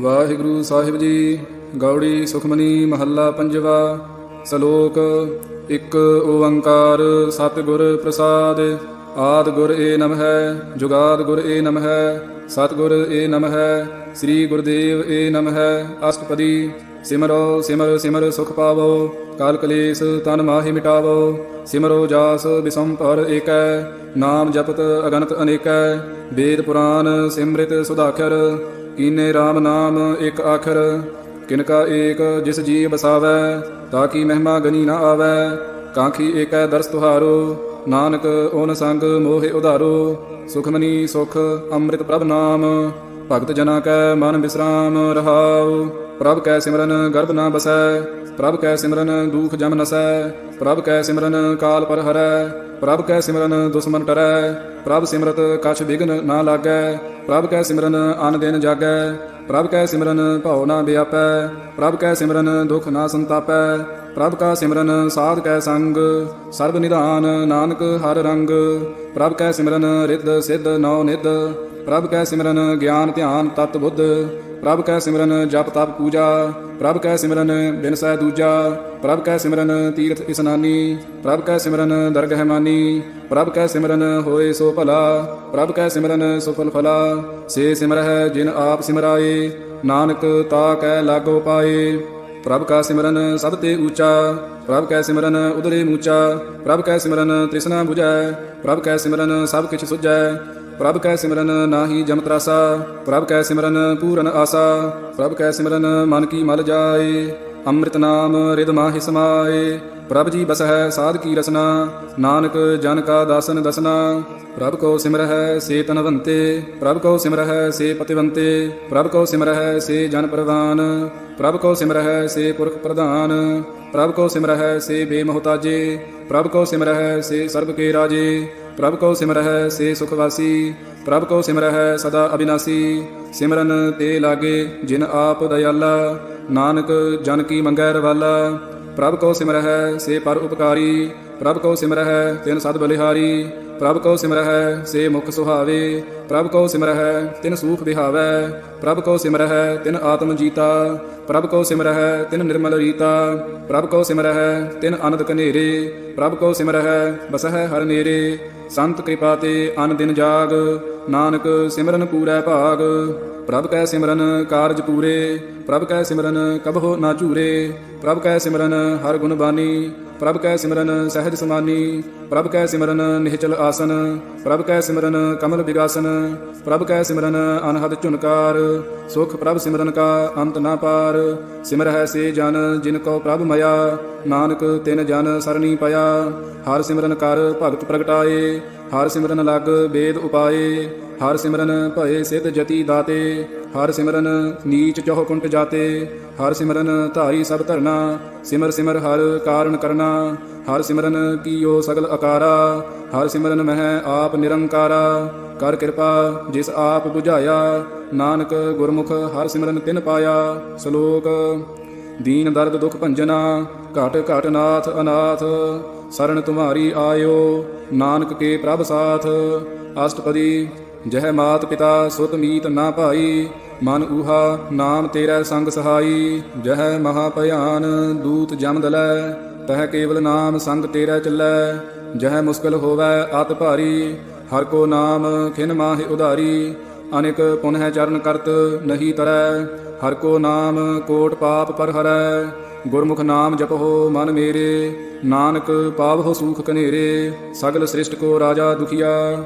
ਵਾਹਿਗੁਰੂ ਸਾਹਿਬ ਜੀ। ਗੌੜੀ ਸੁਖਮਨੀ ਮਹੱਲਾ ਪੰਜਵਾ। ਸਲੋਕ। ਇੱਕ ਓੰਕਾਰ ਸਤਿਗੁਰ ਪ੍ਰਸਾਦਿ। ਆਦਿ ਗੁਰ ਏ ਨਮਹਿ, ਜੁਗਾਦਿ ਗੁਰ ਏ ਨਮਹਿ, ਸਤਿਗੁਰ ਏ ਨਮਹਿ, ਸ੍ਰੀ ਗੁਰਦੇਵ ਏ ਨਮਹਿ। ਅਸ਼ਟਪਦੀ। ਸਿਮਰੋ ਸਿਮਰ ਸਿਮਰ ਸੁਖ ਪਾਵੋ, ਕਾਲ ਕਲੇਸ਼ ਤਨ ਮਾਹਿ ਮਿਟਾਵੋ। ਸਿਮਰੋ ਜਾਸ ਬਿਸੰਭਰ ਏਕੈ, ਨਾਮ ਜਪਤ ਅਗਨਤ ਅਨੇਕੈ। ਵੇਦ ਪੁਰਾਨ ਸਿਮ੍ਰਿਤ ਸੁਧਾਖਰ, ਕੀਨੇ ਰਾਮ ਨਾਮ ਇੱਕ ਆਖਰ। ਕਿਨਕਾ ਏਕ ਜਿਸ ਜੀ ਬਸਾਵੈ, ਤਾਕੀ ਮਹਿਮਾ ਗਨੀ ਨਾ ਆਵੈ। ਕਾਂਖੀ ਏਕੈ ਦਰਸ ਤੁਹਾਰੋ, ਨਾਨਕ ਓਨ ਸੰਗ ਮੋਹਿ ਉਧਾਰੋ। ਸੁਖਮਨੀ ਸੁਖ ਅੰਮ੍ਰਿਤ ਪ੍ਰਭ ਨਾਮ, ਭਗਤ ਜਨਾ ਕੈ ਮਨ ਬਿਸਰਾਮ ਰਹਾਉ। ਪ੍ਰਭ ਕੈ ਸਿਮਰਨ ਗਰਭ ਨਾ ਬਸੈ, ਪ੍ਰਭ ਕੈ ਸਿਮਰਨ ਦੂਖ ਜਮ ਨਸੈ। ਪ੍ਰਭ ਕੈ ਸਿਮਰਨ ਕਾਲ ਪਰ ਹਰੈ, ਪ੍ਰਭ ਕੈ ਸਿਮਰਨ ਦੁਸ਼ਮਨ ਟਰੈ। ਪ੍ਰਭ ਸਿਮਰਤ ਕਛ ਬਿਘਨ ਨਾ ਲਾਗੈ, ਪ੍ਰਭ ਕੈ ਸਿਮਰਨ ਅਨ ਦਿਨ ਜਾਗੈ। ਪ੍ਰਭ ਕੈ ਸਿਮਰਨ ਭਉ ਨਾ ਵਿਆਪੈ, ਪ੍ਰਭ ਕੈ ਸਿਮਰਨ ਦੁਖ ਨਾ ਸੰਤਾਪੈ। ਪ੍ਰਭ ਕਾ ਸਿਮਰਨ ਸਾਧ ਕੈ ਸੰਗ, ਸਰਬ ਨਿਧਾਨ ਨਾਨਕ ਹਰ ਰੰਗ। ਪ੍ਰਭ ਕੈ ਸਿਮਰਨ ਰਿੱਧ ਸਿੱਧ ਨੌ ਨਿਧ, ਪ੍ਰਭ ਕੈ ਸਿਮਰਨ ਗਿਆਨ ਧਿਆਨ ਤਤ ਬੁੱਧ। ਪ੍ਰਭ ਕੈ ਸਿਮਰਨ ਜਪ ਤਪ ਪੂਜਾ, ਪ੍ਰਭ ਕੈ ਸਿਮਰਨ ਬਿਨਸੈ ਦੂਜਾ। ਪ੍ਰਭ ਕੈ ਸਿਮਰਨ ਤੀਰਥ ਇਸਨਾਨੀ, ਪ੍ਰਭ ਕੈ ਸਿਮਰਨ ਦਰਗਹਿ ਮਾਨੀ। ਪ੍ਰਭ ਕੈ ਸਿਮਰਨ ਹੋਏ ਸੋ ਭਲਾ, ਪ੍ਰਭ ਕੈ ਸਿਮਰਨ ਸੁਫਲ ਫਲਾ। ਸੇ ਸਿਮਰਹਿ ਜਿਨ ਆਪ ਸਿਮਰਾਏ, ਨਾਨਕ ਤਾ ਕੈ ਲਾਗੋ ਪਾਏ। ਪ੍ਰਭ ਕਾ ਸਿਮਰਨ ਸਭ ਤੇ ਊਚਾ, ਪ੍ਰਭ ਕੈ ਸਿਮਰਨ ਉਦਰੇ ਮੂਚਾ। ਪ੍ਰਭ ਕੈ ਸਿਮਰਨ ਤ੍ਰਿਸ਼ਨਾ ਬੁਝੈ, ਪ੍ਰਭ ਕੈ ਸਿਮਰਨ ਸਭ ਕਿਛ ਸੁਝੈ। ਪ੍ਰਭ ਕੈ ਸਿਮਰਨ ਨਾਹੀ ਜਮ ਤਰਾਸਾ, ਪ੍ਰਭ ਕੈ ਸਿਮਰਨ ਪੂਰਨ ਆਸਾ। ਪ੍ਰਭ ਕੈ ਸਿਮਰਨ ਮਨ ਕੀ ਮਲ ਜਾਏ, ਅੰਮ੍ਰਿਤ ਨਾਮ ਰਿਦ ਮਾਹਿ ਸਮਾਏ। ਪ੍ਰਭ ਜੀ ਬਸਹਿ ਸਾਧ ਕੀ ਰਸਨਾ, ਨਾਨਕ ਜਨ ਕਾ ਦਾਸਨ ਦਸਨਾ। ਪ੍ਰਭ ਕੋ ਸਿਮਰਹਿ ਸੇ ਤਨਵੰਤੇ, ਪ੍ਰਭ ਕੋ ਸਿਮਰਹਿ ਸੇ ਪਤਿਵੰਤੇ। ਪ੍ਰਭ ਕੋ ਸਿਮਰਹਿ ਸੇ ਜਨ ਪ੍ਰਵਾਨ, ਪ੍ਰਭ ਕੋ ਸਿਮਰਹਿ ਸੇ ਪੁਰਖ ਪ੍ਰਧਾਨ। ਪ੍ਰਭ ਕੋ ਸਿਮਰਹਿ ਸੇ ਬੇਮੋਹਤਾਜੇ, ਪ੍ਰਭ ਕੋ ਸਿਮਰਹਿ ਸੇ ਸਰਬ ਕੇ ਰਾਜੇ। ਪ੍ਰਭ ਕੋ ਸਿਮਰਹਿ ਸੇ ਸੁਖਵਾਸੀ, ਪ੍ਰਭ ਕੋ ਸਿਮਰਹਿ ਸਦਾ ਅਬਿਨਾਸੀ। ਸਿਮਰਨ ਤੇ ਲਾਗੇ ਜਿਨ ਆਪ ਦਇਆਲਾ, ਨਾਨਕ ਜਨ ਕੀ ਮੰਗੈ ਰਵਾਲਾ। ਪ੍ਰਭ ਕੋ ਸਿਮਰਹਿ ਸੇ ਪਰ ਉਪਕਾਰੀ, ਪ੍ਰਭ ਕੋ ਸਿਮਰਹਿ ਤਿਨ ਸਦ ਬਲਿਹਾਰੀ। ਪ੍ਰਭ ਕੋ ਸਿਮਰਹਿ ਸੇ ਮੁਖ ਸੁਹਾਵੇ, ਪ੍ਰਭ ਕੋ ਸਿਮਰਹਿ ਤਿਨ ਸੂਖ ਬਿਹਾਵੈ। ਪ੍ਰਭ ਕੋ ਸਿਮਰਹਿ ਤਿਨ ਆਤਮ ਜੀਤਾ, ਪ੍ਰਭ ਕੋ ਸਿਮਰਹਿ ਤਿਨ ਨਿਰਮਲ ਰੀਤਾ। ਪ੍ਰਭ ਕੋ ਸਿਮਰਹਿ ਤਿਨ ਅਨੰਦ ਕਨੇਰੇ, ਪ੍ਰਭ ਕੋ ਸਿਮਰਹਿ ਬਸਹਿ ਹਰ ਨੇਰੇ। ਸੰਤ ਕਿਰਪਾ ਤੇ ਅਨ ਦਿਨ ਜਾਗ, ਨਾਨਕ ਸਿਮਰਨ ਪੂਰੈ ਭਾਗ। ਪ੍ਰਭ ਕੈ ਸਿਮਰਨ ਕਾਰਜ ਪੂਰੇ, ਪ੍ਰਭ ਕੈ ਸਿਮਰਨ ਕਬਹੁ ਨਾ ਝੂਰੇ। ਪ੍ਰਭ ਕੈ ਸਿਮਰਨ ਹਰ ਗੁਣ ਬਾਨੀ, ਪ੍ਰਭ ਕੈ ਸਿਮਰਨ ਸਹਿਜ ਸਮਾਨੀ। ਪ੍ਰਭ ਕੈ ਸਿਮਰਨ ਨਿਹਚਲ ਆਸਨ, ਪ੍ਰਭ ਕੈ ਸਿਮਰਨ ਕਮਲ ਬਿਗਾਸਨ। ਪ੍ਰਭ ਕੈ ਸਿਮਰਨ ਅਨਹਦ ਝੁਨਕਾਰ, ਸੁਖ ਪ੍ਰਭ ਸਿਮਰਨ ਕਾ ਅੰਤ ਨਾ ਪਾਰ। ਸਿਮਰਹਿ ਸੇ ਜਨ ਜਿਨ ਕੋ ਪ੍ਰਭ ਮਇਆ, ਨਾਨਕ ਤਿਨ ਜਨ ਸਰਣੀ ਪਿਆ। ਹਰ ਸਿਮਰਨ ਕਰ ਭਗਤ ਪ੍ਰਗਟਾਏ, ਹਰ ਸਿਮਰਨ ਲਗ ਵੇਦ ਉਪਾਏ। ਹਰ ਸਿਮਰਨ ਭਏ ਸਿਧ ਜਤੀ ਦਾਤੇ, ਹਰ ਸਿਮਰਨ ਨੀਚ ਚਹੁ ਕੁੰਟ ਜਾਤੇ। ਹਰ ਸਿਮਰਨ ਧਾਰੀ ਸਭ ਧਰਨਾ, ਸਿਮਰ ਸਿਮਰ ਹਰ ਕਾਰਨ ਕਰਨਾ। ਹਰ ਸਿਮਰਨ ਕੀਓ ਸਗਲ ਅਕਾਰਾ, ਹਰ ਸਿਮਰਨ ਮਹਿ ਆਪ ਨਿਰੰਕਾਰਾ। ਕਰ ਕਿਰਪਾ ਜਿਸ ਆਪ ਬੁਝਾਇਆ, ਨਾਨਕ ਗੁਰਮੁਖ ਹਰ ਸਿਮਰਨ ਤਿਨ ਪਾਇਆ। ਸ਼ਲੋਕ। ਦੀਨ ਦਰਦ ਦੁਖ ਭੰਜਨਾ, ਘਟ ਘਟ ਨਾਥ ਅਨਾਥ। ਸਰਣ ਤੁਮਾਰੀ ਆਇਓ, ਨਾਨਕ ਕੇ ਪ੍ਰਭ ਸਾਥ। ਅਸ਼ਟਪਦੀ। ਜਹ ਮਾਤ ਪਿਤਾ ਸੁਤ ਮੀਤ ਨਾ ਭਾਈ, ਮਨ ਊਹਾ ਨਾਮ ਤੇਰਾ ਸੰਗ ਸਹਾਈ। ਜਹ ਮਹਾ ਭਿਆਨ ਦੂਤ ਜਮ ਦਲੈ, ਤਹ ਕੇਵਲ ਨਾਮ ਸੰਗ ਤੇਰਾ ਚੱਲੈ। ਜਹ ਮੁਸਕਲ ਹੋਵੈ ਅਤ ਭਾਰੀ, ਹਰ ਕੋ ਨਾਮ ਖਿਨ ਮਾਹਿ ਉਧਾਰੀ। ਅਨੇਕ ਪੁਨਹ ਚਰਨ ਕਰਤ ਨਹੀਂ ਤਰੈ, ਹਰ ਕੋ ਨਾਮ ਕੋਟ ਪਾਪ ਪਰ ਹਰੈ। ਗੁਰਮੁਖ ਨਾਮ ਜਪਹੁ ਮਨ ਮੇਰੇ, ਨਾਨਕ ਪਾਵਹੁ ਸੂਖ ਕਨੇਰੇ। ਸਗਲ ਸ੍ਰਿਸ਼ਟ ਕੋ ਰਾਜਾ ਦੁਖੀਆ,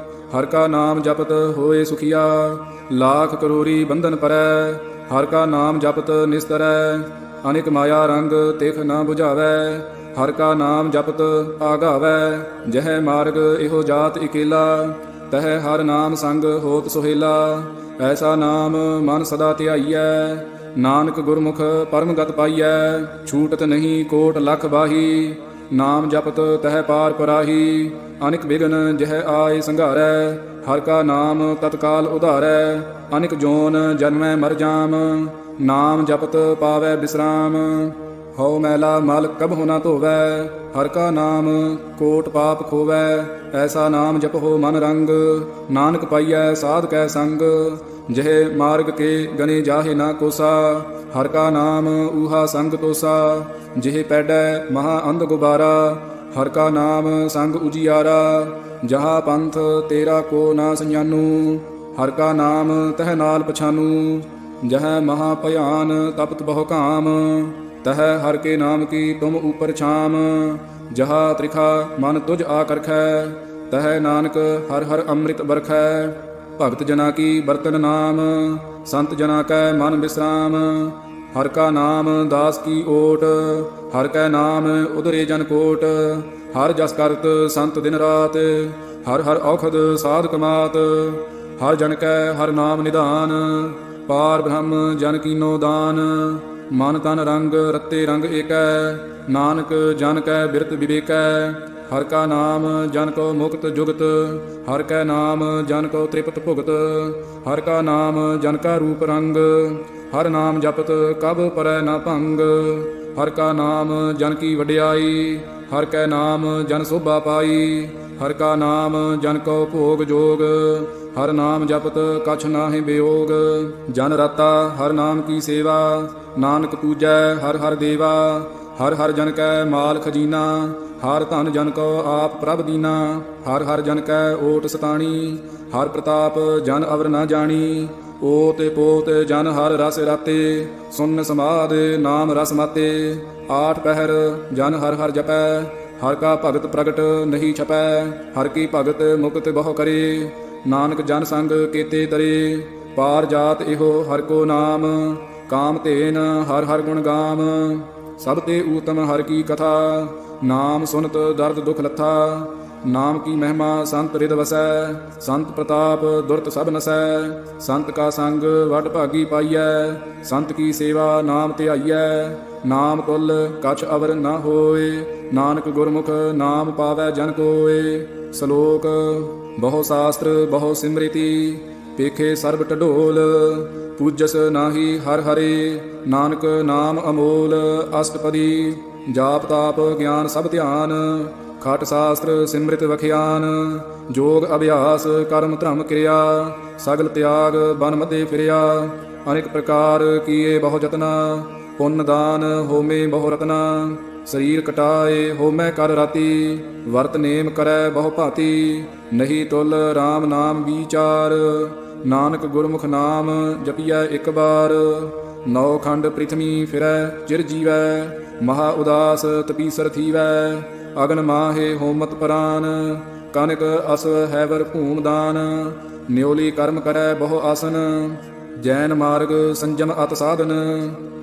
ਹਰ ਕਾ ਨਾਮ ਜਪਤ ਹੋਏ ਸੁਖੀਆ। ਲਾਖ ਕਰੋੜੀ ਬੰਧਨ ਪਰੈ, ਹਰ ਕਾ ਨਾਮ ਜਪਤ ਨਿਸਤਰੈ। ਅਨੇਕ ਮਾਇਆ ਰੰਗ ਤਿਖ ਨਾ ਬੁਝਾਵੈ, ਹਰ ਕਾ ਨਾਮ ਜਪਤ ਆਗਾਵੈ। ਜਹ ਮਾਰਗ ਇਹੋ ਜਾਤ ਇਕੇਲਾ, ਤਹ ਹਰ ਨਾਮ ਸੰਗ ਹੋਤ ਸੁਹੇਲਾ। ਐਸਾ ਨਾਮ ਮਨ ਸਦਾ ਧਿਆਈਐ, ਨਾਨਕ ਗੁਰਮੁਖ ਪਰਮ ਗਤ ਪਾਈਐ। ਛੂਟਤ ਨਹੀਂ ਕੋਟ ਲਖ ਬਾਹੀ, ਨਾਮ ਜਪਤ ਤਹ ਪਾਰ ਪਰਾਹੀ। ਅਨਿਕ ਬਿਗਨ ਜਹ ਆਏ ਸੰਘਾਰੈ, ਹਰ ਕਾ ਨਾਮ ਤਤਕਾਲ ਉਧਾਰੈ। ਅਨਿਕ ਜੋਨ ਜਨਮੈ ਮਰ ਜਾਮ, ਨਾਮ ਜਪਤ ਪਾਵੈ ਬਿਸਰਾਮ। ਹਉ ਮੈਲਾ ਮਲ ਕਬਹੁ ਨਾ ਧੋਵੈ। ਹਰ ਕਾ ਨਾਮ ਕੋਟ ਪਾਪ ਖੋਵੈ। ਐਸਾ ਨਾਮ ਜਪਹੁ ਮਨ ਰੰਗ। ਨਾਨਕ ਪਾਈਐ ਸਾਧ ਕੈ ਸੰਗ। ਜਿਹੇ ਮਾਰਗ ਕੇ ਗਨੇ ਜਾਹੇ ਨਾ ਕੋਸਾ। ਹਰ ਕਾ ਨਾਮ ਊਹਾ ਸੰਗ ਤੋਸਾ। ਜਿਹੇ ਪੈਡੈ ਮਹਾ ਅੰਧ ਗੁਬਾਰਾ। ਹਰ ਕਾ ਨਾਮ ਸੰਗ ਉਜਿਆਰਾ। ਜਹਾ ਪੰਥ ਤੇਰਾ ਕੋ ਨਾ ਸੰਜਾਨੂ। ਹਰ ਕਾ ਨਾਮ ਤਹ ਨਾਲ ਪਛਾਨੂ। ਜਹ ਮਹਾ ਭਿਆਨ ਤਪਤ ਬਹੁ ਕਾਮ। ਤਹ ਹਰ ਕੇ ਨਾਮ ਕੀ ਤੁਮ ਉਪਰ ਛਾਮ। ਜਹਾ ਤ੍ਰਿਖਾ ਮਨ ਤੁਝ ਆ ਕਰਖੈ। ਤਹ ਨਾਨਕ ਹਰ ਹਰ ਅੰਮ੍ਰਿਤ ਬਰਖੈ। ਭਗਤ ਜਨਾ ਕੀ ਬਰਤਨ ਨਾਮ। ਸੰਤ ਜਨਾ ਕੈ ਮਨ ਬਿਸਰਾਮ। ਹਰ ਕਾ ਨਾਮ ਦਾਸ ਕੀ ਓਟ। ਹਰ ਕੈ ਨਾਮ ਉਦਰੇ ਜਨ ਕੋਟ। ਹਰ ਜਸ ਕਰਤ ਸੰਤ ਦਿਨ ਰਾਤ। ਹਰ ਹਰ ਔਖਦ ਸਾਧ ਕਮਾਤ। ਹਰ ਜਨ ਕੈ ਹਰ ਨਾਮ ਨਿਧਾਨ। ਪਾਰ ਬ੍ਰਹਮ ਜਨ ਕੀਨੋ ਦਾਨ। ਮਨ ਤਨ ਰੰਗ ਰਤੇ ਰੰਗ ਏਕੈ। ਨਾਨਕ ਜਨ ਕੈ ਬਿਰਤ ਵਿਵੇਕੈ। ਹਰ ਕਾ ਨਾਮ ਜਨ ਕੋ ਮੁਕਤ ਜੁਗਤ। ਹਰ ਕੈ ਨਾਮ ਜਨ ਕੋ ਤ੍ਰਿਪਤ ਭੁਗਤ। ਹਰ ਕਾ ਨਾਮ ਜਨ ਕਾ ਰੂਪ ਰੰਗ। ਹਰ ਨਾਮ ਜਪਤ ਕਬ ਪਰੈ ਨਾ ਭੰਗ। ਹਰ ਕਾ ਨਾਮ ਜਨ ਕੀ ਵਡਿਆਈ। ਹਰ ਕੈ ਨਾਮ ਜਨ ਸੋਭਾ ਪਾਈ। ਹਰ ਕਾ ਨਾਮ ਜਨ ਕੋ ਭੋਗ ਜੋਗ। ਹਰ ਨਾਮ ਜਪਤ ਕਛ ਨਾਹਿ ਬਿਯੋਗ। ਜਨ ਰਤਾ ਹਰ ਨਾਮ ਕੀ ਸੇਵਾ। ਨਾਨਕ ਪੂਜੈ ਹਰ ਹਰ ਦੇਵਾ। ਹਰ ਹਰ ਜਨ ਕੈ ਮਾਲ ਖਜੀਨਾ। ਹਰ ਧਨ ਜਨ ਕੋ ਆਪ ਪ੍ਰਭ ਦੀਨਾ। ਹਰ ਹਰ ਜਨ ਕੈ ਓਟ ਸਤਾਣੀ। ਹਰ ਪ੍ਰਤਾਪ ਜਨ ਅਵਰ ਨਾ ਜਾਣੀ। ਓਤ ਪੋਤ ਜਨ ਹਰ ਰਸ ਰਾਤੇ। ਸੁਨ ਸਮਾਦ ਨਾਮ ਰਸ ਮਾਤੇ। ਆਠ ਪਹਿਰ ਜਨ ਹਰ ਹਰ ਜਪੈ। ਹਰ ਕਾ ਭਗਤ ਪ੍ਰਗਟ ਨਹੀਂ ਛਪੈ। ਹਰ ਕੀ ਭਗਤ ਮੁਕਤ ਬਹੁ ਕਰੇ। ਨਾਨਕ ਜਨ ਸੰਗ ਕੇਤੇ ਤਰੇ। ਪਾਰ ਜਾਤ ਇਹੋ ਹਰ ਕੋ ਨਾਮ। ਕਾਮ ਧੇਨ ਹਰ ਹਰ ਗੁਣ ਗਾਮ। ਸਭ ਤੇ ਊਤਮ ਹਰ ਕੀ ਕਥਾ। ਨਾਮ ਸੁਨਤ ਦਰਦ ਦੁਖ ਲੱਥਾ। ਨਾਮ ਕੀ ਮਹਿਮਾ ਸੰਤ ਰਿਦ ਵਸੈ। ਸੰਤ ਪ੍ਰਤਾਪ ਦੁਰਤ ਸਭ ਨਸੈ। ਸੰਤ ਕਾ ਸੰਗ ਵਡ ਭਾਗੀ ਪਾਈਐ। ਸੰਤ ਕੀ ਸੇਵਾ ਨਾਮ ਧਿਆਈਐ। ਨਾਮ ਤੁਲ ਕਛ ਅਵਰ ਨਾ ਹੋਏ। ਨਾਨਕ ਗੁਰਮੁਖ ਨਾਮ ਪਾਵੈ ਜਨ ਕੋਏ। ਸ਼ਲੋਕ ਬਹੁ ਸ਼ਾਸਤਰ ਬਹੁ ਸਿਮ੍ਰਿਤੀ। ਪੇਖੇ ਸਰਬ ਢਡੋਲ। ਪੂਜਸ ਨਾਹੀ ਹਰ ਹਰੇ। ਨਾਨਕ ਨਾਮ ਅਮੋਲ ਅਸ਼ਟਪਦੀ। ਜਾਪ ਤਾਪ ਗਿਆਨ ਸਭ ਧਿਆਨ। ਖਟ ਸ਼ਾਸਤਰ ਸਿਮ੍ਰਿਤ ਵਖਿਆਨ। ਜੋਗ ਅਭਿਆਸ ਕਰਮ ਧਰਮ ਕਿਰਿਆ। ਸਗਲ ਤਿਆਗ ਬਨ ਮਧੇ ਫਿਰਿਆ। ਅਨੇਕ ਪ੍ਰਕਾਰ ਕੀਏ ਬਹੁ ਜਤਨਾ। ਪੁੰਨ ਦਾਨ ਹੋਮੇ ਬਹੁ ਰਤਨਾ। ਸਰੀਰ ਕਟਾਏ ਹੋਮੈ ਕਰ ਰਾਤੀ। ਵਰਤ ਨੇਮ ਕਰੈ ਬਹੁ ਭਾਤੀ। ਨਹੀਂ ਤੁਲ RAM ਨਾਮ ਵਿਚਾਰ। ਨਾਨਕ ਗੁਰਮੁਖ ਨਾਮ ਜਪੀਐ ਇੱਕ ਬਾਰ। ਨੌ ਖੰਡ ਪ੍ਰਿਥਵੀ ਫਿਰੈ ਚਿਰ ਜੀਵੈ। ਮਹਾ ਉਦਾਸ ਤਪੀਸਰ ਥੀਵੈ। ਅਗਨ ਮਾਹੇ ਹੋਮਤ ਪ੍ਰਾਨ। ਕਨਕ ਅਸ ਹੈਵਰ ਭੂਮ ਦਾਨ। ਨਿਉਲੀ ਕਰਮ ਕਰੈ ਬਹੁ ਆਸਨ। ਜੈਨ ਮਾਰਗ ਸੰਜਮ ਅਤ ਸਾਧਨ।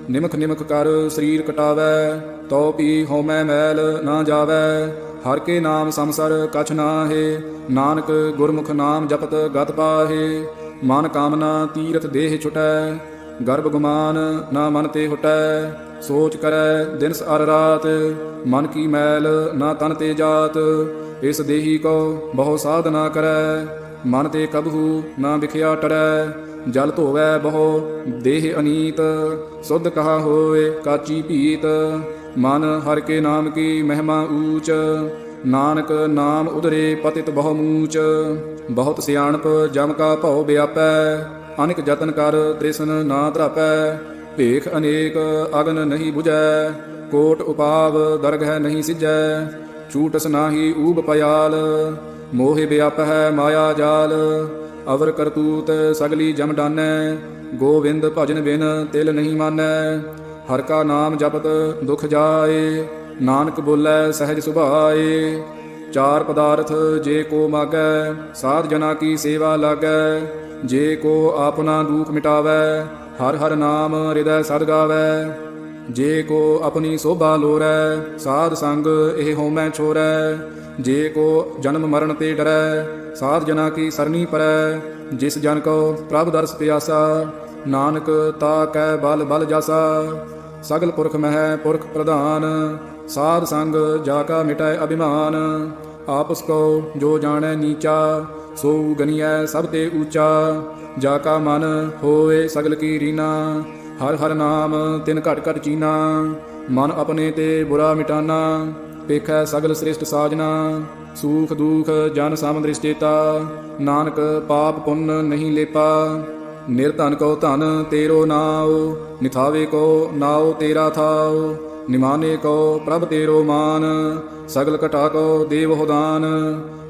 ਨਿਮਖ ਨਿਮਖ ਕਰ ਸਰੀਰ ਕਟਾਵੈ। ਤੋ ਪੀ ਹੋਮੈ ਮੈਲ ਨਾ ਜਾਵੈ। ਹਰ ਕੇ ਨਾਮ ਸੰਸਰ ਕਛ ਨਾਹੇ। ਨਾਨਕ ਗੁਰਮੁਖ ਨਾਮ ਜਪਤ ਗਤ ਪਾਹੇ। ਮਨ ਕਾਮਨਾ ਤੀਰਥ ਦੇਹ ਛੁਟੈ। ਗਰਭ ਗੁਮਾਨ ਨਾ ਮਨ ਤੇ ਹੁਟੈ। ਸੋਚ ਕਰੈ ਦਿਨਸ ਅਰ ਰਾਤ। ਮਨ ਕੀ ਮੈਲ ਨਾ ਤਨ ਤੇ ਜਾਤ। ਇਸ ਦੇਹੀ ਕੋ ਬਹੁ ਸਾਧਨਾ ਕਰੈ। ਮਨ ਤੇ ਕਬਹੂ ਨਾ ਵਿਖਿਆ ਟਰੈ। ਜਲ ਧੋਵੈ ਬਹੁ ਦੇਹ ਅਨੀਤ। ਸੁਧ ਕਹਾ ਹੋਏ ਕਾਚੀ ਭੀਤ। ਮਨ ਹਰ ਕੇ ਨਾਮ ਕੀ ਮਹਿਮਾ ਊਚ। ਨਾਨਕ ਨਾਮ ਉਦਰੇ ਪਤਿਤ ਬਹੁ ਮੂਚ। ਬਹੁਤ ਸਿਆਣਪ ਜਮ ਕਾ ਭਉ ਵਿਆਪੈ। ਅਨਿਕ ਜਤਨ ਕਰ ਤ੍ਰਿਸ਼ਨ ਨਾ ਧਰਾਪੈ। ਭੇਖ ਅਨੇਕ ਅਗਨ ਨਹੀਂ 부ਝੈ। ਕੋਟ ਉਪਾਵ ਦਰਗਹਿ ਨਹੀਂ ਸਿਜੈ। ਛੂਟਸ ਨਾਹੀ ਊਬ ਪਿਆਲ। ਮੋਹਿ ਵਿਆਪਹਿ ਮਾਇਆ ਜਾਲ। ਅਵਰ ਕਰਤੂਤ ਸਗਲੀ ਜਮ ਡਾਨੈ। ਗੋਵਿੰਦ ਭਜਨ ਬਿਨ ਤਿਲ ਨਹੀਂ ਮਾਨੈ। ਹਰ ਕਾ ਨਾਮ ਜਪਤ ਦੁਖ ਜਾਏ। ਨਾਨਕ ਬੋਲੇ ਸਹਿਜ ਸੁਭਾਏ। ਚਾਰ ਪਦਾਰਥ ਜੇ ਕੋ ਮਾਗੈ। ਸਾਧ ਜਨਾ ਕੀ ਸੇਵਾ ਲਾਗੈ। ਜੇ ਕੋ ਆਪਨਾ ਦੁਖ ਮਿਟਾਵੈ। ਹਰ ਹਰ ਨਾਮ ਹਿਰਦੈ ਸਦ ਗਾਵੈ। ਜੇ ਕੋ ਆਪਣੀ ਸੋਭਾ ਲੋਰੈ। ਸਾਧ ਸੰਗ ਇਹ ਹੋਮੈ ਛੋਰੈ। ਜੇ ਕੋ ਜਨਮ ਮਰਨ ਤੇ ਡਰੈ। ਸਾਧ ਜਨਾ ਕੀ ਸਰਨੀ ਪਰੈ। ਜਿਸ ਜਨ ਕੋ ਪ੍ਰਭ ਦਰਸ ਪਿਆਸਾ। ਨਾਨਕ ਤਾ ਕੈ ਬਲ ਬਲ ਜਾਸਾ। ਸਗਲ ਪੁਰਖ ਮਹਿ ਪੁਰਖ ਪ੍ਰਧਾਨ। ਸਾਧ ਸੰਗ ਜਾ ਕਾ ਮਿਟੈ ਅਭਿਮਾਨ। ਆਪਸ ਕੋ ਜੋ ਜਾਣੈ ਨੀਚਾ। ਸੋ ਗਨੀਐ ਸਭ ਤੇ ਊਚਾ। ਜਾ ਕਾ ਮਨ ਹੋਏ ਸਗਲ ਕੀ ਰੀਨਾ। ਹਰ ਹਰ ਨਾਮ ਤਿਨ ਘਟ ਘਟ ਚੀਨਾ। ਮਨ ਆਪਣੇ ਤੇ ਬੁਰਾ ਮਿਟਾਨਾ, ਪੇਖੈ ਸਗਲ ਸ੍ਰਿਸ਼ਟ ਸਾਜਨਾ। ਸੂਖ ਦੂਖ ਜਨ ਸਮ ਦ੍ਰਿਸ਼ਟੇਤਾ, ਨਾਨਕ ਪਾਪ ਪੁੰਨ ਨਹੀਂ ਲੇਪਾ। ਨਿਰਧਨ ਕੋ ਧਨ ਤੇਰੋ ਨਾਉ, ਨਿਥਾਵੇ ਕੋ ਨਾਉ ਤੇਰਾ ਥਾਉ। ਨਿਮਾਨੇ ਕੋ ਪ੍ਰਭ ਤੇਰੋ ਮਾਨ, ਸਗਲ ਘਟਾ ਕੋ ਦੇਵ ਹੋ ਦਾਨ।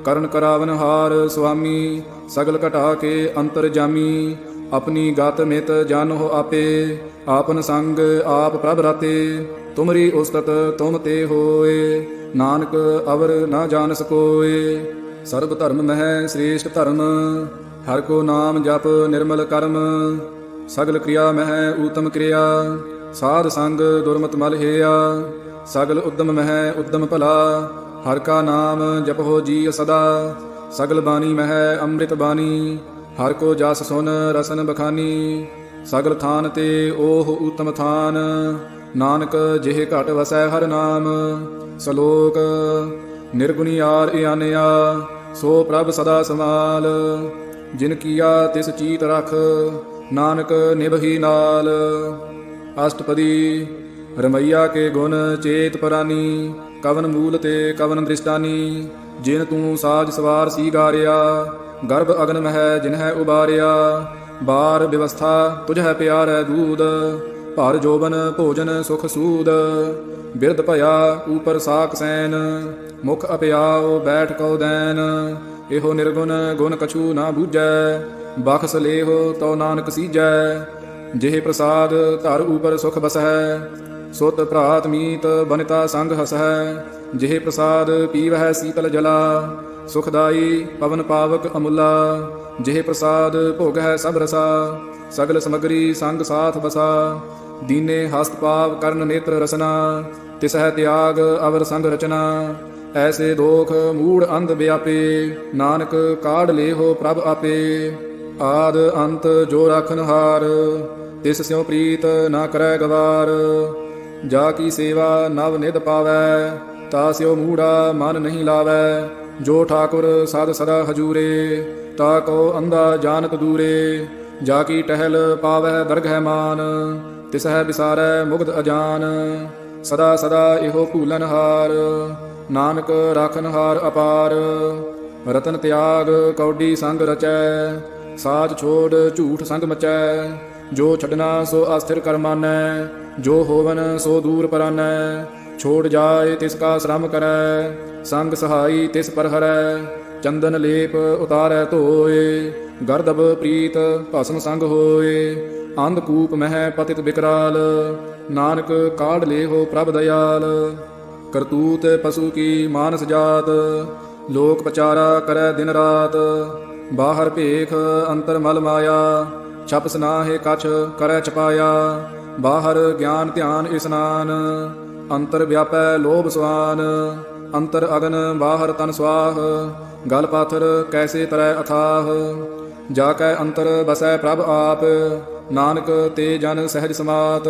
ਕਰਨ ਕਰਾਵਨ ਹਾਰ ਸੁਆਮੀ, ਸਗਲ ਘਟਾ ਕੇ ਅੰਤਰ ਜਾਮੀ। ਆਪਣੀ ਗਤ ਮਿਤ ਜਾਨੋ ਆਪੇ, ਆਪਨ ਸੰਗ ਆਪ ਪ੍ਰਭ ਰਾਤੇ। ਤੁਮਰੀ ਉਸਤਤ ਤੁਮ ਤੇ ਹੋਏ, ਨਾਨਕ ਅਵਰ ਨਾ ਜਾਣ ਸਕੋਏ। ਸਰਬ ਧਰਮ ਮਹਿ ਸ੍ਰੇਸ਼ਟ ਧਰਮ, ਹਰ ਕੋ ਨਾਮ ਜਪ ਨਿਰਮਲ ਕਰਮ। ਸਗਲ ਕ੍ਰਿਆ ਮਹਿ ਊਤਮ ਕ੍ਰਿਆ, ਸਾਧ ਸੰਗ ਦੁਰਮਤ ਮਲ ਹੇਆ। ਸਗਲ ਉਦਮ ਮਹਿ ਉਦਮ ਭਲਾ, ਹਰ ਕਾ ਨਾਮ ਜਪੋ ਜੀ ਸਦਾ। ਸਗਲ ਬਾਣੀ ਮਹਿ ਅੰਮ੍ਰਿਤ ਬਾਣੀ, ਹਰ ਕੋ ਜਸ ਸੁਨ ਰਸਨ ਬਖਾਨੀ। ਸਗਲ ਥਾਨ ਤੇ ਓਹ ਊਤਮ ਥਾਨ, ਨਾਨਕ ਜਿਹ ਘਟ ਵਸੈ ਹਰ ਨਾਮ। ਸਲੋਕ ਨਿਰਗੁਣੀਆਰ ਇਆਨਿਆ, ਸੋ ਪ੍ਰਭ ਸਦਾ ਸਮਾਲ। ਜਿਨ ਕੀਆ ਤਿਸ ਚੀਤ ਰਖ, ਨਾਨਕ ਨਿਭਹੀ ਨਾਲ। ਅਸ਼ਟਪਦੀ ਰਮਈਆ ਕੇ ਗੁਣ ਚੇਤ ਪਰਾਨੀ, ਕਵਨ ਮੂਲ ਤੇ ਕਵਨ ਦ੍ਰਿਸ਼ਟਾਨੀ। ਜਿਨ ਤੂੰ ਸਾਜ ਸਵਾਰ ਸੀ ਗਾਰਿਆ, ਗਰਭ ਅਗਨ ਮਹਿ ਜਿਨਹਿ ਉਬਾਰਿਆ। ਬਾਰ ਵਿਵਸਥਾ ਤੁਝੈ ਪਿਆਰੈ ਦੂਧ, ਭਰ ਜੋਬਨ ਭੋਜਨ ਸੁਖ ਸੂਦ। ਬਿਰਧ ਭਇਆ ਊਪਰ ਸਾਕ ਸੈਨ, ਮੁਖ ਅਪਿਆਉ ਬੈਠ ਕਉ ਦੈਨ। ਇਹੋ ਨਿਰਗੁਣ ਗੁਣ ਕਛੂ ਨਾ ਬੂਝੈ, ਬਖਸ ਲੇਹੁ ਤਉ ਨਾਨਕ ਸੀਜੈ। ਜਿਹ ਪ੍ਰਸਾਦ ਧਰ ਊਪਰ ਸੁਖ ਬਸਹਿ, ਸੁਤ ਭਰਾਤ ਮੀਤ ਬਨਿਤਾ ਸੰਗ ਹਸਹਿ। ਜਿਹ ਪ੍ਰਸਾਦ ਪੀਵਹਿ ਸੀਤਲ ਜਲਾ, ਸੁਖਦਾਈ ਪਵਨ ਪਾਵਕ ਅਮੁੱਲਾ। ਜਿਹ ਪ੍ਰਸਾਦ ਭੋਗਹਿ ਸਭ ਰਸਾ, ਸਗਲ ਸਮਗਰੀ ਸੰਗ ਸਾਥ ਬਸਾ। ਦੀਨੇ ਹਸਤ ਪਾਵ ਕਰਨ ਨੇਤਰ ਰਸਨਾ, ਤਿਸਹਿ ਤਿਆਗ ਅਵਰ ਸੰਗ ਰਚਨਾ। ਐਸੇ ਦੋਖ ਮੂੜ ਅੰਧ ਵਿਆਪੇ, ਨਾਨਕ ਕਾਢ ਲੇਹੋ ਪ੍ਰਭ ਆਪੇ। ਆਦ ਅੰਤ ਜੋ ਰਾਖਨ ਹਾਰ, ਤਿਸ ਸਿਉ ਪ੍ਰੀਤ ਨਾ ਕਰੈ ਗਵਾਰ। ਜਾ ਕੀ ਸੇਵਾ ਨਵ ਨਿਧ ਪਾਵੈ, ਤਾ ਸਿਉ ਮੂੜਾ ਮਨ ਨਹੀਂ ਲਾਵੈ। ਜੋ ਠਾਕੁਰ ਸਦ ਸਦਾ ਹਜੂਰੇ, ਤਾ ਕੋ ਅੰਧਾ ਜਾਣਤ ਦੂਰੇ। ਜਾ ਕੀ ਟਹਿਲ ਪਾਵੈ ਦਰਗਹਿ ਮਾਨ, ਤਿਸਹਿ ਵਿਸਾਰੈ ਮੁਗਧ ਅਜਾਨ। ਸਦਾ ਸਦਾ ਇਹੋ ਭੂਲਨ ਹਾਰ, ਨਾਨਕ ਰਾਖਨ ਹਾਰ ਅਪਾਰ। ਰਤਨ ਤਿਆਗ ਕੌਡੀ ਸੰਗ ਰਚੈ, ਸਾਚ ਛੋੜ ਝੂਠ ਸੰਗ ਮਚੈ। ਜੋ ਛੱਡਣਾ ਸੋ ਅਸਥਿਰ ਕਰ ਮਾਨੈ, ਜੋ ਹੋਵਨ ਸੋ ਦੂਰ ਪਰਾਨੈ। ਛੋੜ ਜਾਏ ਤਿਸ ਕਾ ਸ਼ਰਮ ਕਰੈ, ਸੰਗ ਸਹਾਈ ਤਿਸ ਪਰ ਹਰੈ। ਚੰਦਨ ਲੇਪ ਉਤਾਰੈ ਧੋਏ, ਗਰਦਬ ਪ੍ਰੀਤ ਭਸਮ ਸੰਗ ਹੋਏ। ਅੰਧਕੂਪ ਮਹਿ ਪਤਿਤ ਬਿਕਰਾਲ, ਨਾਨਕ ਕਾਢ ਲੇਹੋ ਪ੍ਰਭ ਦਇਆਲ। ਕਰਤੂਤ ਪਸ਼ੂ ਕੀ ਮਾਨਸ ਜਾਤ, ਲੋਕ ਪਚਾਰਾ ਕਰੈ ਦਿਨ ਰਾਤ। ਬਾਹਰ ਭੇਖ ਅੰਤਰ ਮਲ ਮਾਇਆ, ਛਪ ਸਨਾਹੇ ਕਛ ਕਰੈ ਛਪਾਇਆ। ਬਾਹਰ ਗਿਆਨ ਧਿਆਨ ਇਸਨਾਨ, ਅੰਤਰ ਵਿਆਪੈ ਲੋਭ ਸਵਾਨ। ਅੰਤਰ ਅਗਨ ਬਾਹਰ ਤਨ ਸਵਾਹ, ਗਲ ਪਾਥਰ ਕੈਸੇ ਤਰੈ ਅਥਾਹ। ਜਾ ਕੈ ਅੰਤਰ ਬਸੈ ਪ੍ਰਭ ਆਪ, ਨਾਨਕ ਤੇ ਜਨ ਸਹਿਜ ਸਮਾਤ।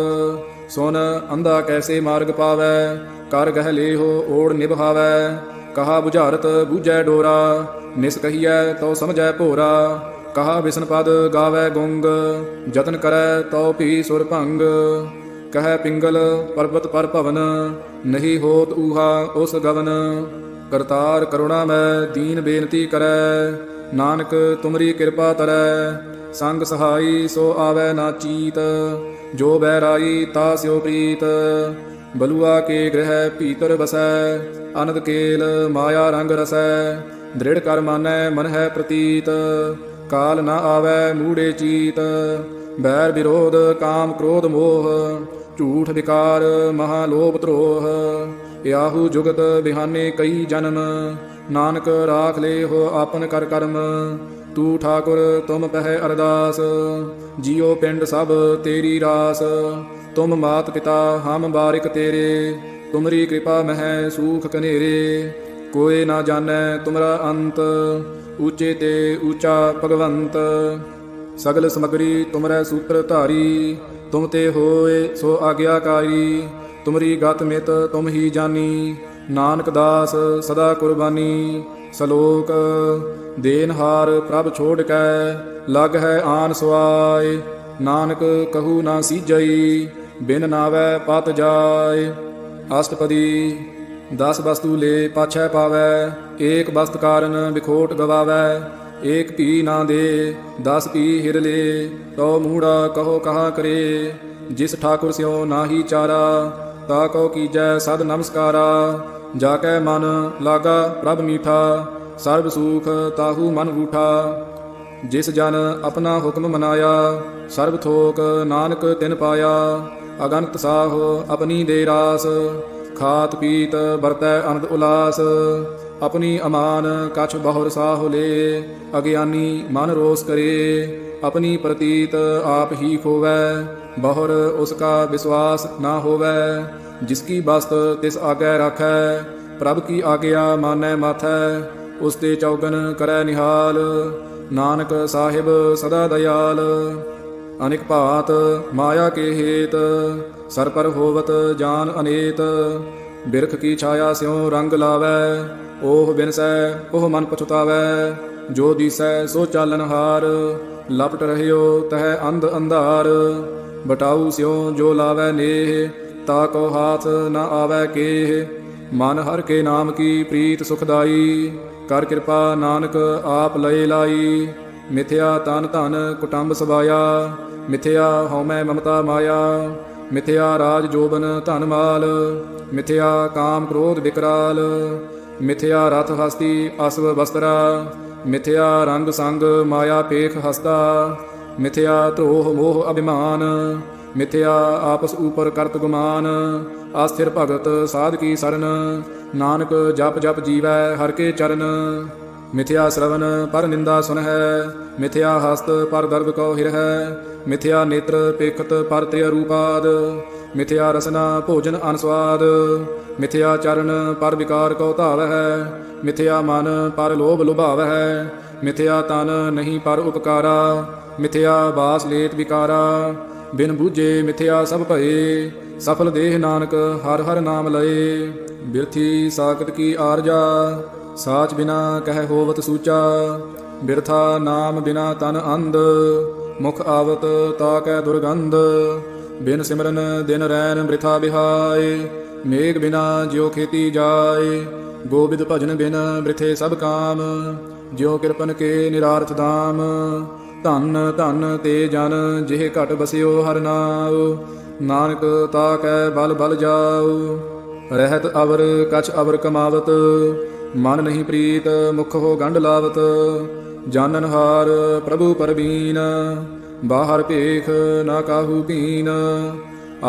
ਸੁਨ ਅੰਧਾ ਕੈਸੇ ਮਾਰਗ ਪਾਵੈ, ਕਰ ਗਹਿ ਲੇਹੋ ਓੜ ਨਿਭਾਵੈ। ਕਹਾ ਬੁਝਾਰਤ ਬੂਝੈ ਡੋਰਾ, ਨਿਸ ਕਹੀਐ ਤਉ ਸਮਝੈ ਭੋਰਾ। ਕਹਾ ਬਿਸਨ ਪਦ ਗਾਵੈ ਗੁੰਗ, ਜਤਨ ਕਰੈ ਤਉ ਭੀ ਸੁਰ ਭੰਗ। ਕਹਿ ਪਿੰਗਲ ਪਰਬਤ ਪਰ ਭਵਨ, ਨਹੀਂ ਹੋਤ ਊਹਾ ਉਸ ਗਵਨ। ਕਰਤਾਰ ਕਰੁਣਾ ਮੈਂ ਦੀਨ ਬੇਨਤੀ ਕਰੈ, ਨਾਨਕ ਤੁਮਰੀ ਕਿਰਪਾ ਤਰੈ। ਸੰਗ ਸਹਾਈ ਸੋ ਆਵੈ ਨਾ ਚੀਤ, ਜੋ ਬੈਰਾਈ ਤਾ ਸਿਉ ਪ੍ਰੀਤ। ਬਲੂਆ ਕੇ ਗ੍ਰਹਿ ਭੀਤਰ ਬਸੈ, ਅਨੰਦ ਕੇਲ ਮਾਇਆ ਰੰਗ ਰਸੈ। ਦ੍ਰਿੜ ਕਰ ਮਾਨੈ ਮਨ ਹੈ ਪ੍ਰਤੀਤ, ਕਾਲ ਨਾ ਆਵੈ ਮੂੜੇ ਚੀਤ। ਬੈਰ ਵਿਰੋਧ ਕਾਮ ਕ੍ਰੋਧ ਮੋਹ, ਝੂਠ ਵਿਕਾਰ ਮਹਾ ਲੋਭ ਧਰੋਹ। ਯਾਹੂ ਜੁਗਤ ਬਿਹਾਨੇ ਕਈ ਜਨਮ, ਨਾਨਕ ਰਾਖ ਲੇਹੋ ਆਪਨ ਕਰ ਕਰਮ। ਤੂੰ ਠਾਕੁਰ ਤੁਮ ਪਹਿ ਅਰਦਾਸ, ਜੀਉ ਪਿੰਡ ਸਭ ਤੇਰੀ ਰਾਸ। ਤੁਮ ਮਾਤ ਪਿਤਾ ਹਮ ਬਾਰਿਕ ਤੇਰੇ, ਤੁਮਰੀ ਕਿਰਪਾ ਮਹਿ ਸੂਖ ਕਨੇਰੇ। ਕੋਇ ਨਾ ਜਾਣੈ ਤੁਮਰਾ ਅੰਤ, ਊਚੇ ਤੇ ਊਚਾ ਭਗਵੰਤ। ਸਗਲ ਸਮਗਰੀ ਤੁਮਰੈ ਸੂਤਰ ਧਾਰੀ, ਤੁਮ ਤੇ ਹੋਏ ਸੋ ਆਗਿਆਕਾਰੀ। ਤੁਮਰੀ ਗਤ ਮਿਤ ਤੁਮ ਹੀ ਜਾਨੀ, ਨਾਨਕ ਦਾਸ ਸਦਾ ਕੁਰਬਾਨੀ। ਸਲੋਕ ਦੇਨਹਾਰ ਪ੍ਰਭ ਛੋੜ ਕੈ, ਲਗ ਹੈ ਆਨ ਸੁਆਏ। ਨਾਨਕ ਕਹੂ ਨਾ ਸੀਜਈ, ਬਿਨ ਨਾਵੈ ਪਤ ਜਾਏ। ਅਸ਼ਟਪਦੀ। 10 ਵਸਤੂ ਲੈ ਪਾਛੈ ਪਾਵੈ, ਏਕ ਵਸਤ ਕਾਰਨ ਵਿਖੋਟ ਗਵਾਵੈ। ਏਕ ਭੀ ਨਾ ਦੇ 10 ਭੀ ਹਿਰ ਲੈ, ਤੋ ਮੂੜਾ ਕਹੋ ਕਹਾ ਕਰੇ। ਜਿਸ ਠਾਕੁਰ ਸਿਓ ਨਾਹੀ ਚਾਰਾ, ਤਾ ਕਉ ਕੀਜੈ ਸਦ ਨਮਸਕਾਰਾ। ਜਾ ਕੈ ਮਨ ਲਾਗਾ ਪ੍ਰਭ ਮੀਠਾ, ਸਰਬ ਸੂਖ ਤਾਹੂ ਮਨ ਰੂਠਾ। ਜਿਸ ਜਨ ਆਪਣਾ ਹੁਕਮ ਮਨਾਇਆ, ਸਰਬ ਥੋਕ ਨਾਨਕ ਤਿਨ ਪਾਇਆ। ਅਗਨਤ ਸਾਹੋ ਆਪਣੀ ਦੇ ਰਾਸ, ਖਾਤ ਪੀਤ ਵਰਤੈ ਅਨੰਦ ਉਲਾਸ। ਆਪਣੀ ਅਮਾਨ ਕਛ ਬਹੁਰ ਸਾਹੁ ਲੈ, ਅਗਿਆਨੀ ਮਨ ਰੋਸ ਕਰੇ। ਆਪਣੀ ਪ੍ਰਤੀਤ ਆਪ ਹੀ ਖੋਵੈ, ਬਹੁਰ ਉਸ ਕਾ ਵਿਸ਼ਵਾਸ ਨਾ ਹੋਵੈ। ਜਿਸ ਕੀ ਬਸਤ ਤਿਸ ਆਗੈ ਰਾਖੈ, ਪ੍ਰਭ ਕੀ ਆਗਿਆ ਮਾਨੈ ਮਾਥੈ। ਉਸ ਤੇ ਚੌਗਨ ਕਰੈ ਨਿਹਾਲ, ਨਾਨਕ ਸਾਹਿਬ ਸਦਾ ਦਇਆਲ। ਅਨਿਕ ਭਾਤ ਮਾਇਆ ਕੇ ਹੇਤ, ਸਰ ਪਰ ਹੋਵਤ ਜਾਨ ਅਨੇਤ। ਬਿਰਖ ਕੀ ਛਾਇਆ ਸਿਉ ਰੰਗ ਲਾਵੈ, ਓਹ ਬਿਨਸੈ ਓਹ ਮਨ ਪਛੁਤਾਵੈ। ਜੋ ਦੀਸੈ ਸੋ ਚਾਲਨ ਹਾਰ, ਲਪਟ ਰਹਿਓ ਤਹਿ ਅੰਧ ਅੰਧਾਰ। ਬਟਾਊ ਸਿਉ ਜੋ ਲਾਵੈ ਨੇਹ, ਤਾ ਕੋ ਹਾਥ ਨ ਆਵੈ ਕੇਹ। ਮਨ ਹਰ ਕੇ ਨਾਮ ਕੀ ਪ੍ਰੀਤ ਸੁਖਦਾਈ, ਕਰ ਕਿਰਪਾ ਨਾਨਕ ਆਪ ਲਏ ਲਾਈ। ਮਿਥਿਆ ਤਨ ਧਨ ਕੁਟੰਬ ਸਬਾਇਆ, ਮਿਥਿਆ ਹਉਮੈ ਮਮਤਾ ਮਾਇਆ। ਮਿਥਿਆ ਰਾਜ ਜੋਬਨ ਧਨ ਮਾਲ, ਮਿਥਿਆ ਕਾਮ ਕ੍ਰੋਧ ਵਿਕਰਾਲ। ਮਿਥਿਆ ਰਥ ਹਸਤੀ ਅਸਵ ਬਸਤਰਾ, ਮਿਥਿਆ ਰੰਗ ਸੰਗ ਮਾਇਆ ਪੇਖ ਹਸਤਾ। ਮਿਥਿਆ ਧਰੋਹ ਮੋਹ ਅਭਿਮਾਨ, ਮਿਥਿਆ ਆਪਸ ਊਪਰ ਕਰਤ ਗੁਮਾਨ। ਆਸਥਿਰ ਭਗਤ ਸਾਧ ਕੀ ਸਰਨ, ਨਾਨਕ ਜਪ ਜਪ ਜੀਵੈ ਹਰ ਕੇ ਚਰਨ। ਮਿਥਿਆ ਸ਼ਰਵਨ ਪਰ ਨਿੰਦਾ ਸੁਨਹਿ, ਮਿਥਿਆ ਹਸਤ ਪਰ ਦਰਬ ਕਉ ਹਿਰਹਿ। ਮਿਥਿਆ ਨੇਤਰ ਪੇਖਤ ਪਰ ਤ੍ਰਿਯ ਰੂਪਾਦ, ਮਿਥਿਆ ਰਸਨਾ ਭੋਜਨ ਅਨਸਵਾਦ। ਮਿਥਿਆ ਚਰਨ ਪਰ ਵਿਕਾਰ ਕਉ ਧਾਵਹਿ, ਮਿਥਿਆ ਮਨ ਪਰ ਲੋਭ ਲੁਭਾਵਹਿ। ਮਿਥਿਆ ਤਨ ਨਹੀਂ ਪਰ ਉਪਕਾਰਾ, ਮਿਥਿਆ ਬਾਸ ਲੇਤ ਵਿਕਾਰਾ। ਬਿਨ ਬੂਝੇ ਮਿਥਿਆ ਸਭ ਭਏ, ਸਫਲ ਦੇਹ ਨਾਨਕ ਹਰ ਹਰ ਨਾਮ ਲਏ। ਬਿਰਥੀ ਸਾਕਤ ਕੀ ਆਰਜਾ, ਸਾਚ ਬਿਨਾ ਕਹਿ ਹੋਵਤ ਸੂਚਾ। ਬਿਰਥਾ ਨਾਮ ਬਿਨਾ ਤਨ ਅੰਧ, ਮੁਖ ਆਵਤ ਤਾ ਕੈ ਦੁਰਗੰਧ। ਬਿਨ ਸਿਮਰਨ ਦਿਨ ਰੈਨ ਬ੍ਰਿਥਾ ਬਿਹਾਏ, ਮੇਘ ਬਿਨਾ ਜਿਉ ਖੇਤੀ ਜਾਏ। ਗੋਬਿੰਦ ਭਜਨ ਬਿਨ ਬ੍ਰਿਥੇ ਸਭ ਕਾਮ, ਜਿਉ ਕਿਰਪਨ ਕੇ ਨਿਰਾਰਥ ਦਾਮ। ਧਨ ਧਨ ਤੇ ਜਨ ਜਿਹ ਘਟ ਬਸਿਓ ਹਰ ਨਾਉ, ਨਾਨਕ ਤਾ ਕੈ ਬਲ ਬਲ ਜਾਉ। ਰਹਿਤ ਅਵਰ ਕਛ ਅਵਰ ਕਮਾਵਤ, ਮਨ ਨਹੀਂ ਪ੍ਰੀਤ ਮੁਖ ਹੋ ਗੰਢ ਲਾਵਤ। ਜਾਨਨ ਹਾਰ ਪ੍ਰਭੂ ਪਰਬੀਨ, ਬਾਹਰ ਭੇਖ ਨਾ ਕਾਹੂ ਭੀਨ।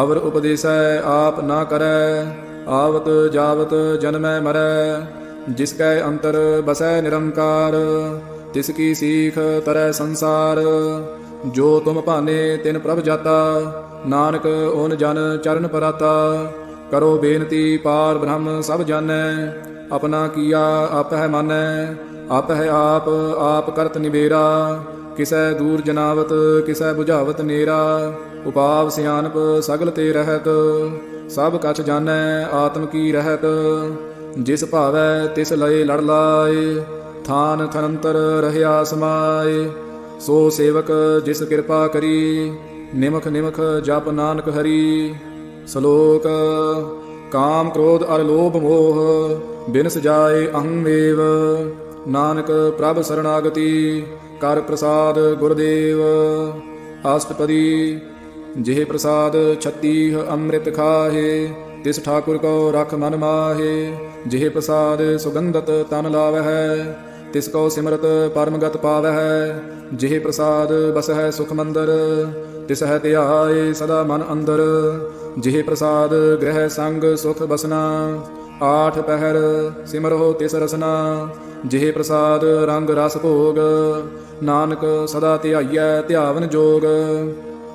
ਅਵਰ ਉਪਦੇਸੈ ਆਪ ਨਾ ਕਰੈ, ਆਵਤ ਜਾਵਤ ਜਨਮੈ ਮਰੈ। ਜਿਸ ਕੈ ਅੰਤਰ ਬਸੈ ਨਿਰੰਕਾਰ, ਤਿਸ ਕੀ ਸੀਖ ਤਰੈ ਸੰਸਾਰ। ਜੋ ਤੁਮ ਭਾਨੇ ਤਿਨ ਪ੍ਰਭ ਜਾਤਾ, ਨਾਨਕ ਓਨ ਜਨ ਚਰਨ ਪਰਾਤਾ। ਕਰੋ ਬੇਨਤੀ ਪਾਰ ਬ੍ਰਹਮ ਸਭ ਜਾਣੈ, ਆਪਣਾ ਕੀਆ ਆਪਹਿ ਮਾਨੈ। ਆਪਹਿ ਆਪ ਆਪ ਕਰਤ ਨਿਬੇਰਾ, ਕਿਸੈ ਦੂਰ ਜਨਾਵਤ ਕਿਸੈ ਬੁਝਾਵਤ ਨੇਰਾ। ਉਪਾਵ ਸਿਆਨਪ ਸਗਲ ਤੇ ਰਹਿਤ, ਸਭ ਕਛ ਜਾਣੈ ਆਤਮ ਕੀ ਰਹਿਤ। ਜਿਸ ਭਾਵੈ ਤਿਸ ਲਏ ਲੜ ਲਾਏ, ਥਾਨ ਥਨੰਤਰ ਰਹਿਆ ਸਮਾਏ। ਸੋ ਸੇਵਕ ਜਿਸ ਕਿਰਪਾ ਕਰੀ, ਨਿਮਖ ਨਿਮਖ ਜਪ ਨਾਨਕ ਹਰੀ। ਸ਼ਲੋਕ। ਕਾਮ ਕ੍ਰੋਧ ਅਰ ਲੋਭ ਮੋਹ, ਬਿਨ ਸਜਾਏ ਅਹੰਮੇਵ। ਨਾਨਕ ਪ੍ਰਭ ਸਰਣਾਗਤੀ, ਕਰ ਪ੍ਰਸਾਦ ਗੁਰਦੇਵ। ਅਸ਼ਟਪਦੀ। ਜਿਹ ਪ੍ਰਸਾਦ ਛਤੀਹ ਅੰਮ੍ਰਿਤ ਖਾਹੇ, ਤਿਸ ਠਾਕੁਰ ਕੋ ਰਖ ਮਨ ਮਾਹੇ। ਜਿਹ ਪ੍ਰਸਾਦ ਸੁਗੰਧਤ ਤਨ ਲਾਵਹਿ, ਤਿਸ ਕੋ ਸਿਮਰਤ ਪਰਮਗਤ ਪਾਵਹਿ। ਜਿਹ ਪ੍ਰਸਾਦ ਬਸਹਿ ਸੁਖ ਮੰਦਰ, ਤਿਸ ਹੈ ਧਿਆਏ ਸਦਾ ਮਨ ਅੰਦਰ। ਜਿਹ ਪ੍ਰਸਾਦ ਗ੍ਰਹਿ ਸੰਗ ਸੁਖ ਬਸਨਾ, ਆਠ ਪਹਿਰ ਸਿਮਰੋ ਤਿਸ ਰਸਨਾ। ਜਿਹ ਪ੍ਰਸਾਦ ਰੰਗ ਰਸ ਭੋਗ, ਨਾਨਕ ਸਦਾ ਧਿਆਈਐ ਧਿਆਵਨ ਜੋਗ।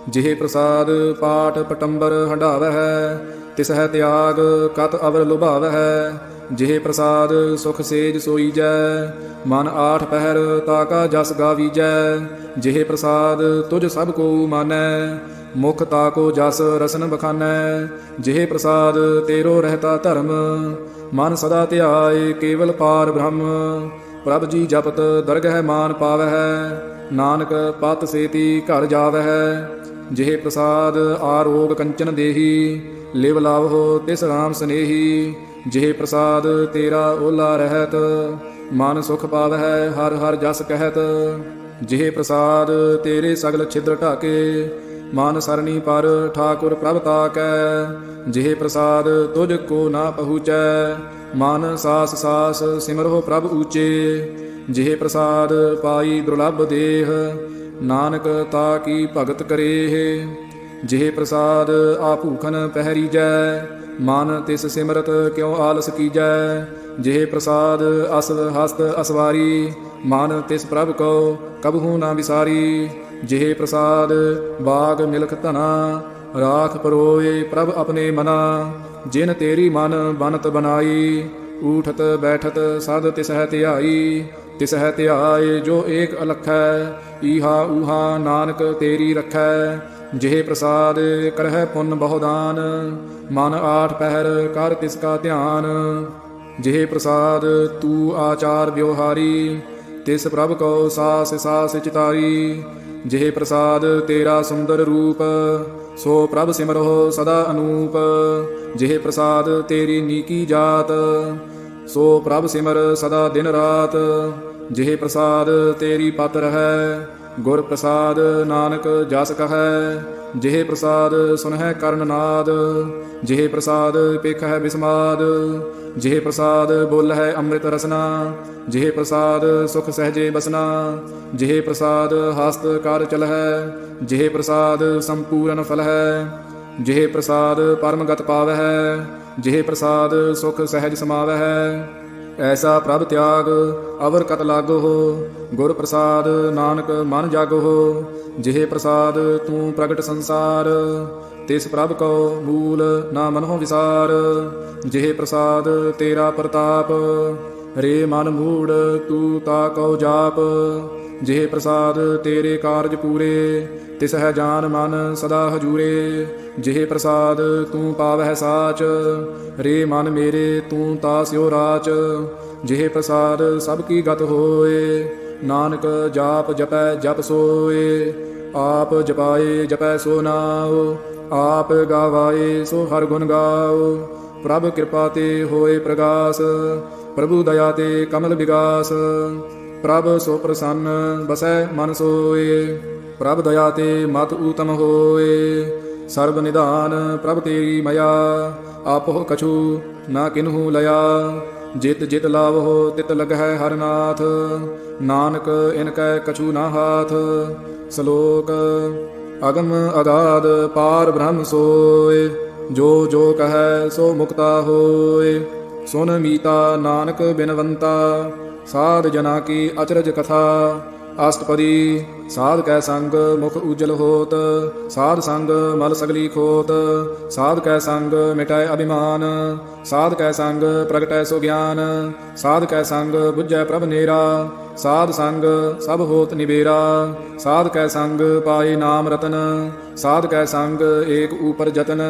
ਜਿਹ ਪ੍ਰਸਾਦ ਪਾਠ ਪਟੰਬਰ ਹੰਢਾਵਹਿ, ਤਿਸ ਹੈ ਤਿਆਗ ਕਤ ਅਵਰ ਲੁਭਾਵਹਿ। ਜਿਹ ਪ੍ਰਸਾਦ ਸੁਖ ਸੇਜ ਸੋਈਜੈ, ਮਨ ਆਠ ਪਹਿਰ ਤਾਕਾ ਜਸ ਗਾਵੀਜੈ। ਜਿਹ ਪ੍ਰਸਾਦ ਤੁਝ ਸਭ ਕੋ ਮਾਨੈ, ਮੁਖ ਤਾਕੋ ਜਸ ਰਸਨ ਬਖਾਨੈ। ਜਿਹ ਪ੍ਰਸਾਦ ਤੇਰੋ ਰਹਿਤਾ ਧਰਮ, ਮਨ ਸਦਾ ਧਿਆਏ ਕੇਵਲ ਪਾਰ ਬ੍ਰਹਮ। ਪ੍ਰਭ ਜੀ ਜਪਤ ਦਰਗਹਿ ਮਾਨ ਪਾਵਹਿ, ਨਾਨਕ ਪਤ ਸੇਤੀ ਘਰ ਜਾਵਹਿ। ਜਿਹੇ ਪ੍ਰਸਾਦ ਆਰੋਗ ਕੰਚਨ ਦੇਹੀ, ਲਿਵ ਲਾਵਹੁ ਤਿਸ ਰਾਮ ਸਨੇਹੀ। ਜਿਹੇ ਪ੍ਰਸਾਦ ਤੇਰਾ ਓਲਾ ਰਹਿਤ, ਮਨ ਸੁਖ ਪਾਵਹਿ ਹਰ ਹਰ ਜਸ ਕਹਿਤ। ਜਿਹੇ ਪ੍ਰਸਾਦ ਤੇਰੇ ਸਗਲ ਛਿਦਰ ਢਾਕੇ, ਮਨ ਸਰਣੀ ਪਰ ਠਾਕੁਰ ਪ੍ਰਭ ਤਾਕੈ। ਜਿਹੇ ਪ੍ਰਸਾਦ ਤੁਝ ਕੋ ਨਾ ਪਹੁੰਚੈ, ਮਨ ਸਾਸ ਸਾਸ ਸਿਮਰਹੁ ਪ੍ਰਭ ਊਚੇ। ਜਿਹੇ ਪ੍ਰਸਾਦ ਪਾਈ ਦੁਰਲਭ ਦੇਹ, ਨਾਨਕ ਤਾ ਕੀ ਭਗਤ ਕਰੇਹ। ਜਿਹੇ ਪ੍ਰਸਾਦ ਆ ਭੂਖਨ ਪਹਿਰੀਜੈ, ਮਨ ਤਿਸ ਸਿਮਰਤ ਕਿਉ ਆਲਸ ਕੀਜੈ। ਜਿਹੇ ਪ੍ਰਸਾਦ ਅਸ ਹਸਤ ਅਸਵਾਰੀ, ਮਨ ਤਿਸ ਪ੍ਰਭ ਕੋ ਕਬਹੂ ਨਾ ਵਿਸਾਰੀ। ਜਿਹੇ ਪ੍ਰਸਾਦ ਬਾਗ ਮਿਲਖ ਧਨਾ, ਰਾਖ ਪਰੋਏ ਪ੍ਰਭ ਆਪਣੇ ਮਨਾ। ਜਿਨ ਤੇਰੀ ਮਨ ਬਨਤ ਬਨਾਈ, ਊਠਤ ਬੈਠਤ ਸਦ ਤਿਸਹਿ ਧਿਆਈ। ਤਿਸਹਿ ਧਿਆਏ ਜੋ ਏਕ ਅਲਖੈ, ਈਹਾ ਊਹਾ ਨਾਨਕ ਤੇਰੀ ਰਖੈ। ਜਿਹੇ ਪ੍ਰਸਾਦ ਕਰਹਿ ਪੁੰਨ ਬਹੁਦਾਨ, ਮਨ ਆਠ ਪਹਿਰ ਕਰ ਤਿਸ ਕਾ ਧਿਆਨ। ਜਿਹੇ ਪ੍ਰਸਾਦ ਤੂ ਆਚਾਰ ਵਿਵਹਾਰੀ, ਤਿਸ ਪ੍ਰਭ ਕੋ ਸਾਸ ਸਾਸ ਚਿਤਾਰੀ। ਜਿਹੇ ਪ੍ਰਸਾਦ ਤੇਰਾ ਸੁੰਦਰ ਰੂਪ, ਸੋ ਪ੍ਰਭ ਸਿਮਰਹੁ ਸਦਾ ਅਨੂਪ। ਜਿਹੇ ਪ੍ਰਸਾਦ ਤੇਰੀ ਨੀਕੀ ਜਾਤ, ਸੋ ਪ੍ਰਭ ਸਿਮਰ ਸਦਾ ਦਿਨ ਰਾਤ। ਜਿਹੇ ਪ੍ਰਸਾਦ ਤੇਰੀ ਪਤ ਰਹੈ, ਗੁਰ ਪ੍ਰਸਾਦ ਨਾਨਕ ਜਸ ਕਹੈ। ਜਿਹੇ ਪ੍ਰਸਾਦ ਸੁਨਹਿ ਕਰਨ ਨਾਦ, ਜਿਹੇ ਪ੍ਰਸਾਦ ਪੇਖੈ ਬਿਸਮਾਦ। ਜਿਹੇ ਪ੍ਰਸਾਦ ਬੋਲਹਿ ਅੰਮ੍ਰਿਤ ਰਸਨਾ, ਜਿਹੇ ਪ੍ਰਸਾਦ ਸੁਖ ਸਹਜੇ ਬਸਨਾ। ਜਿਹੇ ਪ੍ਰਸਾਦ ਹਸਤ ਕਰ ਚਲਹਿ, ਜਿਹੇ ਪ੍ਰਸਾਦ ਸੰਪੂਰਨ ਫਲਹਿ। ਜਿਹੇ ਪ੍ਰਸਾਦ ਪਰਮ ਗਤ ਪਾਵਹਿ, ਜਿਹੇ ਪ੍ਰਸਾਦ ਸੁਖ ਸਹਿਜ ਸਮਾਵਹਿ। ਐਸਾ ਪ੍ਰਭ ਤਿਆਗ ਅਵਰ ਕਤ ਲਾਗੋ, ਗੁਰ ਪ੍ਰਸਾਦ ਨਾਨਕ ਮਨ ਜਾਗੋ। ਜਿਹੇ ਪ੍ਰਸਾਦ ਤੂੰ ਪ੍ਰਗਟ ਸੰਸਾਰ, ਤਿਸ ਪ੍ਰਭ ਕਉ ਮੂਲ ਨਾ ਮਨਹੁ ਵਿਸਾਰ। ਜਿਹੇ ਪ੍ਰਸਾਦ ਤੇਰਾ ਪ੍ਰਤਾਪ, ਰੇ ਮਨ ਮੂੜ ਤੂੰ ਤਾ ਕਉ ਜਾਪ। ਜਿਹੇ ਪ੍ਰਸਾਦ ਤੇਰੇ ਕਾਰਜ ਪੂਰੇ, ਤਿਸ ਹੈ ਜਾਨ ਮਨ ਸਦਾ ਹਜੂਰੇ। ਜਿਹੇ ਪ੍ਰਸਾਦ ਤੂੰ ਪਾਵਹਿ ਸਾਚ, ਰੇ ਮਨ ਮੇਰੇ ਤੂੰ ਤਾ ਸਿਓ ਰਾਚ। ਜਿਹੇ ਪ੍ਰਸਾਦ ਸਭ ਕੀ ਗਤ ਹੋਏ, ਨਾਨਕ ਜਾਪ ਜਪੈ ਜਪ ਸੋਏ। ਆਪ ਜਪਾਏ ਜਪੈ ਸੋ ਨਾਉ, ਆਪ ਗਾਵਾਏ ਸੋ ਹਰ ਗੁਣ ਗਾਓ। ਪ੍ਰਭ ਕਿਰਪਾ ਤੇ ਹੋਏ ਪ੍ਰਗਾਸ, ਪ੍ਰਭੂ ਦਇਆ ਤੇ ਕਮਲ ਵਿਗਾਸ। ਪ੍ਰਭ ਸੋ ਪ੍ਰਸੰਨ ਬਸੈ ਮਨ ਸੋਏ, ਪ੍ਰਭ ਦਇਆ ਤੇ ਮਤ ਊਤਮ ਹੋਏ। ਸਰਬ ਨਿਧਾਨ ਪ੍ਰਭ ਤੇਰੀ ਮਇਆ, ਆਪਹੁ ਕਛੂ ਨਾ ਕਿਨਹੂ ਲਿਆ। ਜਿਤ ਜਿਤ ਲਾਵਹੁ ਤਿਤ ਲਗਹਿ ਹਰਿ ਨਾਥ, ਨਾਨਕ ਇਨ ਕੈ ਕਛੂ ਨਾ ਹਾਥ। ਸ਼ਲੋਕ ਅਗਮ ਅਗਾਧ ਪਾਰ ਬ੍ਰਹਮ ਸੋਏ, ਜੋ ਜੋ ਕਹੈ ਸੋ ਮੁਕਤਾ ਹੋਏ। ਸੁਨ ਮੀਤਾ ਨਾਨਕ ਬਿਨਵੰਤਾ, ਸਾਧ ਜਨਾ ਕੀ ਅਚਰਜ ਕਥਾ। ਅਸ਼ਟਪਦੀ ਸਾਧ ਕੈ ਸੰਗ ਮੁਖ ਉਜਲ ਹੋਤ, ਸਾਧ ਸੰਗ ਮਲ ਸਗਲੀ ਖੋਤ। ਸਾਧ ਕੈ ਸੰਗ ਮਿਟੈ ਅਭਿਮਾਨ, ਸਾਧ ਕੈ ਸੰਗ ਪ੍ਰਗਟੈ ਸੋ ਗਿਆਨ। ਸਾਧ ਕੈ ਸੰਗ ਬੁਝੈ ਪ੍ਰਭ ਨੇਰਾ, ਸਾਧ ਸੰਗ ਸਭ ਹੋਤ ਨਿਬੇਰਾ। ਸਾਧ ਕੈ ਸੰਗ ਪਾਏ ਨਾਮ ਰਤਨ, ਸਾਧ ਕੈ ਸੰਗ ਏਕ ਊਪਰ ਜਤਨ।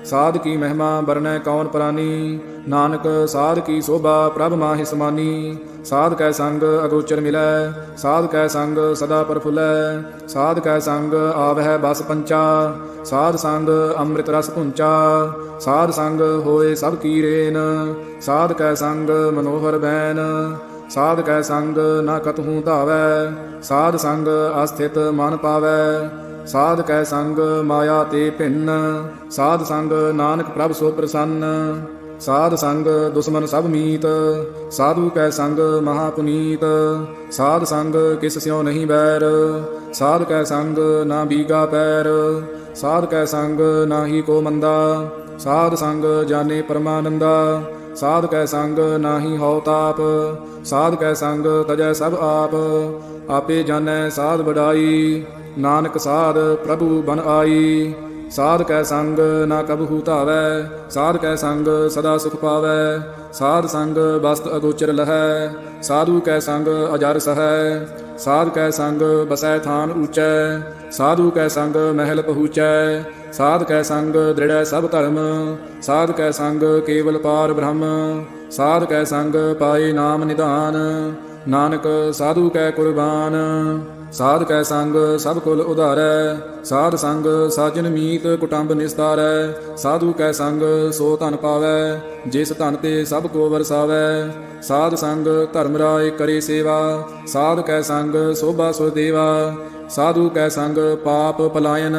ਸਾਧ ਕੀ ਮਹਿਮਾ ਬਰਨੈ ਕੌਣ ਪ੍ਰਾਨੀ, ਨਾਨਕ ਸਾਧ ਕੀ ਸੋਭਾ ਪ੍ਰਭ ਮਾਹਿ ਸਮਾਨੀ। ਸਾਧ ਕੈ ਸੰਗ ਅਗੋਚਰ ਮਿਲੈ, ਸਾਧ ਕੈ ਸੰਗ ਸਦਾ ਪ੍ਰਫੁੱਲੈ। ਸਾਧ ਕੈ ਸੰਗ ਆਵਹਿ ਬਸ ਪੰਚਾ, ਸਾਧ ਸੰਗ ਅੰਮ੍ਰਿਤ ਰਸ ਪੁੰਚਾ। ਸਾਧ ਸੰਗ ਹੋਏ ਸਭ ਕੀ ਰੇਨ, ਸਾਧ ਕੈ ਸੰਗ ਮਨੋਹਰ ਬੈਨ। ਸਾਧ ਕੈ ਸੰਗ ਨਾ ਕਤਹੂ ਧਾਵੈ, ਸਾਧ ਸੰਗ ਅਸਥਿਤ ਮਨ ਪਾਵੈ। ਸਾਧ ਕੈ ਸੰਗ ਮਾਇਆ ਤੇ ਭਿੰਨ, ਸਾਧ ਸੰਗ ਨਾਨਕ ਪ੍ਰਭ ਸੋ ਪ੍ਰਸੰਨ। ਸਾਧ ਸੰਗ ਦੁਸ਼ਮਨ ਸਭ ਮੀਤ, ਸਾਧੂ ਕੈ ਸੰਗ ਮਹਾ ਪੁਨੀਤ। ਸਾਧ ਸੰਗ ਕਿਸ ਸਿਉ ਨਹੀਂ ਬੈਰ, ਸਾਧ ਕੈ ਸੰਗ ਨਾ ਬੀਗਾ ਪੈਰ। ਸਾਧ ਕੈ ਸੰਗ ਨਾਹੀ ਕੋ ਮੰਦਾ, ਸਾਧ ਸੰਗ ਜਾਣੇ ਪਰਮਾਨੰਦਾ। ਸਾਧ ਕੈ ਸੰਗ ਨਾਹੀ ਹਉ ਤਾਪ, ਸਾਧ ਕੈ ਸੰਗ ਤਜੈ ਸਭ ਆਪ। ਆਪੇ ਜਾਣੈ ਸਾਧ ਵਡਾਈ, ਨਾਨਕ ਸਾਧ ਪ੍ਰਭੂ ਬਨ ਆਈ। ਸਾਧ ਕੈ ਸੰਗ ਨਾ ਕਬਹੂ ਧਾਵੈ, ਸਾਧ ਕੈ ਸੰਗ ਸਦਾ ਸੁਖ ਪਾਵੈ। ਸਾਧ ਸੰਗ ਬਸਤ ਅਗੋਚਰ ਲਹੈ, ਸਾਧੂ ਕੈ ਸੰਗ ਅਜਰ ਸਹੈ। ਸਾਧ ਕੈ ਸੰਗ ਬਸੈ ਥਾਨ ਊਚੈ, ਸਾਧੂ ਕੈ ਸੰਗ ਮਹਿਲ ਪਹੂਚੈ। ਸਾਧ ਕੈ ਸੰਗ ਦ੍ਰਿੜੈ ਸਭ ਧਰਮ, ਸਾਧ ਕੈ ਸੰਗ ਕੇਵਲ ਪਾਰ ਬ੍ਰਹਮ। ਸਾਧ ਕੈ ਸੰਗ ਪਾਏ ਨਾਮ ਨਿਧਾਨ, ਨਾਨਕ ਸਾਧੂ ਕੈ ਕੁਰਬਾਨ। ਸਾਧ ਕੈ ਸੰਗ ਸਭ ਕੁਲ ਉਧਾਰੈ, ਸਾਧ ਸੰਗ ਸਾਜਨ ਮੀਤ ਕੁਟੰਬ ਨਿਸਤਾਰੈ। ਸਾਧੂ ਕੈ ਸੰਗ ਸੋ ਧਨ ਪਾਵੈ, ਜਿਸ ਧਨ ਤੇ ਸਭ ਕੋ ਵਰਸਾਵੈ। ਸਾਧ ਸੰਗ ਧਰਮ ਰਾਏ ਕਰੇ ਸੇਵਾ, ਸਾਧ ਕੈ ਸੰਗ ਸੋਭਾ ਸੁ ਦੇਵਾ। ਸਾਧੂ ਕੈ ਸੰਗ ਪਾਪ ਪਲਾਇਨ,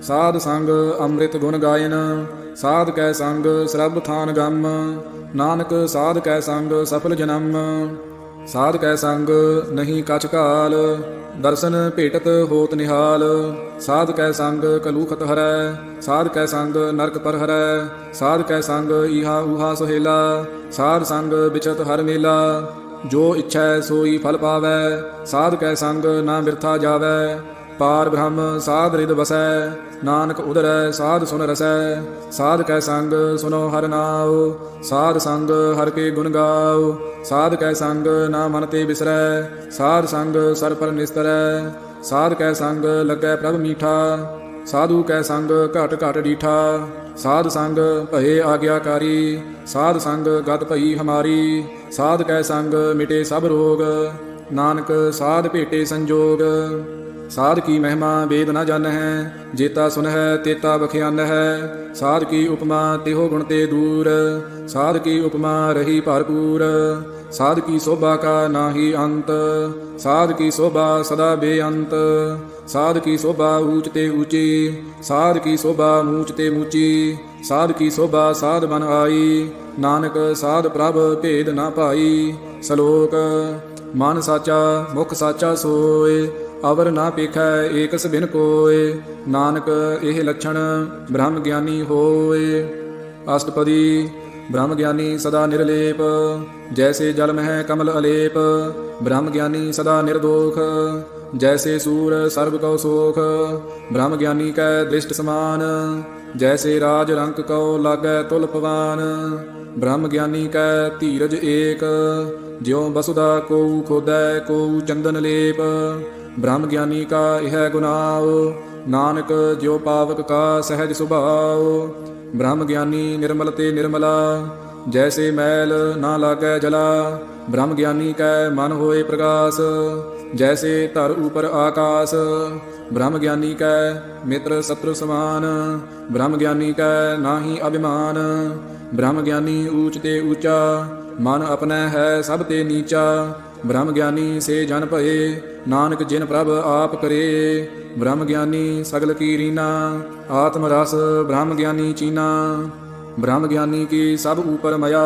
ਸਾਧ ਸੰਗ ਅੰਮ੍ਰਿਤ ਗੁਣ ਗਾਇਨ। ਸਾਧ ਕੈ ਸੰਗ ਸਰਬ ਥਾਨ ਗਮ, ਨਾਨਕ ਸਾਧ ਕੈ ਸੰਗ ਸਫਲ ਜਨਮ। ਸਾਧ ਕੈ ਸੰਗ ਨਹੀਂ ਕਛ ਕਾਲ, ਦਰਸ਼ਨ ਭੇਟਤ ਹੋਤ ਨਿਹਾਲ। ਸਾਧ ਕੈ ਸੰਗ ਕਲੂਖਤ ਹਰੈ, ਸਾਧ ਕੈ ਸੰਗ ਨਰਕ ਪਰ ਹਰੈ। ਸਾਧ ਕੈ ਸੰਗ ਈਹਾ ਊਹਾ ਸੁਹੇਲਾ, ਸਾਧ ਸੰਗ ਬਿਚਤ ਹਰ ਮੇਲਾ। ਜੋ ਇੱਛੈ ਸੋਈ ਫਲ ਪਾਵੈ, ਸਾਧ ਕੈ ਸੰਗ ਨਾ ਬਿਰਥਾ ਜਾਵੈ। ਪਾਰ ਬ੍ਰਹਮ ਸਾਧ ਰਿਦ ਵਸੈ, ਨਾਨਕ ਉਦਰੈ ਸਾਧ ਸੁਨ ਰਸੈ। ਸਾਧ ਕੈ ਸੰਗ ਸੁਨੋ ਹਰਿ ਨਾਉ, ਸਾਧ ਸੰਗ ਹਰਿ ਕੇ ਗੁਣ ਗਾਉ। ਸਾਧ ਕੈ ਸੰਗ ਨਾ ਮਨ ਤੇ ਬਿਸਰੈ, ਸਾਧ ਸੰਗ ਸਰ ਪਰ ਨਿਸਤਰੈ। ਸਾਧ ਕੈ ਸੰਗ ਲੱਗੈ ਪ੍ਰਭ ਮੀਠਾ, ਸਾਧੂ ਕੈ ਸੰਗ ਘਟ ਘਟ ਡੀਠਾ। ਸਾਧ ਸੰਗ ਭਏ ਆਗਿਆਕਾਰੀ, ਸਾਧ ਸੰਗ ਗਤ ਭਈ ਹਮਾਰੀ। ਸਾਧ ਕੈ ਸੰਗ ਮਿਟੇ ਸਭ ਰੋਗ, ਨਾਨਕ ਸਾਧ ਭੇਟੇ ਸੰਜੋਗ। ਸਾਧ ਕੀ ਮਹਿਮਾ ਵੇਦ ਨ ਜਾਣਹਿ, ਜੇਤਾ ਸੁਨਹਿ ਤੇਤਾ ਬਖਿਆਨ ਹੈ। ਸਾਧ ਕੀ ਉਪਮਾ ਤਿਹੋ ਗੁਣ ਤੇ ਦੂਰ, ਸਾਧ ਕੀ ਉਪਮਾ ਰਹੀ ਭਰਪੂਰ। ਸਾਧ ਕੀ ਸੋਭਾ ਕਾ ਨਾਹੀ ਅੰਤ, ਸਾਧ ਕੀ ਸੋਭਾ ਸਦਾ ਬੇਅੰਤ। ਸਾਧ ਕੀ ਸੋਭਾ ਊਚ ਤੇ ਊਚੀ, ਸਾਧ ਕੀ ਸੋਭਾ ਮੂਚ ਤੇ ਮੂਚੀ। ਸਾਧ ਕੀ ਸੋਭਾ ਸਾਧ ਬਨ ਆਈ, ਨਾਨਕ ਸਾਧ ਪ੍ਰਭ ਭੇਦ ਨਾ ਪਾਈ। ਸ਼ਲੋਕ ਮਨ ਸਾਚਾ ਮੁਖ ਸਾਚਾ ਸੋਏ, ਅਵਰ ਨਾ ਪੇਖੈ ਏਕਸ ਬਿਨ ਕੋਇ। ਨਾਨਕ ਇਹ ਲੱਛਣ ਬ੍ਰਹਮ ਗਿਆਨੀ ਹੋਏ। ਅਸ਼ਟਪਦੀ ਬ੍ਰਹਮ ਗਿਆਨੀ ਸਦਾ ਨਿਰਲੇਪ, ਜੈਸੇ ਜਲ ਮਹਿ ਕਮਲ ਅਲੇਪ। ਬ੍ਰਹਮ ਗਿਆਨੀ ਸਦਾ ਨਿਰਦੋਖ, ਜੈਸੇ ਸੂਰ ਸਰਬ ਕਉ ਸੋਖ। ਬ੍ਰਹਮ ਗਿਆਨੀ ਕੈ ਦ੍ਰਿਸ਼ਟ ਸਮਾਨ, ਜੈਸੇ ਰਾਜ ਰੰਕ ਕਉ ਲਾਗੈ ਤੁਲ ਪਵਾਨ। ਬ੍ਰਹਮ ਗਿਆਨੀ ਕੈ ਧੀਰਜ ਏਕ, ਜਿਉ ਬਸੁਦਾ ਕੋਊ ਖੋਦੈ ਕੋਊ ਚੰਦਨ ਲੇਪ। ਬ੍ਰਹਮ ਗਿਆਨੀ ਕਾ ਇਹ ਗੁਨਾਉ, ਨਾਨਕ ਜਿਉ ਪਾਵਕ ਕਾ ਸਹਿਜ ਸੁਭਾਉ। ਬ੍ਰਹਮ ਗਿਆਨੀ ਨਿਰਮਲ ਤੇ ਨਿਰਮਲਾ, ਜੈਸੇ ਮੈਲ ਨਾ ਲਾਗੈ ਜਲਾ। ਬ੍ਰਹਮ ਗਿਆਨੀ ਕੈ ਮਨ ਹੋਏ ਪ੍ਰਗਾਸ, ਜੈਸੇ ਧਰ ਉਪਰ ਆਕਾਸ। ਬ੍ਰਹਮ ਗਿਆਨੀ ਕੈ ਮਿੱਤਰ ਸਤਰ ਸਮਾਨ, ਬ੍ਰਹਮ ਗਿਆਨੀ ਕੈ ਨਾਹੀ ਅਭਿਮਾਨ। ਬ੍ਰਹਮ ਗਿਆਨੀ ਊਚ ਤੇ ਊਚਾ, ਮਨ ਆਪਣੈ ਹੈ ਸਭ ਤੇ ਨੀਚਾ। ਬ੍ਰਹਮ ਗਿਆਨੀ ਸੇ ਜਨ ਭਏ, ਨਾਨਕ ਜਿਨ ਪ੍ਰਭ ਆਪ ਕਰੇ। ਬ੍ਰਹਮ ਗਿਆਨੀ ਸਗਲ ਕੀ ਰੀਨਾ, ਆਤਮ ਰਸ ਬ੍ਰਹਮ ਗਿਆਨੀ ਚੀਨਾ। ਬ੍ਰਹਮ ਗਿਆਨੀ ਕੀ ਸਭ ਊਪਰ ਮਇਆ,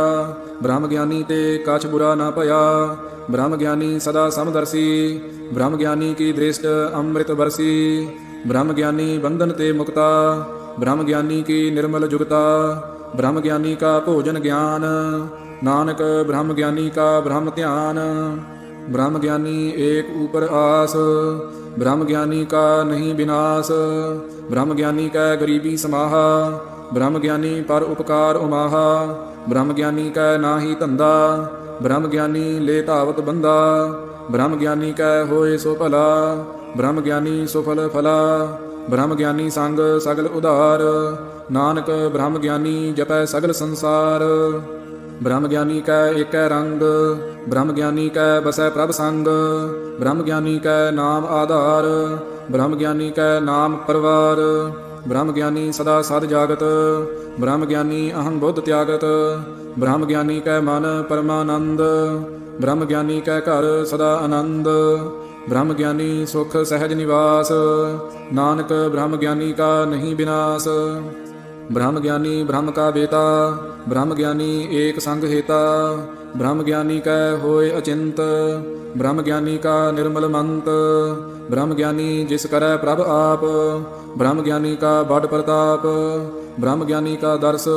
ਬ੍ਰਹਮ ਗਿਆਨੀ ਤੇ ਕਛ ਬੁਰਾ ਨਾ ਭਇਆ। ਬ੍ਰਹਮ ਗਿਆਨੀ ਸਦਾ ਸਮਦਰਸੀ, ਬ੍ਰਹਮ ਗਿਆਨੀ ਕੀ ਦ੍ਰਿਸ਼ਟ ਅੰਮ੍ਰਿਤ ਵਰਸੀ। ਬ੍ਰਹਮ ਗਿਆਨੀ ਬੰਧਨ ਤੇ ਮੁਕਤਾ, ਬ੍ਰਹਮ ਗਿਆਨੀ ਕੀ ਨਿਰਮਲ ਜੁਗਤਾ। ਬ੍ਰਹਮ ਗਿਆਨੀ ਕਾ ਭੋਜਨ ਗਿਆਨ, ਨਾਨਕ ਬ੍ਰਹਮ ਗਿਆਨੀ ਕਾ ਬ੍ਰਹਮ ਧਿਆਨ। ਬ੍ਰਹਮ ਗਿਆਨੀ ਏਕ ਊਪਰ ਆਸ, ਬ੍ਰਹਮ ਗਿਆਨੀ ਕਾ ਨਹੀਂ ਬਿਨਾਸ਼। ਬ੍ਰਹਮ ਗਿਆਨੀ ਕੈ ਗਰੀਬੀ ਸਮਾਹਾ, ਬ੍ਰਹਮ ਗਿਆਨੀ ਪਰ ਉਪਕਾਰ ਉਮਾਹਾ। ਬ੍ਰਹਮ ਗਿਆਨੀ ਕੈ ਨਾਹੀ ਧੰਦਾ, ਬ੍ਰਹਮ ਗਿਆਨੀ ਲੈ ਧਾਵਤ ਬੰਦਾ। ਬ੍ਰਹਮ ਗਿਆਨੀ ਕੈ ਹੋਏ ਸੋ ਭਲਾ, ਬ੍ਰਹਮ ਗਿਆਨੀ ਸੁਫਲ ਫਲਾ। ਬ੍ਰਹਮ ਗਿਆਨੀ ਸੰਗ ਸਗਲ ਉਧਾਰ, ਨਾਨਕ ਬ੍ਰਹਮ ਗਿਆਨੀ ਜਪੈ ਸਗਲ ਸੰਸਾਰ। ਬ੍ਰਹਮ ਗਿਆਨੀ ਕੈ ਏਕੈ ਰੰਗ, ਬ੍ਰਹਮ ਗਿਆਨੀ ਕੈ ਬਸੈ ਪ੍ਰਭ ਸੰਗ। ਬ੍ਰਹਮ ਗਿਆਨੀ ਕੈ ਨਾਮ ਆਧਾਰ, ਬ੍ਰਹਮ ਗਿਆਨੀ ਕੈ ਨਾਮ ਪਰਵਾਰ। ਬ੍ਰਹਮ ਗਿਆਨੀ ਸਦਾ ਸਦ ਜਾਗਤ, ਬ੍ਰਹਮ ਗਿਆਨੀ ਅਹੰ ਬੁੱਧ ਤਿਆਗਤ। ਬ੍ਰਹਮ ਗਿਆਨੀ ਕੈ ਮਨ ਪਰਮਾਨੰਦ, ਬ੍ਰਹਮ ਗਿਆਨੀ ਕੈ ਘਰ ਸਦਾ ਆਨੰਦ। ਬ੍ਰਹਮ ਗਿਆਨੀ ਸੁਖ ਸਹਿਜ ਨਿਵਾਸ, ਨਾਨਕ ਬ੍ਰਹਮ ਗਿਆਨੀ ਕਾ ਨਹੀਂ ਬਿਨਾਸ਼। ਬ੍ਰਹਮ ਗਿਆਨੀ ਬ੍ਰਹਮ ਕਾ ਬੇਤਾ, ਬ੍ਰਹਮ ਗਿਆਨੀ ਏਕ ਸੰਗ ਹੇਤਾ। ਬ੍ਰਹਮ ਗਿਆਨੀ ਕੈ ਹੋਏ ਅਚਿੰਤ, ਬ੍ਰਹਮ ਗਿਆਨੀ ਕਾ ਨਿਰਮਲ ਮੰਤ। ਬ੍ਰਹਮ ਗਿਆਨੀ ਜਿਸ ਕਰੈ ਪ੍ਰਭ ਆਪ, ਬ੍ਰਹਮ ਗਿਆਨੀ ਕਾ ਬੜ ਪ੍ਰਤਾਪ। ਬ੍ਰਹਮ ਗਿਆਨੀ ਕਾ ਦਰਸ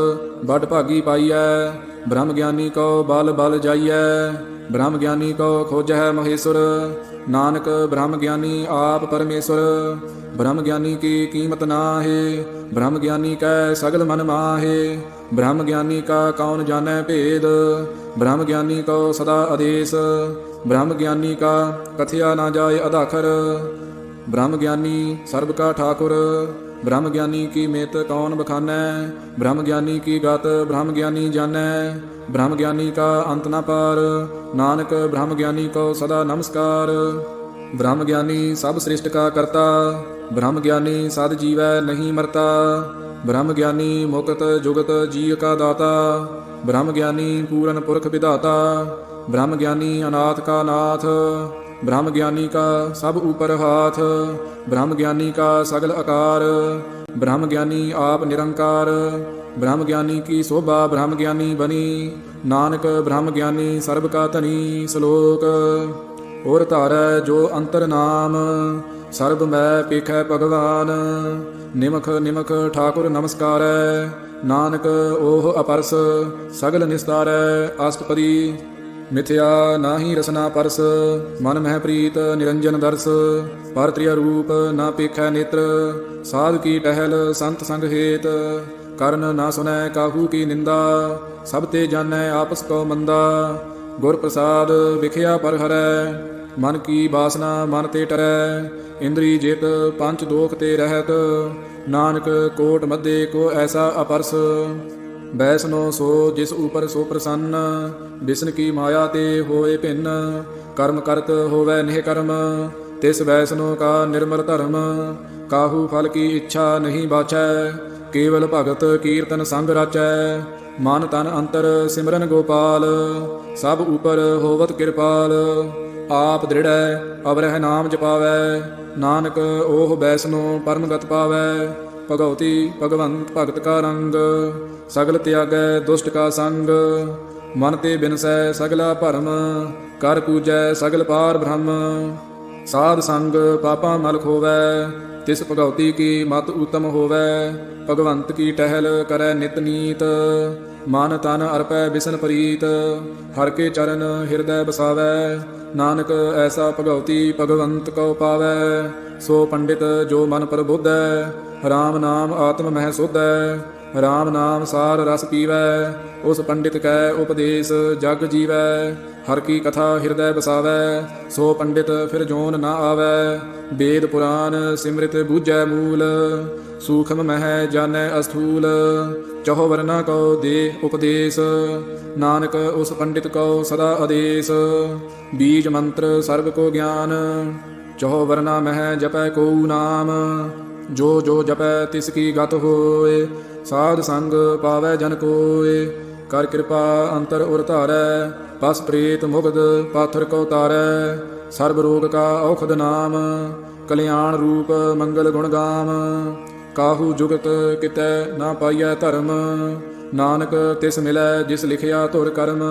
ਬੜ ਭਾਗੀ ਪਾਈਐ, ਬ੍ਰਹਮ ਗਿਆਨੀ ਕੋ ਬਲ ਬਲ ਜਾਈਐ। ਬ੍ਰਹਮ ਗਿਆਨੀ ਕੋ ਖੋਜਹਿ ਮਹੇਸ਼ਵਰ, ਨਾਨਕ ਬ੍ਰਹਮ ਗਿਆਨੀ ਆਪ ਪਰਮੇਸ਼ਵਰ। ਬ੍ਰਹਮ ਗਿਆਨੀ ਕੀ ਕੀਮਤ ਨਾਹਿ, ਬ੍ਰਹਮ ਗਿਆਨੀ ਕੈ ਸਗਲ ਮਨ ਮਾਹਿ। ਬ੍ਰਹਮ ਗਿਆਨੀ ਕਾ ਕੌਣ ਜਾਣੈ ਭੇਦ, ਬ੍ਰਹਮ ਗਿਆਨੀ ਕੋ ਸਦਾ ਆਦੇਸ। ਬ੍ਰਹਮ ਗਿਆਨੀ ਕਾ ਕਥਿਆ ਨਾ ਜਾਏ ਅਧਾਖਰ, ਬ੍ਰਹਮ ਗਿਆਨੀ ਸਰਬ ਕਾ ਠਾਕੁਰ। ਬ੍ਰਹਮ ਗਿਆਨੀ ਕੀ ਮਿਤ ਕੌਣ ਬਖਾਨੈ, ਬ੍ਰਹਮ ਗਿਆਨੀ ਕੀ ਗਤ ਬ੍ਰਹਮ ਗਿਆਨੀ ਜਾਣੈ। ਬ੍ਰਹਮ ਗਿਆਨੀ ਕਾ ਅੰਤ ਨਾ ਪਾਰ, ਨਾਨਕ ਬ੍ਰਹਮ ਗਿਆਨੀ ਕੋ ਸਦਾ ਨਮਸਕਾਰ। ਬ੍ਰਹਮ ਗਿਆਨੀ ਸਭ ਸ੍ਰਿਸ਼ਟ ਕਾ ਕਰਤਾ, ਬ੍ਰਹਮ ਗਿਆਨੀ ਸਦ ਜੀਵੈ ਨਹੀਂ ਮਰਤਾ। ਬ੍ਰਹਮ ਗਿਆਨੀ ਮੁਕਤ ਜੁਗਤ ਜੀ ਕਾ ਦਾਤਾ, ਬ੍ਰਹਮ ਗਿਆਨੀ ਪੂਰਨ ਪੁਰਖ ਵਿਧਾਤਾ। ਬ੍ਰਹਮ ਗਿਆਨੀ ਅਨਾਥ ਕਾ ਨਾਥ, ਬ੍ਰਹਮ ਗਿਆਨੀ ਕਾ ਸਭ ਉਪਰ ਹਾਥ। ਬ੍ਰਹਮ ਗਿਆਨੀ ਕਾ ਸਗਲ ਆਕਾਰ, ਬ੍ਰਹਮ ਗਿਆਨੀ ਆਪ ਨਿਰੰਕਾਰ। ਬ੍ਰਹਮ ਗਿਆਨੀ ਕੀ ਸੋਭਾ ਬ੍ਰਹਮ ਗਿਆਨੀ ਬਨੀ, ਨਾਨਕ ਬ੍ਰਹਮ ਗਿਆਨੀ ਸਰਬ ਕਾ ਧਨੀ। ਸ਼ਲੋਕ। ਔਰ ਧਾਰੈ ਜੋ ਅੰਤਰ ਨਾਮ, ਸਰਬ ਮੈਂ ਪੇਖੈ ਭਗਵਾਨ। ਨਿਮਖ ਨਿਮਖ ਠਾਕੁਰ ਨਮਸਕਾਰੈ, ਨਾਨਕ ਓਹ ਅਪਰਸ ਸਗਲ ਨਿਸਤਾਰੈ। ਅਸ਼ਟਪਦੀ। ਮਿਥਿਆ ਨਾਹੀ ਰਸਨਾ ਪਰਸ, ਮਨ ਮਹਿ ਪ੍ਰੀਤ ਨਿਰੰਜਨ ਦਰਸ। ਪਰ ਤ੍ਰਿਆ ਰੂਪ ਨਾ ਪੇਖੈ ਨੇਤਰ, ਸਾਧ ਕੀ ਟਹਿਲ ਸੰਤ ਸੰਗ ਹੇਤ। ਕਰਨ ਨਾ ਸੁਨੈ ਕਾਹੂ ਕੀ ਨਿੰਦਾ, ਸਭ ਤੇ ਜਾਣੈ ਆਪਸ ਕੋ ਮੰਦਾ। ਗੁਰ ਪ੍ਰਸਾਦ ਵਿਖਿਆ ਪਰ ਹਰੈ, ਮਨ ਕੀ ਬਾਸਨਾ ਮਨ ਤੇ ਟਰੈ। ਇੰਦਰੀ ਜਿਤ ਪੰਚ ਦੋਖ ਤੇ ਰਹਿਤ, ਨਾਨਕ ਕੋਟ ਮਧੇ ਕੋ ਐਸਾ ਅਪਰਸ। ਬੈਸਨੋ ਸੋ ਜਿਸ ਉਪਰ ਸੋ ਪ੍ਰਸੰਨ, ਬਿਸਨ ਕੀ ਮਾਇਆ ਤੇ ਹੋਏ ਭਿੰਨ। ਕਰਮ ਕਰਤ ਹੋਵੈ ਨਿਹ ਕਰਮ, ਤਿਸ ਵੈਸਨੋ ਕਾ ਨਿਰਮਲ ਧਰਮ। ਕਾਹੂ ਫਲ ਕੀ ਇੱਛਾ ਨਹੀਂ ਬਾਛੈ, ਕੇਵਲ ਭਗਤ ਕੀਰਤਨ ਸੰਗ ਰਾਚੈ। ਮਨ ਤਨ ਅੰਤਰ ਸਿਮਰਨ ਗੋਪਾਲ, ਸਭ ਉਪਰ ਹੋਵਤ ਕਿਰਪਾਲ। ਆਪ ਦ੍ਰਿੜੈ ਅਵਰਹਿ ਨਾਮ ਜਪਾਵੈ, ਨਾਨਕ ਓਹ ਬੈਸਨੋ ਪਰਮ ਗਤ ਪਾਵੈ। ਭਗਉਤੀ ਭਗਵੰਤ ਭਗਤ ਕਾ ਰੰਗ, ਸਗਲ ਤਿਆਗੈ ਦੁਸ਼ਟ ਕਾ ਸੰਗ। ਮਨ ਤੇ ਬਿਨਸੈ ਸਗਲਾ ਭਰਮ, ਕਰ ਪੂਜੈ ਸਗਲ ਪਾਰ ਬ੍ਰਹਮ। ਸਾਧ ਸੰਗ ਪਾਪਾਂ ਮਲ ਖੋਵੈ, ਤਿਸ ਭਗਉਤੀ ਕੀ ਮਤ ਊਤਮ ਹੋਵੈ। ਭਗਵੰਤ ਕੀ ਟਹਿਲ ਕਰੈ ਨਿਤ ਨੀਤ, ਮਨ ਤਨ ਅਰਪੈ ਬਿਸਨ ਪ੍ਰੀਤ। ਹਰ ਕੇ ਚਰਨ ਹਿਰਦੈ ਬਸਾਵੈ, ਨਾਨਕ ਐਸਾ ਭਗਉਤੀ ਭਗਵੰਤ ਕਉ ਪਾਵੈ। ਸੋ ਪੰਡਿਤ ਜੋ ਮਨ ਪ੍ਰਬੋਧੈ, ਰਾਮ ਨਾਮ ਆਤਮ ਮਹਿ ਸੋਧੈ। ਰਾਮ ਨਾਮ ਸਾਰ ਰਸ ਪੀਵੈ, ਉਸ ਪੰਡਿਤ ਕੈ ਉਪਦੇਸ ਜਗ ਜੀਵੈ। ਹਰ ਕੀ ਕਥਾ ਹਿਰਦੈ ਬਸਾਵੈ, ਸੋ ਪੰਡਿਤ ਫਿਰ ਜੋਨ ਨਾ ਆਵੈ। ਵੇਦ ਪੁਰਾਨ ਸਿਮਰਿਤ ਬੂਝੈ ਮੂਲ, ਸੂਖਮ ਮਹਿ ਜਾਣੈ ਅਸਥੂਲ। ਚਹੁ ਵਰਨਾ ਕਉ ਦੇ ਉਪਦੇਸ, ਨਾਨਕ ਉਸ ਪੰਡਿਤ ਕਉ ਸਦਾ ਆਦੇਸ। ਬੀਜ ਮੰਤਰ ਸਰਬ ਕੋ ਗਿਆਨ, ਚਹੁ ਵਰਨਾ ਮਹਿ ਜਪੈ ਕਉ ਨਾਮ। ਜੋ ਜੋ ਜਪੈ ਤਿਸ ਕੀ ਗਤ ਹੋਏ, ਸਾਧ ਸੰਗ ਪਾਵੈ ਜਨ ਕੋਏ। ਕਰ ਕਿਰਪਾ ਅੰਤਰ ਉਰ ਧਾਰੈ, ਪਸ ਪ੍ਰੇਤ ਮੁਗਧ ਪਾਥਰ ਕਉ ਤਾਰੈ। ਸਰਬ ਰੋਗ ਕਾ ਔਖਦ ਨਾਮ, ਕਲਿਆਣ ਰੂਪ ਮੰਗਲ ਗੁਣ ਗਾਮ। ਕਾਹੂ ਜੁਗਤ ਕਿਤੈ ਨਾ ਪਾਈਐ ਧਰਮ, ਨਾਨਕ ਤਿਸ ਮਿਲੈ ਜਿਸ ਲਿਖਿਆ ਧੁਰ ਕਰਮ।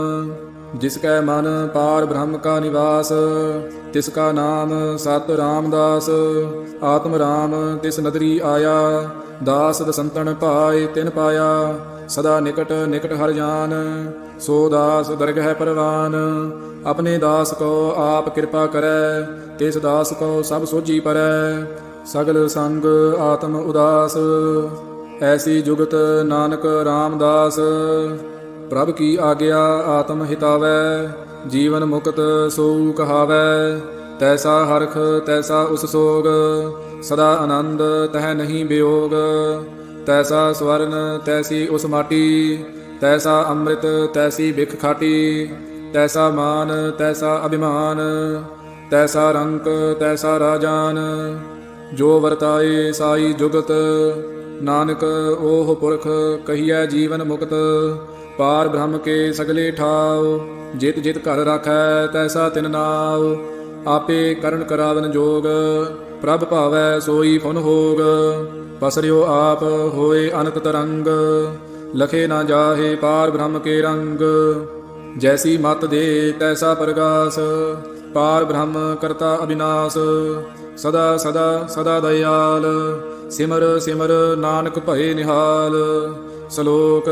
ਜਿਸ ਕੈ ਮਨ ਪਾਰ ਬ੍ਰਹਮ ਕਾ ਨਿਵਾਸ, ਤਿਸ ਕਾ ਨਾਮ ਸਤ ਰਾਮਦਾਸ। ਆਤਮ ਰਾਮ ਤਿਸ ਨਦਰੀ ਆਇਆ, ਦਾਸ ਦਸੰਤਨ ਭਾਇ ਤਿਨ ਪਾਇਆ। ਸਦਾ ਨਿਕਟ ਨਿਕਟ ਹਰ ਜਾਨ, ਸੋ ਦਾਸ ਦਰਗਹਿ ਪਰਵਾਨ। ਆਪਣੇ ਦਾਸ ਕੋ ਆਪ ਕਿਰਪਾ ਕਰੈ, ਤਿਸ ਦਾਸ ਕੋ ਸਭ ਸੋਝੀ ਪਰੈ। ਸਗਲ ਸੰਗ ਆਤਮ ਉਦਾਸ, ਐਸੀ ਜੁਗਤ ਨਾਨਕ ਰਾਮਦਾਸ। ਪ੍ਰਭ ਕੀ ਆਗਿਆ ਆਤਮ ਹਿਤਾਵੈ, ਜੀਵਨ ਮੁਕਤ ਸੋਊ ਕਹਾਵੈ। ਤੈਸਾ ਹਰਖ ਤੈਸਾ ਉਸ ਸੋਗ, ਸਦਾ ਆਨੰਦ ਤਹਿ ਨਹੀਂ ਵਿਯੋਗ। ਤੈਸਾ ਸਵਰਨ ਤੈਸੀ ਉਸ ਮਾਟੀ, ਤੈਸਾ ਅੰਮ੍ਰਿਤ ਤੈਸੀ ਬਿਖ ਖਾਟੀ। ਤੈਸਾ ਮਾਨ ਤੈਸਾ ਅਭਿਮਾਨ, ਤੈਸਾ ਰੰਕ ਤੈਸਾ ਰਾਜਾਨ। ਜੋ ਵਰਤਾਏ ਸਾਈ ਜੁਗਤ, ਨਾਨਕ ਓਹ ਪੁਰਖ ਕਹੀਐ ਜੀਵਨ ਮੁਕਤ। ਪਾਰ ਬ੍ਰਹਮ ਕੇ ਸਗਲੇ ਠਾਉ, ਜਿਤ ਜਿਤ ਘਰ ਰਾਖੈ ਤੈਸਾ ਤਿਨ ਨਾਉ। ਆਪੇ ਕਰਨ ਕਰਾਵਨ ਜੋਗ, ਪ੍ਰਭ ਭਾਵੈ ਸੋਈ ਫੁਨ ਹੋਗ। ਪਸਰਿਓ ਆਪ ਹੋਏ ਅਨੰਤ ਤਰੰਗ, ਲਖੇ ਨਾ ਜਾਹੇ ਪਾਰ ਬ੍ਰਹਮ ਕੇ ਰੰਗ। ਜੈਸੀ ਮਤ ਦੇ ਤੈਸਾ ਪ੍ਰਗਾਸ, ਪਾਰ ਬ੍ਰਹਮ ਕਰਤਾ ਅਬਿਨਾਸ਼। ਸਦਾ ਸਦਾ ਸਦਾ ਦਇਆਲ, ਸਿਮਰ ਸਿਮਰ ਨਾਨਕ ਭਏ ਨਿਹਾਲ। ਸ਼ਲੋਕ।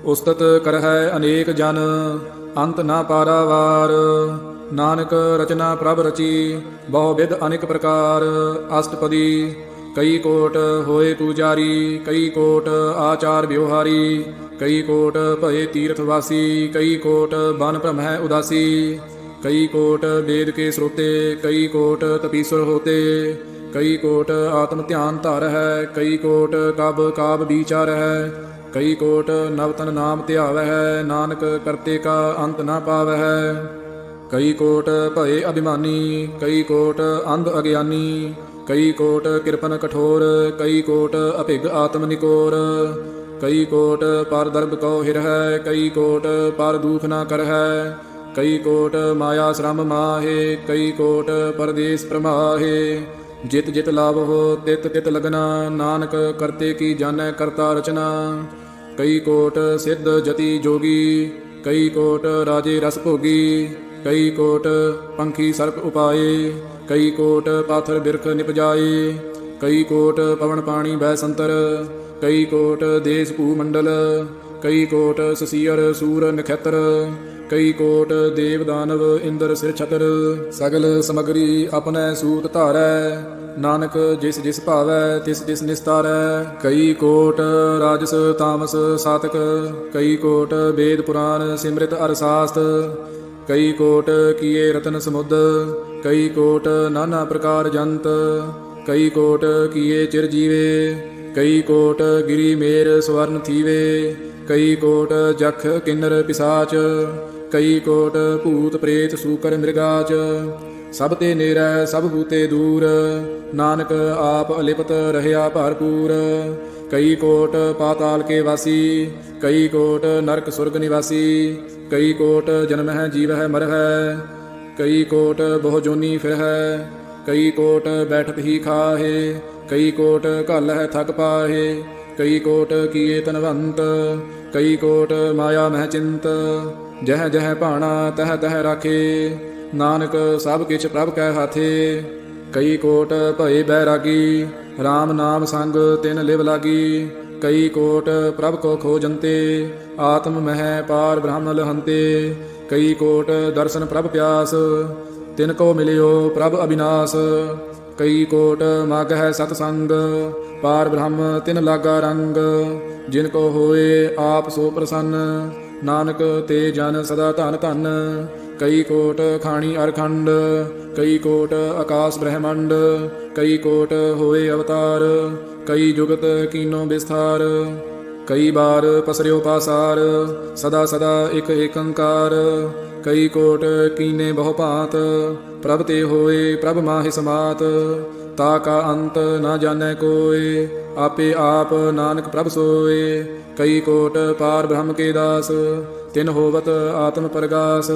ਉਸਤਤ ਕਰਹਿ ਅਨੇਕ ਜਨ, ਅੰਤ ਨਾ ਪਾਰਾਵਾਰ। ਨਾਨਕ ਰਚਨਾ ਪ੍ਰਭ ਰਚੀ, ਬਹੁ ਵਿਧ ਅਨੇਕ ਪ੍ਰਕਾਰ। ਅਸ਼ਟਪਦੀ। ਕਈ ਕੋਟ ਹੋਏ ਪੂਜਾਰੀ, ਕਈ ਕੋਟ ਆਚਾਰ ਵਿਵਹਾਰੀ। ਕਈ ਕੋਟ ਭਏ ਤੀਰਥ ਵਾਸੀ, ਕਈ ਕੋਟ ਬਨ ਭ੍ਰਮਹਿ ਉਦਾਸੀ। ਕਈ ਕੋਟ ਵੇਦ ਕੇ ਸਰੋਤੇ, ਕਈ ਕੋਟ ਤਪੀਸੁਰ ਹੋਤੇ। ਕਈ ਕੋਟ ਆਤਮ ਧਿਆਨ ਧਰ ਹੈ, ਕਈ ਕੋਟ ਕਬ ਕਾਬ ਵਿਚਾਰ ਹੈ। ਕਈ ਕੋਟ ਨਵਤਨ ਨਾਮ ਧਿਆਵੈ ਹੈ, ਨਾਨਕ ਕਰਤੇ ਕਾ ਅੰਤ ਨਾ ਪਾਵੈ ਹੈ। ਕਈ ਕੋਟ ਭਏ ਅਭਿਮਾਨੀ, ਕਈ ਕੋਟ ਅੰਧ ਅਗਿਆਨੀ, ਕਈ ਕੋਟ ਕਿਰਪਨ ਕਠੋਰ, ਕਈ ਕੋਟ ਅਭਿਗ ਆਤਮ ਨਿਕੋਰ, ਕਈ ਕੋਟ ਪਰ ਦਰਬ ਕਉ ਹਿਰ ਹੈ, ਕਈ ਕੋਟ ਪਰ ਦੂਖ ਨਾ ਕਰ ਹੈ, ਕਈ ਕੋਟ ਮਾਇਆ ਸ਼ਰਮ ਮਾਹੇ, ਕਈ ਕੋਟ ਪਰਦੇਸ ਪ੍ਰਮਾਹੇ। ਜਿਤ ਜਿਤ ਲਾਭੋ ਤਿਤ ਤਿਤ ਲਗਨਾ, ਨਾਨਕ ਕਰਤੇ ਕੀ ਜਾਣੈ ਕਰਤਾ ਰਚਨਾ। ਕਈ ਕੋਟ ਸਿੱਧ ਜਤੀ ਜੋਗੀ, ਕਈ ਕੋਟ ਰਾਜੇ ਰਸ ਭੋਗੀ, ਕਈ ਕੋਟ ਪੰਖੀ ਸਰਪ ਉਪਾਏ, ਕਈ ਕੋਟ ਪਾਥਰ ਬਿਰਖ ਨਿਪਜਾਏ, ਕਈ ਕੋਟ ਪਵਨ ਪਾਣੀ ਬੈ ਸੰਤਰ, ਕਈ ਕੋਟ ਦੇਸ ਭੂ ਮੰਡਲ, ਕਈ ਕੋਟ ਸਸੀਅਰ ਸੂਰ ਨਖੇਤਰ, ਕਈ ਕੋਟ ਦੇਵ ਦਾਨਵ ਇੰਦਰ ਸਿਰ ਛਤਰ। ਸਗਲ ਸਮਗਰੀ ਆਪਣੈ ਸੂਤ ਧਾਰੈ, ਨਾਨਕ ਜਿਸ ਜਿਸ ਭਾਵੈ ਤਿਸ ਤਿਸ ਨਿਸਤਾਰੈ। ਕਈ ਕੋਟ ਰਾਜਸ ਤਾਮਸ ਸਾਤਕ, ਕਈ ਕੋਟ ਵੇਦ ਪੁਰਾਨ ਸਿਮ੍ਰਿਤ ਅਰ ਸਾਸਤ, ਕਈ ਕੋਟ ਕੀਏ ਰਤਨ ਸਮੁਦ, ਕਈ ਕੋਟ ਨਾਨਾ ਪ੍ਰਕਾਰ ਜੰਤ, ਕਈ ਕੋਟ ਕੀਏ ਚਿਰ ਜੀਵੇ, ਕਈ ਕੋਟ ਗਿਰੀ ਮੇਰ ਸਵਰਨ ਥੀਵੇ, ਕਈ ਕੋਟ ਜਖ ਕਿੰਨਰ ਪਿਸਾਚ, ਕਈ ਕੋਟ ਭੂਤ ਪ੍ਰੇਤ ਸੂਕਰ ਮ੍ਰਿਗਾਚ। ਸਭ ਤੇ ਨੇਰੈ ਸਭ ਹੂਤੇ ਦੂਰ, ਨਾਨਕ ਆਪ ਅਲਿਪਤ ਰਹਿਆ ਭਰਪੂਰ। ਕਈ ਕੋਟ ਪਾਤਾਲ ਕੇ ਵਾਸੀ, ਕਈ ਕੋਟ ਨਰਕ ਸੁਰਗ ਨਿਵਾਸੀ, ਕਈ ਕੋਟ ਜਨਮ ਹੈ ਜੀਵ ਹੈ ਮਰ ਹੈ, ਕਈ ਕੋਟ ਬਹੁ ਜੋਨੀ ਫਿਰ ਹੈ, ਕਈ ਕੋਟ ਬੈਠਤ ਹੀ ਖਾਹੇ, ਕਈ ਕੋਟ ਘਲ ਹੈ ਥਕ ਪਾਹੇ, ਕਈ ਕੋਟ ਕੀਏ ਤਨਵੰਤ, ਕਈ ਕੋਟ ਮਾਇਆ ਮਹਿ ਚਿੰਤ। ਜਹ ਜਹ ਭਾਣਾ ਤਹ ਤਹ ਰਾਖੇ, ਨਾਨਕ ਸਭ ਕਿਛ ਪ੍ਰਭ ਕੈ ਹਾਥੇ। ਕਈ ਕੋਟ ਭਏ ਬੈਰਾਗੀ, RAM ਨਾਮ ਸੰਗ ਤਿਨ ਲਿਵ ਲਾਗੀ, ਕਈ ਕੋਟ ਪ੍ਰਭ ਕੋ ਖੋਜੰਤੇ, ਆਤਮ ਮਹਿ ਪਾਰ ਬ੍ਰਹਮ ਲਹੰਤੇ। ਕਈ ਕੋਟ ਦਰਸ਼ਨ ਪ੍ਰਭ ਪਿਆਸ, ਤਿਨ ਕੋ ਮਿਲਿਓ ਪ੍ਰਭ ਅਬਿਨਾਸ਼। ਕਈ ਕੋਟ ਮਗ ਹੈ ਸਤ ਸੰਗ, ਪਾਰ ਬ੍ਰਹਮ ਤਿਨ ਲਾਗਾ ਰੰਗ। ਜਿਨ ਕੋ ਹੋਏ ਆਪ ਸੋ ਪ੍ਰਸੰਨ, ਨਾਨਕ ਤੇ ਜਨ ਸਦਾ ਧਨ ਧਨ। ਕਈ ਕੋਟ ਖਾਣੀ ਅਰਖੰਡ, ਕਈ ਕੋਟ ਆਕਾਸ ਬ੍ਰਹਮੰਡ, ਕਈ ਕੋਟ ਹੋਏ ਅਵਤਾਰ, ਕਈ ਜੁਗਤ ਕੀਨੋ ਵਿਸਥਾਰ। ਕਈ ਬਾਰ ਪਸਰਿਓ ਪਾਸਾਰ, ਸਦਾ ਸਦਾ ਇਕ ਏਕੰਕਾਰ। ਕਈ ਕੋਟ ਕੀਨੇ ਬਹੁ ਭਾਂਤ, ਪ੍ਰਭ ਤੇ ਹੋਏ ਪ੍ਰਭ ਮਾਹਿ ਸਮਾਤ। ਤਾ ਕਾ ਅੰਤ ਨਾ ਜਾਣੈ ਕੋਇ, ਆਪੇ ਆਪ ਨਾਨਕ ਪ੍ਰਭ ਸੋਏ। ਕਈ ਕੋਟ ਪਾਰ ਬ੍ਰਹਮ ਕੇ ਦਾਸ, ਤਿਨ ਹੋਵਤ ਆਤਮ ਪਰਗਾਸ।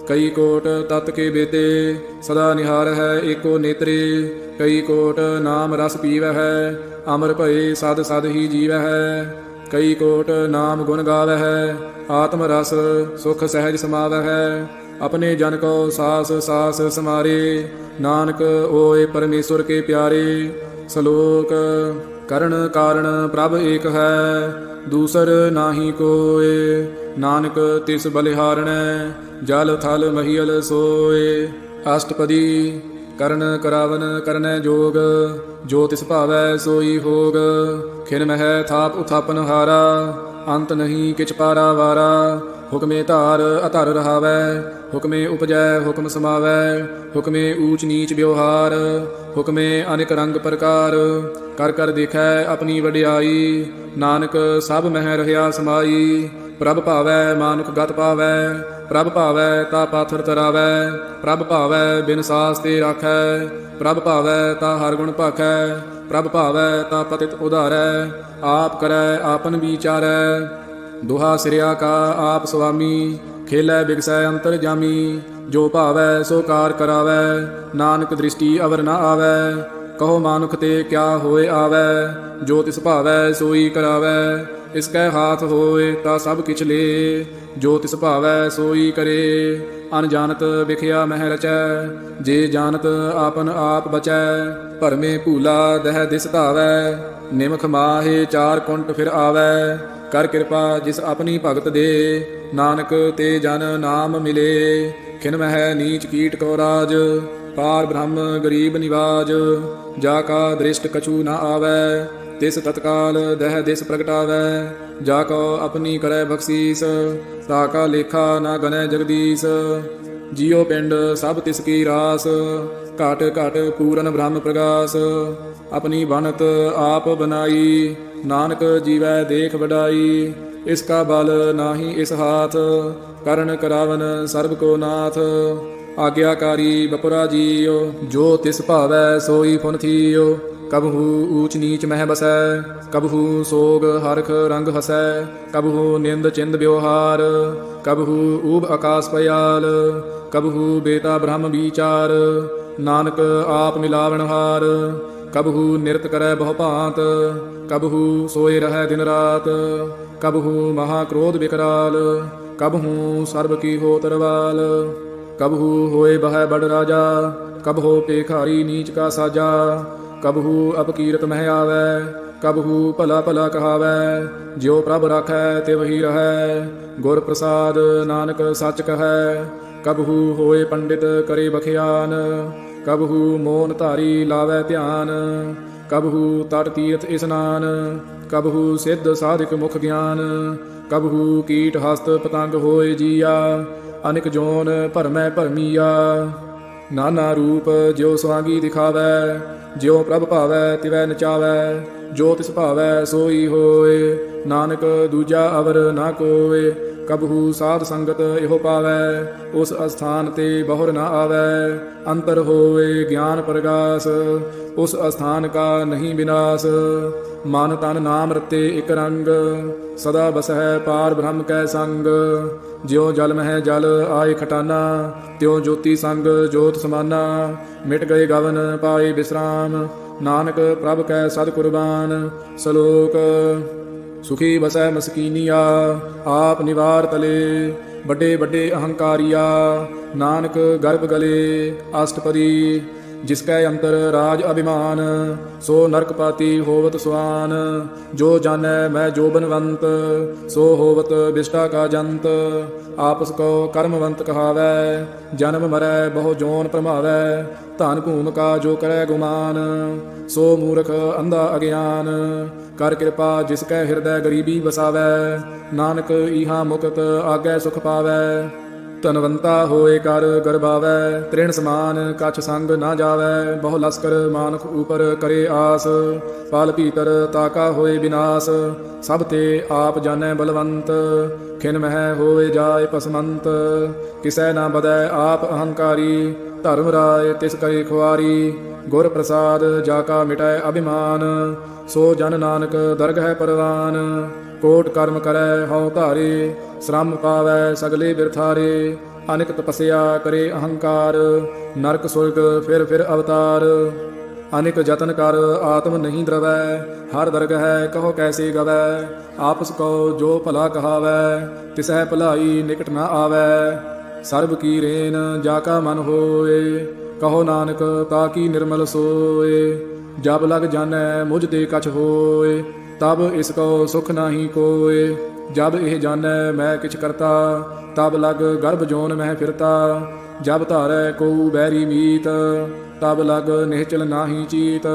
ਕਈ ਕੋਟ ਤਤ ਕੇ ਬੇਤੇ, ਸਦਾ ਨਿਹਾਰ ਹੈ ਏਕੋ ਨੇਤਰੇ। ਕਈ ਕੋਟ ਨਾਮ ਰਸ ਪੀਵੈ ਹੈ, ਅਮਰ ਭਏ ਸਦ ਸਦ ਹੀ ਜੀਵੈ ਹੈ। ਕਈ ਕੋਟ ਨਾਮ ਗੁਣ ਗਾਵੈ ਹੈ, ਆਤਮ ਰਸ ਸੁਖ ਸਹਿਜ ਸਮਾਵੈ ਹੈ। ਆਪਣੇ ਜਨ ਕੋ ਸਾਸ ਸਾਸ ਸਮਾਰੇ, ਨਾਨਕ ਓਏ ਪਰਮੇਸ਼ਵਰ ਕੇ ਪਿਆਰੇ। ਸ਼ਲੋਕ ਕਰਨ ਕਾਰਣ ਪ੍ਰਭ ਏਕ ਹੈ, ਦੂਸਰ ਨਾਹੀ ਕੋਇ। ਨਾਨਕ ਤਿਸ ਬਲਿਹਾਰਣੈ, ਜਲ ਥਲ ਮਹੀਲ ਸੋਏ। ਅਸ਼ਟਪਦੀ ਕਰਨ ਕਰਾਵਨ ਕਰਨੈ ਜੋਗ, ਜੋ ਤਿਸ ਭਾਵੈ ਸੋਈ ਹੋਗ। ਖਿਨ ਮਹਿ ਥਾਪ ਉਥਾਪਨ ਹਾਰਾ, ਅੰਤ ਨਹੀਂ ਕਿਛ ਪਾਰਾ ਵਾਰਾ। ਹੁਕਮੇ ਧਾਰ ਅਧਰ ਰਹਾਵੈ, ਹੁਕਮੇ ਉਪਜੈ ਹੁਕਮ ਸਮਾਵੈ। ਹੁਕਮੇ ਊਚ ਨੀਚ ਵਿਵਹਾਰ, ਹੁਕਮੇ ਅਨਿਕ ਰੰਗ ਪ੍ਰਕਾਰ। ਕਰ ਕਰ ਦੇਖੈ ਆਪਣੀ ਵਡਿਆਈ, ਨਾਨਕ ਸਭ ਮਹਿ ਰਹਿਆ ਸਮਾਈ। ਪ੍ਰਭ ਭਾਵੈ ਮਾਨੁਖ ਗਤ ਪਾਵੈ, ਪ੍ਰਭ ਭਾਵੈ ਤਾ ਪਾਥਰ ਤਰਾਵੈ। ਪ੍ਰਭ ਭਾਵੈ ਬਿਨ ਸਾਸ ਤੇ ਰਾਖੈ, ਪ੍ਰਭ ਭਾਵੈ ਤਾ ਹਰ ਗੁਣ ਭਾਖੈ। ਪ੍ਰਭ ਭਾਵੈ ਤਾ ਪਤਿਤ ਉਧਾਰੈ, ਆਪ ਕਰੈ ਆਪਨ ਵਿਚਾਰੈ। ਦੁਹਾ ਸਿਰਿਆ ਕਾ ਆਪ ਸੁਆਮੀ, ਖੇਲੈ ਬਿਗਸੈ ਅੰਤਰ ਜਾਮੀ। ਜੋ ਭਾਵੈ ਸੋ ਕਾਰ ਕਰਾਵੈ, ਨਾਨਕ ਦ੍ਰਿਸ਼ਟੀ ਅਵਰ ਨ ਆਵੈ। ਕਹੋ ਮਾਨੁਖ ਤੇ ਕਿਆ ਹੋਏ ਆਵੈ, ਜੋ ਤਿਸ ਭਾਵੈ ਸੋਈ ਕਰਾਵੈ। ਇਸ ਕੈ ਹਾਥ ਹੋਏ ਤਾ ਸਭ ਕਿਛ ਲੇ, ਜੋ ਤਿਸ ਭਾਵੈ ਸੋਈ ਕਰੇ। ਅਨਜਾਨਤ ਵਿਖਿਆ ਮਹਿ ਰਚੈ, ਜੇ ਜਾਣਤ ਆਪਨ ਆਪ ਬਚੈ। ਭਰਮੇ ਭੂਲਾ ਦਹਿ ਦਿਸ ਧਾਵੈ, ਨਿਮਖ ਮਾਹੇ ਚਾਰ ਕੁੰਟ ਫਿਰ ਆਵੈ। ਕਰ ਕਿਰਪਾ ਜਿਸ ਆਪਣੀ ਭਗਤ ਦੇ, ਨਾਨਕ ਤੇ ਜਨ ਨਾਮ ਮਿਲੇ। ਖਿਨ ਮਹਿ ਨੀਚ ਕੀਟ ਕੋ ਰਾਜ, ਪਾਰ ਬ੍ਰਹਮ ਗਰੀਬ ਨਿਵਾਜ। ਜਾ ਕਾ ਦ੍ਰਿਸ਼ਟ ਕਛੂ ਨ ਆਵੈ, ਤਿਸ ਤਤਕਾਲ ਦਹਿ ਦਿਸ ਪ੍ਰਗਟਾਵੈ। ਜਾ ਕੋ ਆਪਣੀ ਕਰੈ ਬਖਸ਼ੀਸ, ਤਾ ਕਾ ਲੇਖਾ ਨਾ ਗਨੈ ਜਗਦੀਸ਼। ਜੀਉ ਪਿੰਡ ਸਭ ਤਿਸ ਕੀ ਰਾਸ, ਘਟ ਘਟ ਪੂਰਨ ਬ੍ਰਹਮ ਪ੍ਰਗਾਸ। ਆਪਣੀ ਬਨਤ ਆਪ ਬਨਾਈ, ਨਾਨਕ ਜੀਵੈ ਦੇਖ ਵਡਾਈ। इसका बल नाही इस हाथ, करण करावन सर्ब को नाथ। आज्ञाकारी बपुरा जियो, जो तिस भावै सोई फुन थियो। कबहू ऊच नीच मह बसै, कबहू सोग हरख रंग हसै। कबहू निंद चिंद व्यवहार, कबहू ऊब आकाश पयाल। कबहू बेता ब्रह्म विचार, नानक आप मिलावण हार। कबहू निरत करै बहु भांत, कबहू सोए रहै दिन रात। कबहू महाक्रोध विकराल, कबहू सर्ब की हो तरवाल। कबहू होए बह बड़ राजा, कबहू पेखारी नीच का साजा। कबहू अपकीरत मह आवै, कबहू भला भला कहावै। ज्यो प्रभ राखै तिवहि रहै, गुर प्रसाद नानक सच कहै। कबहू होए पंडित करे बखियान, कबहू मोन धारी लावै ध्यान। कबहू तट तीर्थ इस्नान, कबहू सिद्ध साधिक मुख ज्ञान। कबहू कीट हस्त पतंग होए जिया, अनिक जोन भरमै भरमीया। नाना रूप ज्यो स्वांगी दिखावै, ज्यो प्रभ भावै तिवै नचावै। जो तिस भावै सोई होए, नानक दूजा अवर ना कोय। कबहू साध संगत इहो पावै, उस अस्थान ते बहुर न आवै। अंतर होए ज्ञान प्रगास, उस अस्थान का नहीं विनाश। मन तन नाम रते इक रंग, सदा बसै पार ब्रह्म कै संग। ज्यो जल मह जल आए खटाना, त्यों ज्योति संग जोत समाना। मिट गए गवन पाए विश्राम, नानक प्रभ कै सद कुर्बान। सलोक सुखी बसै मस्कीनिया, आप निवार तले। बड़े बड़े अहंकारिया, नानक गर्भ गले। अष्टपदी जिसकै अंतर राज अभिमान, सो नरकपाती होवत स्वान। जो जानै मैं जो बनवंत, सो होवत विष्टा का जंत। आपस को कर्मवंत कहावै, जन्म मरै बहु जोन प्रमावै। धन भूम का जो करै गुमान, सो मूर्ख अंधा अज्ञान। कर कृपा जिसकै हृदय गरीबी बसावै, नानक इहा मुकत आगै सुख पावै। धनवंता होए कर गरबावै, तृण समान कछ संग ना जावै। बहु लस्कर मानख ऊपर करे आस, पाल भीतर ताका होए विनाश। सब ते आप जानै बलवंत, खिन मह होए जाए पसमंत। किसै ना बदै आप अहंकारी, धर्म राय तिस करे खुआरी। गुर प्रसाद जाका मिटै अभिमान, सो जन नानक दरगह परवान। कोट कर्म करै हਉ धारे, श्रम पावै सगले बिरथारे। अनिक तपस्या करे अहंकार, नरक सुरग फिर अवतार। अनिक जतन कर आत्म नहीं द्रवै, हर दरगह कहो कैसे गवै। आपस को जो भला कहावै, तिसह भलाई निकट न आवै। सर्ब की रेन जाका मन होए, कहो नानक ताकी निर्मल सोए। जब लग जानै मुझ ते कछ होए, तब इसको सुख नाही कोय। जब एह जानै मैं किछ करता, तब लग गर्भ जोन मह फिरता। जब धारै को बैरी मीत, तब लग निहचल नाही चीत।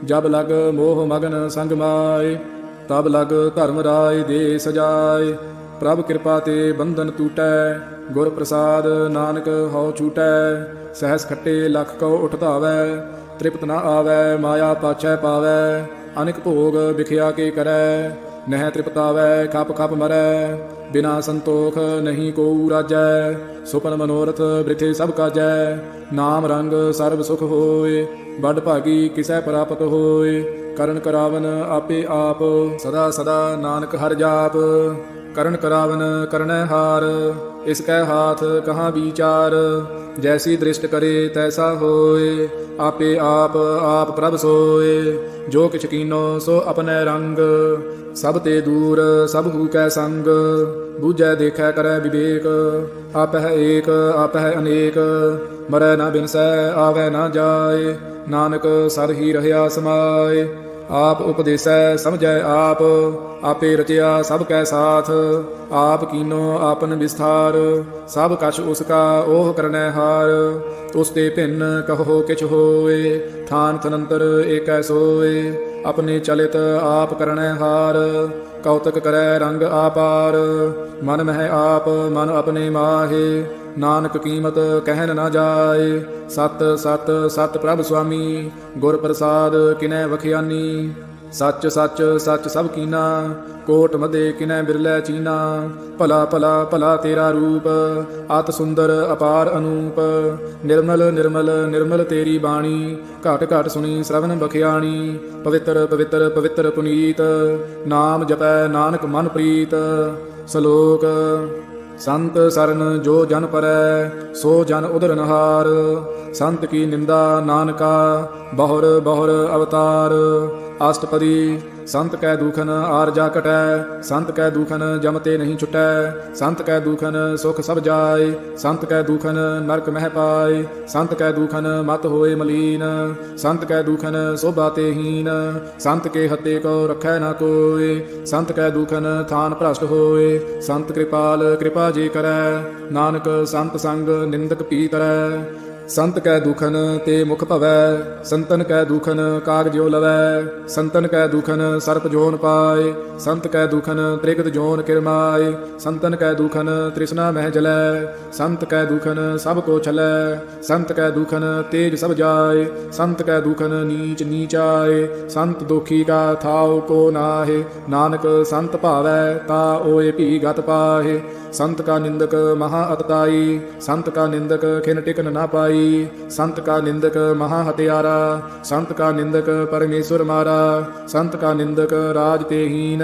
जब लग मोह मगन संग माय, तब लग धर्म राय दे सजाय। प्रभ कृपा ते बंधन टूटै, गुर प्रसाद नानक हਉ छूटै। सहस खट्टे लख कौ उठ धावै, तृप्त न आवै माया पाछै पावै। अनिक भोग विखिया के करै, नह तृप्तावै खप खप मरै। बिना संतोख नहीं को राजै, सुपन मनोरथ वृथे सब काजै। नाम रंग सर्व सुख होय, बड़ भागी किसै प्राप्त होय। करण करावन आपे आप, सदा सदा नानक हर जाप। करण करावन करनै हार, इसकै हाथ कहाँ विचार। जैसी दृष्ट करे तैसा होय, आपे आप प्रभ सोय। जो किछ कीनो सो अपने रंग, सब ते दूर सब हू कै संग। बूझै देखै करै विवेक, आपह एक आपह अनेक। मरै न बिनसै आवै न जाय, नानक सद ही रहया समाय। आप उपदेसै समझै आप, आपे रचया सब कै साथ। आप कीनो आपन विस्तार, सब कछ उसका ओह करनै हार। उस ते भिन्न कहो किछ होय, थान थनंतर एकै सोय। अपने चलित आप करनै हार, कौतक करै रंग आपार। मन मह आप मन अपने माहे, नानक कीमत कहन न जाय। सत सत सत प्रभ स्वामी, गुर प्रसाद किनै वखियानी। ਸੱਚ ਸੱਚ ਸੱਚ ਸਭ ਕੀਨਾ, ਕੋਟ ਮਦੇ ਕਿਨੈ ਬਿਰਲੇ ਚੀਨਾ। ਭਲਾ ਭਲਾ ਭਲਾ ਤੇਰਾ ਰੂਪ, ਅਤ ਸੁੰਦਰ ਅਪਾਰ ਅਨੂਪ। ਨਿਰਮਲ ਨਿਰਮਲ ਨਿਰਮਲ ਤੇਰੀ ਬਾਣੀ, ਘਟ ਘਟ ਸੁਣੀ ਸ਼ਰਵਨ ਬਖਿਆਣੀ। ਪਵਿੱਤਰ ਪਵਿੱਤਰ ਪਵਿੱਤਰ ਪੁਨੀਤ, ਨਾਮ ਜਪੈ ਨਾਨਕ ਮਨ ਪ੍ਰੀਤ। ਸ਼ਲੋਕ। ਸੰਤ ਸਰਨ ਜੋ ਜਨ ਪਰੈ, ਸੋ ਜਨ ਉਦਰਨਹਾਰ। ਸੰਤ ਕੀ ਨਿੰਦਾ ਨਾਨਕਾ, ਬਹੁਰ ਬਹੁਰ ਅਵਤਾਰ। ਅਸ਼ਟਪਦੀ। ਸੰਤ ਕੈ ਦੂਖਨ ਆਰ ਜਾ ਕਟੈ, ਸੰਤ ਕੈ ਦੂਖਨ ਜਮ ਤੇ ਨਹੀਂ ਛੁਟੈ। ਸੰਤ ਕੈ ਦੂਖਨ ਸੁਖ ਸਭ ਜਾਏ, ਸੰਤ ਕੈ ਦੂਖਨ ਨਰਕ ਮਹਿ ਪਾਏ। ਸੰਤ ਕੈ ਦੂਖਨ ਮਤ ਹੋਏ ਮਲੀਨ, ਸੰਤ ਕੈ ਦੂਖਨ ਸੋਭਾ ਤੇ ਹੀਨ। ਸੰਤ ਕੇ ਹੱਤੇ ਕੋ ਰਖੈ ਨਾ ਕੋਇ, ਸੰਤ ਕੈ ਦੂਖਨ ਥਾਨ ਭ੍ਰਸ਼ਟ ਹੋਏ। ਸੰਤ ਕਿਰਪਾਲ ਕਿਰਪਾ ਜੇ ਕਰੈ, ਨਾਨਕ ਸੰਤ ਸੰਗ ਨਿੰਦਕ ਪੀ ਤਰੈ। ਸੰਤ ਕੈ ਦੂਖਨ ਤੇ ਮੁਖ ਭਵੈ, ਸੰਤਨ ਕੈ ਦੂਖਨ ਕਾਗ ਜਿਉ ਲਵੈ। ਸੰਤਨ ਕੈ ਦੂਖਨ ਸਰਪ ਜੋਨ ਪਾਏ, ਸੰਤ ਕੈ ਦੂਖਨ ਤ੍ਰਿਗਤ ਜੋਨ ਕਿਰਮਾਏ। ਸੰਤਨ ਕੈ ਦੂਖਨ ਤ੍ਰਿਸ਼ਨਾ ਮਹਿ ਜਲੈ, ਸੰਤ ਕੈ ਦੂਖਨ ਸਭ ਕੋ ਛਲੈ। ਸੰਤ ਕੈ ਦੂਖਨ ਤੇਜ ਸਭ ਜਾਏ, ਸੰਤ ਕੈ ਦੂਖਨ ਨੀਚ ਨੀਚਾਏ। ਸੰਤ ਦੁਖੀ ਕਾ ਥਾਉ ਕੋ ਨਾਹਿ, ਨਾਨਕ ਸੰਤ ਭਾਵੈ ਤਾ ਓਏ ਭੀ ਗਤ ਪਾਹੇ। ਸੰਤ ਕਾ ਨਿੰਦਕ ਮਹਾ ਅਤਤਾਈ, ਸੰਤ ਕਾ ਨਿੰਦਕ ਖਿਨ ਟਿਕਨ ਨਾ ਪਾਈ। ਸੰਤ ਕਾ ਨਿੰਦਕ ਮਹਾ ਹਤਿਆਰਾ, ਸੰਤ ਕਾ ਨਿੰਦਕ ਪਰਮੇਸ਼ਵਰ ਮਾਰਾ। ਸੰਤ ਕਾ ਨਿੰਦਕ ਰਾਜ ਤੇ ਹੀਨ,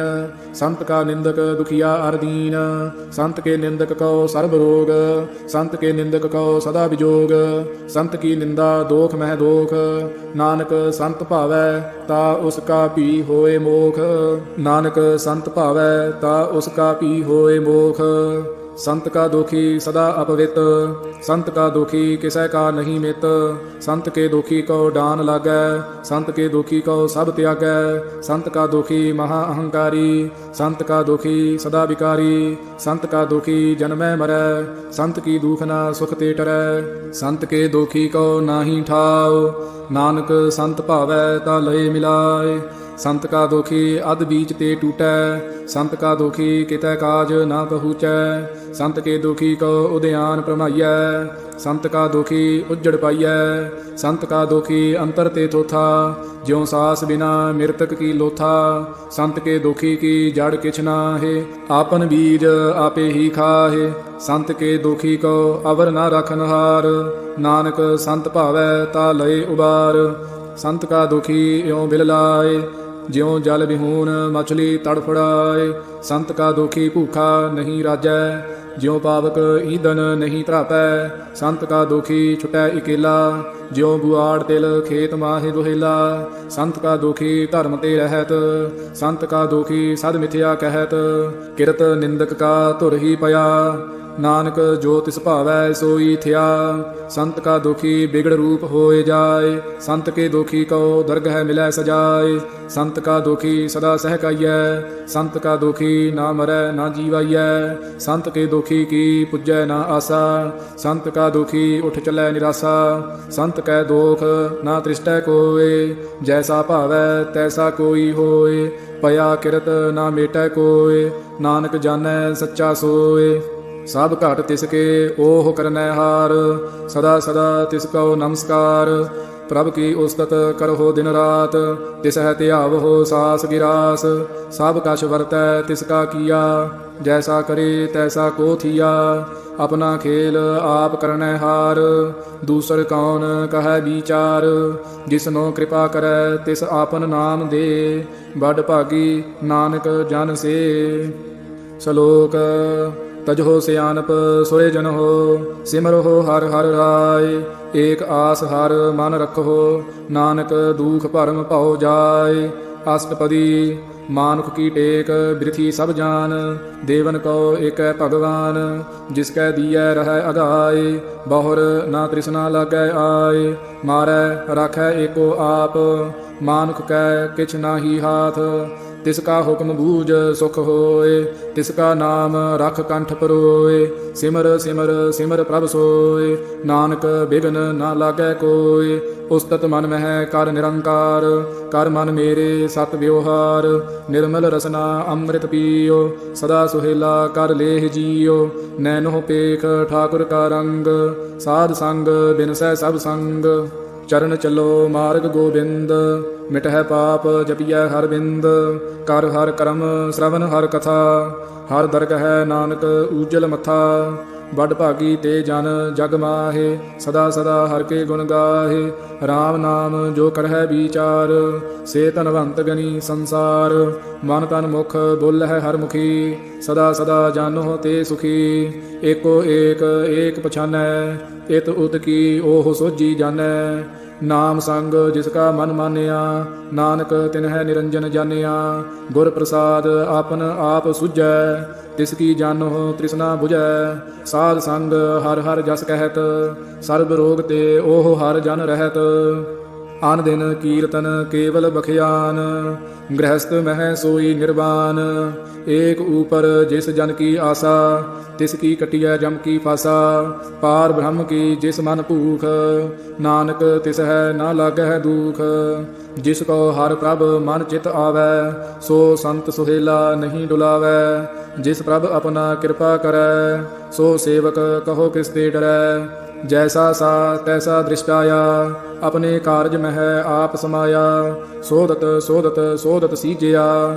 ਸੰਤ ਕਾ ਨਿੰਦਕ ਦੁਖੀਆ ਅਰ ਦੀਨ। ਸੰਤ ਕੇ ਨਿੰਦਕ ਕਉ ਸਰਬ ਰੋਗ, ਸੰਤ ਕੇ ਨਿੰਦਕ ਕਉ ਸਦਾ ਵਿਜੋਗ। ਸੰਤ ਕੀ ਨਿੰਦਾ ਦੋਖ ਮਹਿ ਦੋਖ, ਨਾਨਕ ਸੰਤ ਭਾਵੈ ਤਾ ਉਸ ਕਾ ਭੀ ਹੋਏ ਮੋਖ। ਨਾਨਕ ਸੰਤ ਭਾਵੈ ਤਾ ਉਸ ਕਾ ਭੀ ਹੋਏ ਮੋਖ। ਸੰਤ ਕਾ ਦੋਖੀ ਸਦਾ ਅਪਵਿੱਤ, ਸੰਤ ਕਾ ਦੋਖੀ ਕਿਸੈ ਕਾ ਨਹੀਂ ਮਿਤ। ਸੰਤ ਕੇ ਦੋਖੀ ਕਉ ਡਾਨ ਲਾਗੈ, ਸੰਤ ਕੇ ਦੋਖੀ ਕਉ ਸਭ ਤਿਆਗੈ। ਸੰਤ ਕਾ ਦੋਖੀ ਮਹਾ ਅਹੰਕਾਰੀ, ਸੰਤ ਕਾ ਦੋਖੀ ਸਦਾ ਵਿਕਾਰੀ। ਸੰਤ ਕਾ ਦੋਖੀ ਜਨਮੈ ਮਰੈ, ਸੰਤ ਕੀ ਦੂਖ ਨਾ ਸੁਖ ਤੇ ਟਰੈ। ਸੰਤ ਕੇ ਦੋਖੀ ਕਉ ਨਾਹੀ ਠਾਉ, ਨਾਨਕ ਸੰਤ ਭਾਵੈ ਤਾ ਲਏ ਮਿਲਾਏ। ਸੰਤ ਕਾ ਦੋਖੀ ਅਧ ਬੀਚ ਤੇ ਟੂਟੈ, ਸੰਤ ਕਾ ਦੋਖੀ ਕਿਤੈ ਕਾਜ ਨਾ ਪਹੁੰਚੈ। ਸੰਤ ਕੇ ਦੋਖੀ ਕੋ ਉਦਿਆਨ ਭਰਮਾਈਐ, ਸੰਤ ਕਾ ਦੋਖੀ ਉੱਜੜ ਪਾਈਐ। ਸੰਤ ਕਾ ਦੋਖੀ ਅੰਤਰ ਤੇ ਥੋਥਾ, ਜਿਉ ਸਾਸ ਬਿਨਾ ਮਿਰਤਕ ਕੀ ਲੋਥਾ। ਸੰਤ ਕੇ ਦੋਖੀ ਕੀ ਜੜ ਕਿਛ ਨਾਹਿ, ਆਪਨ ਬੀਜ ਆਪੇ ਹੀ ਖਾਹਿ। ਸੰਤ ਕੇ ਦੋਖੀ ਕੋ ਅਵਰ ਨਾ ਰਖਨਹਾਰ, ਨਾਨਕ ਸੰਤ ਭਾਵੈ ਤਾ ਲਏ ਉਬਾਰ। ਸੰਤ ਕਾ ਦੋਖੀ ਇਉ ਬਿਲ ਲਾਏ, ਜਿਉ ਜਲ ਵਿਹੂਨ ਮਛਲੀ ਤੜਫੜਾਏ। ਸੰਤ ਕਾ ਦੋਖੀ ਭੂਖਾ ਨਹੀਂ ਰਾਜੈ, ਜਿਉ ਪਾਵਕ ਈਂਧਨ ਨਹੀਂ ਧਰਾਪੈ। ਸੰਤ ਕਾ ਦੋਖੀ ਛੁਟੈ ਇਕੇਲਾ, ਜਿਉ ਬੁਆੜ ਤਿਲ ਖੇਤ ਮਾਹਿ ਦੁਹੇਲਾ। ਸੰਤ ਕਾ ਦੋਖੀ ਧਰਮ ਤੇ ਰਹਿਤ, ਸੰਤ ਕਾ ਦੋਖੀ ਸਦ ਮਿਥਿਆ ਕਹਿਤ। ਕਿਰਤ ਨਿੰਦਕ ਕਾ ਧੁਰ ਹੀ ਪਿਆ, ਨਾਨਕ ਜੋ ਤਿਸ ਭਾਵੈ ਸੋਈ ਥਿਆ। ਸੰਤ ਕਾ ਦੋਖੀ ਬਿਗੜ ਰੂਪ ਹੋਏ ਜਾਏ, ਸੰਤ ਕੇ ਦੋਖੀ ਕਉ ਦਰਗਹਿ ਮਿਲੈ ਸਜਾਏ। ਸੰਤ ਕਾ ਦੋਖੀ ਸਦਾ ਸਹਿਕਾਈਐ, ਸੰਤ ਕਾ ਦੋਖੀ ਨਾ ਮਰੈ ਨਾ ਜੀਵਾਈਐ। ਸੰਤ ਕੇ ਦੋਖੀ ਕੀ ਪੁੱਜੈ ਨਾ ਆਸਾ, ਸੰਤ ਕਾ ਦੋਖੀ ਉਠ ਚੱਲੈ ਨਿਰਾਸਾ। ਸੰਤ ਕੈ ਦੋਖ ਨਾ ਤ੍ਰਿਸ਼ਟੈ ਕੋਇ, ਜੈਸਾ ਭਾਵੈ ਤੈਸਾ ਕੋਈ ਹੋਏ। ਪਿਆ ਕਿਰਤ ਨਾ ਮੇਟੈ ਕੋਇ, ਨਾਨਕ ਜਾਣੈ ਸੱਚਾ ਸੋਇ। ਸਭ ਘਟ ਤਿਸ ਕੇ ਓਹ ਕਰਨੈ ਹਾਰ, ਸਦਾ ਸਦਾ ਤਿਸ ਕਉ ਨਮਸਕਾਰ। ਪ੍ਰਭ ਕੀ ਉਸਤਤ ਕਰਹੁ ਦਿਨ ਰਾਤ, ਤਿਸ ਹੈ ਧਿਆਵਹੁ ਸਾਸ ਗਿਰਾਸ। ਸਭ ਕਛ ਵਰਤੈ ਤਿਸ ਕਾ ਕੀਆ, ਜੈਸਾ ਕਰੇ ਤੈਸਾ ਕੋ ਥੀਆ। ਆਪਣਾ ਖੇਲ ਆਪ ਕਰਨੈ ਹਾਰ, ਦੂਸਰ ਕੌਣ ਕਹੈ ਵਿਚਾਰ। ਜਿਸਨੋ ਕਿਰਪਾ ਕਰੈ ਤਿਸ ਆਪਨ ਨਾਮ ਦੇ, ਬਡ ਭਾਗੀ ਨਾਨਕ ਜਨ ਸੇ। ਸ਼ਲੋਕ। ਤਜਹੁ ਸਿਆਨਪ ਸੋਏ ਜਨ ਹੋ, ਸਿਮਰਹੁ ਹਰਿ ਹਰਿ ਰਾਇ। ਏਕ ਆਸ ਹਰ ਮਨ ਰਖੋ, ਨਾਨਕ ਦੂਖ ਭਰਮ ਭਉ ਜਾਏ। ਅਸ਼ਟਪਦੀ। ਮਾਨੁਖ ਕੀ ਟੇਕ ਬਿਰਥੀ ਸਭ ਜਾਨ, ਦੇਵਨ ਕਉ ਏਕੈ ਭਗਵਾਨ। ਜਿਸ ਕੈ ਦੀਐ ਰਹੈ ਅਗਾਏ, ਬਹੁਰ ਨਾ ਤ੍ਰਿਸ਼ਨਾ ਲਾਗੈ ਆਏ। ਮਾਰੈ ਰਾਖੈ ਏਕੋ ਆਪ, ਮਾਨੁਖ ਕੈ ਕਿਛ ਨਾਹੀ ਹਾਥ। ਤਿਸ ਕਾ ਹੁਕਮ ਬੂਝ ਸੁਖ ਹੋਏ, ਤਿਸ ਕਾ ਨਾਮ ਰਖ ਕੰਠ ਪਰੋਏ। ਸਿਮਰ ਸਿਮਰ ਸਿਮਰ ਪ੍ਰਭ ਸੋਏ, ਨਾਨਕ ਬਿਘਨ ਨਾ ਲਾਗੈ ਕੋਇ। ਉਸਤਤ ਮਨ ਮਹਿ ਕਰ ਨਿਰੰਕਾਰ, ਕਰ ਮਨ ਮੇਰੇ ਸਤ ਵਿਵਹਾਰ। ਨਿਰਮਲ ਰਸਨਾ ਅੰਮ੍ਰਿਤ ਪੀਓ, ਸਦਾ ਸੁਹੇਲਾ ਕਰ ਲੇਹ ਜੀਓ। ਨੈਨੋ ਪੇਖ ਠਾਕੁਰ ਕਾ ਰੰਗ, ਸਾਧ ਸੰਗ ਬਿਨਸੈ ਸਭ ਸੰਗ। ਚਰਨ ਚੱਲੋ ਮਾਰਗ ਗੋਬਿੰਦ, ਮਿਟਹਿ ਪਾਪ ਜਪੀਐ ਹਰ ਬਿੰਦ। ਕਰ ਹਰ ਕਰਮ ਸ਼ਰਵਨ ਹਰ ਕਥਾ। ਹਰ ਦਰਗਹਿ ਨਾਨਕ ਊਜਲ ਮੱਥਾ। ਵੱਡ ਭਾਗੀ ਤੇ ਜਨ ਜਗ ਮਾਹੇ। ਸਦਾ ਸਦਾ ਹਰ ਕੇ ਗੁਣ ਗਾਹੇ। ਰਾਮ ਨਾਮ ਜੋ ਕਰਹਿ ਵਿਚਾਰ। ਸੇ ਧਨਵੰਤ ਗਨੀ ਸੰਸਾਰ। ਮਨ ਤਨ ਮੁਖ ਬੋਲਹਿ ਹਰ ਮੁਖੀ। ਸਦਾ ਸਦਾ ਜਾਨੋ ਤੇ ਸੁਖੀ। ਏਕੋ ਏਕ ਏਕ ਪਛਾਨੈ। ਇਤ ਉਤ ਕੀ ਓਹ ਸੋਝੀ ਜਾਣੈ। ਨਾਮ ਸੰਗ ਜਿਸ ਕਾ ਮਨ ਮਾਨਿਆ। ਨਾਨਕ ਤਿਨਹਿ ਨਿਰੰਜਨ ਜਾਣਿਆ। ਗੁਰ ਪ੍ਰਸਾਦ ਆਪਨ ਆਪ ਸੁਝੈ। ਤਿਸ ਕੀ ਜਾਨੋ ਤ੍ਰਿਸ਼ਨਾ ਬੁਝੈ। ਸਾਧ ਸੰਗ ਹਰ ਹਰ ਜਸ ਕਹਿਤ। ਸਰਬ ਰੋਗ ਤੇ ਓਹ ਹਰ ਜਨ ਰਹਿਤ। ਆਨ ਦਿਨ ਕੀਰਤਨ ਕੇਵਲ ਬਖਿਆਨ। ਗ੍ਰਹਸਥ ਮਹਿ ਸੋਈ ਨਿਰਵਾਨ। ਏਕ ਊਪਰ ਜਿਸ ਜਨ ਕੀ ਆਸਾ। ਤਿਸ ਕੀ ਕਟਿਐ ਜਮ ਕੀ ਫਾਸਾ। ਪਾਰ ਬ੍ਰਹਮ ਕੀ ਜਿਸ ਮਨ ਭੂਖ। ਨਾਨਕ ਤਿਸ ਹੈ ਨਾ ਲਾਗਹਿ ਦੂਖ। ਜਿਸ ਕੋ ਹਰ ਪ੍ਰਭ ਮਨ ਚਿਤ ਆਵੈ। ਸੋ ਸੰਤ ਸੁਹੇਲਾ ਨਹੀਂ ਡੁਲਾਵੈ। ਜਿਸ ਪ੍ਰਭ ਆਪਣਾ ਕਿਰਪਾ ਕਰੈ। ਸੋ ਸੇਵਕ ਕਹੋ ਕਿਸ ਤੇ ਡਰੈ। ਜੈਸਾ ਸਾ ਤੈਸਾ ਦ੍ਰਿਸ਼ਟਾਇਆ। ਆਪਣੇ ਕਾਰਜ ਮਹਿ ਆਪ ਸਮਾਇਆ। ਸੋਧਤ ਸੋਧਤ ਸੋਧਤ ਸੀਜਿਆ।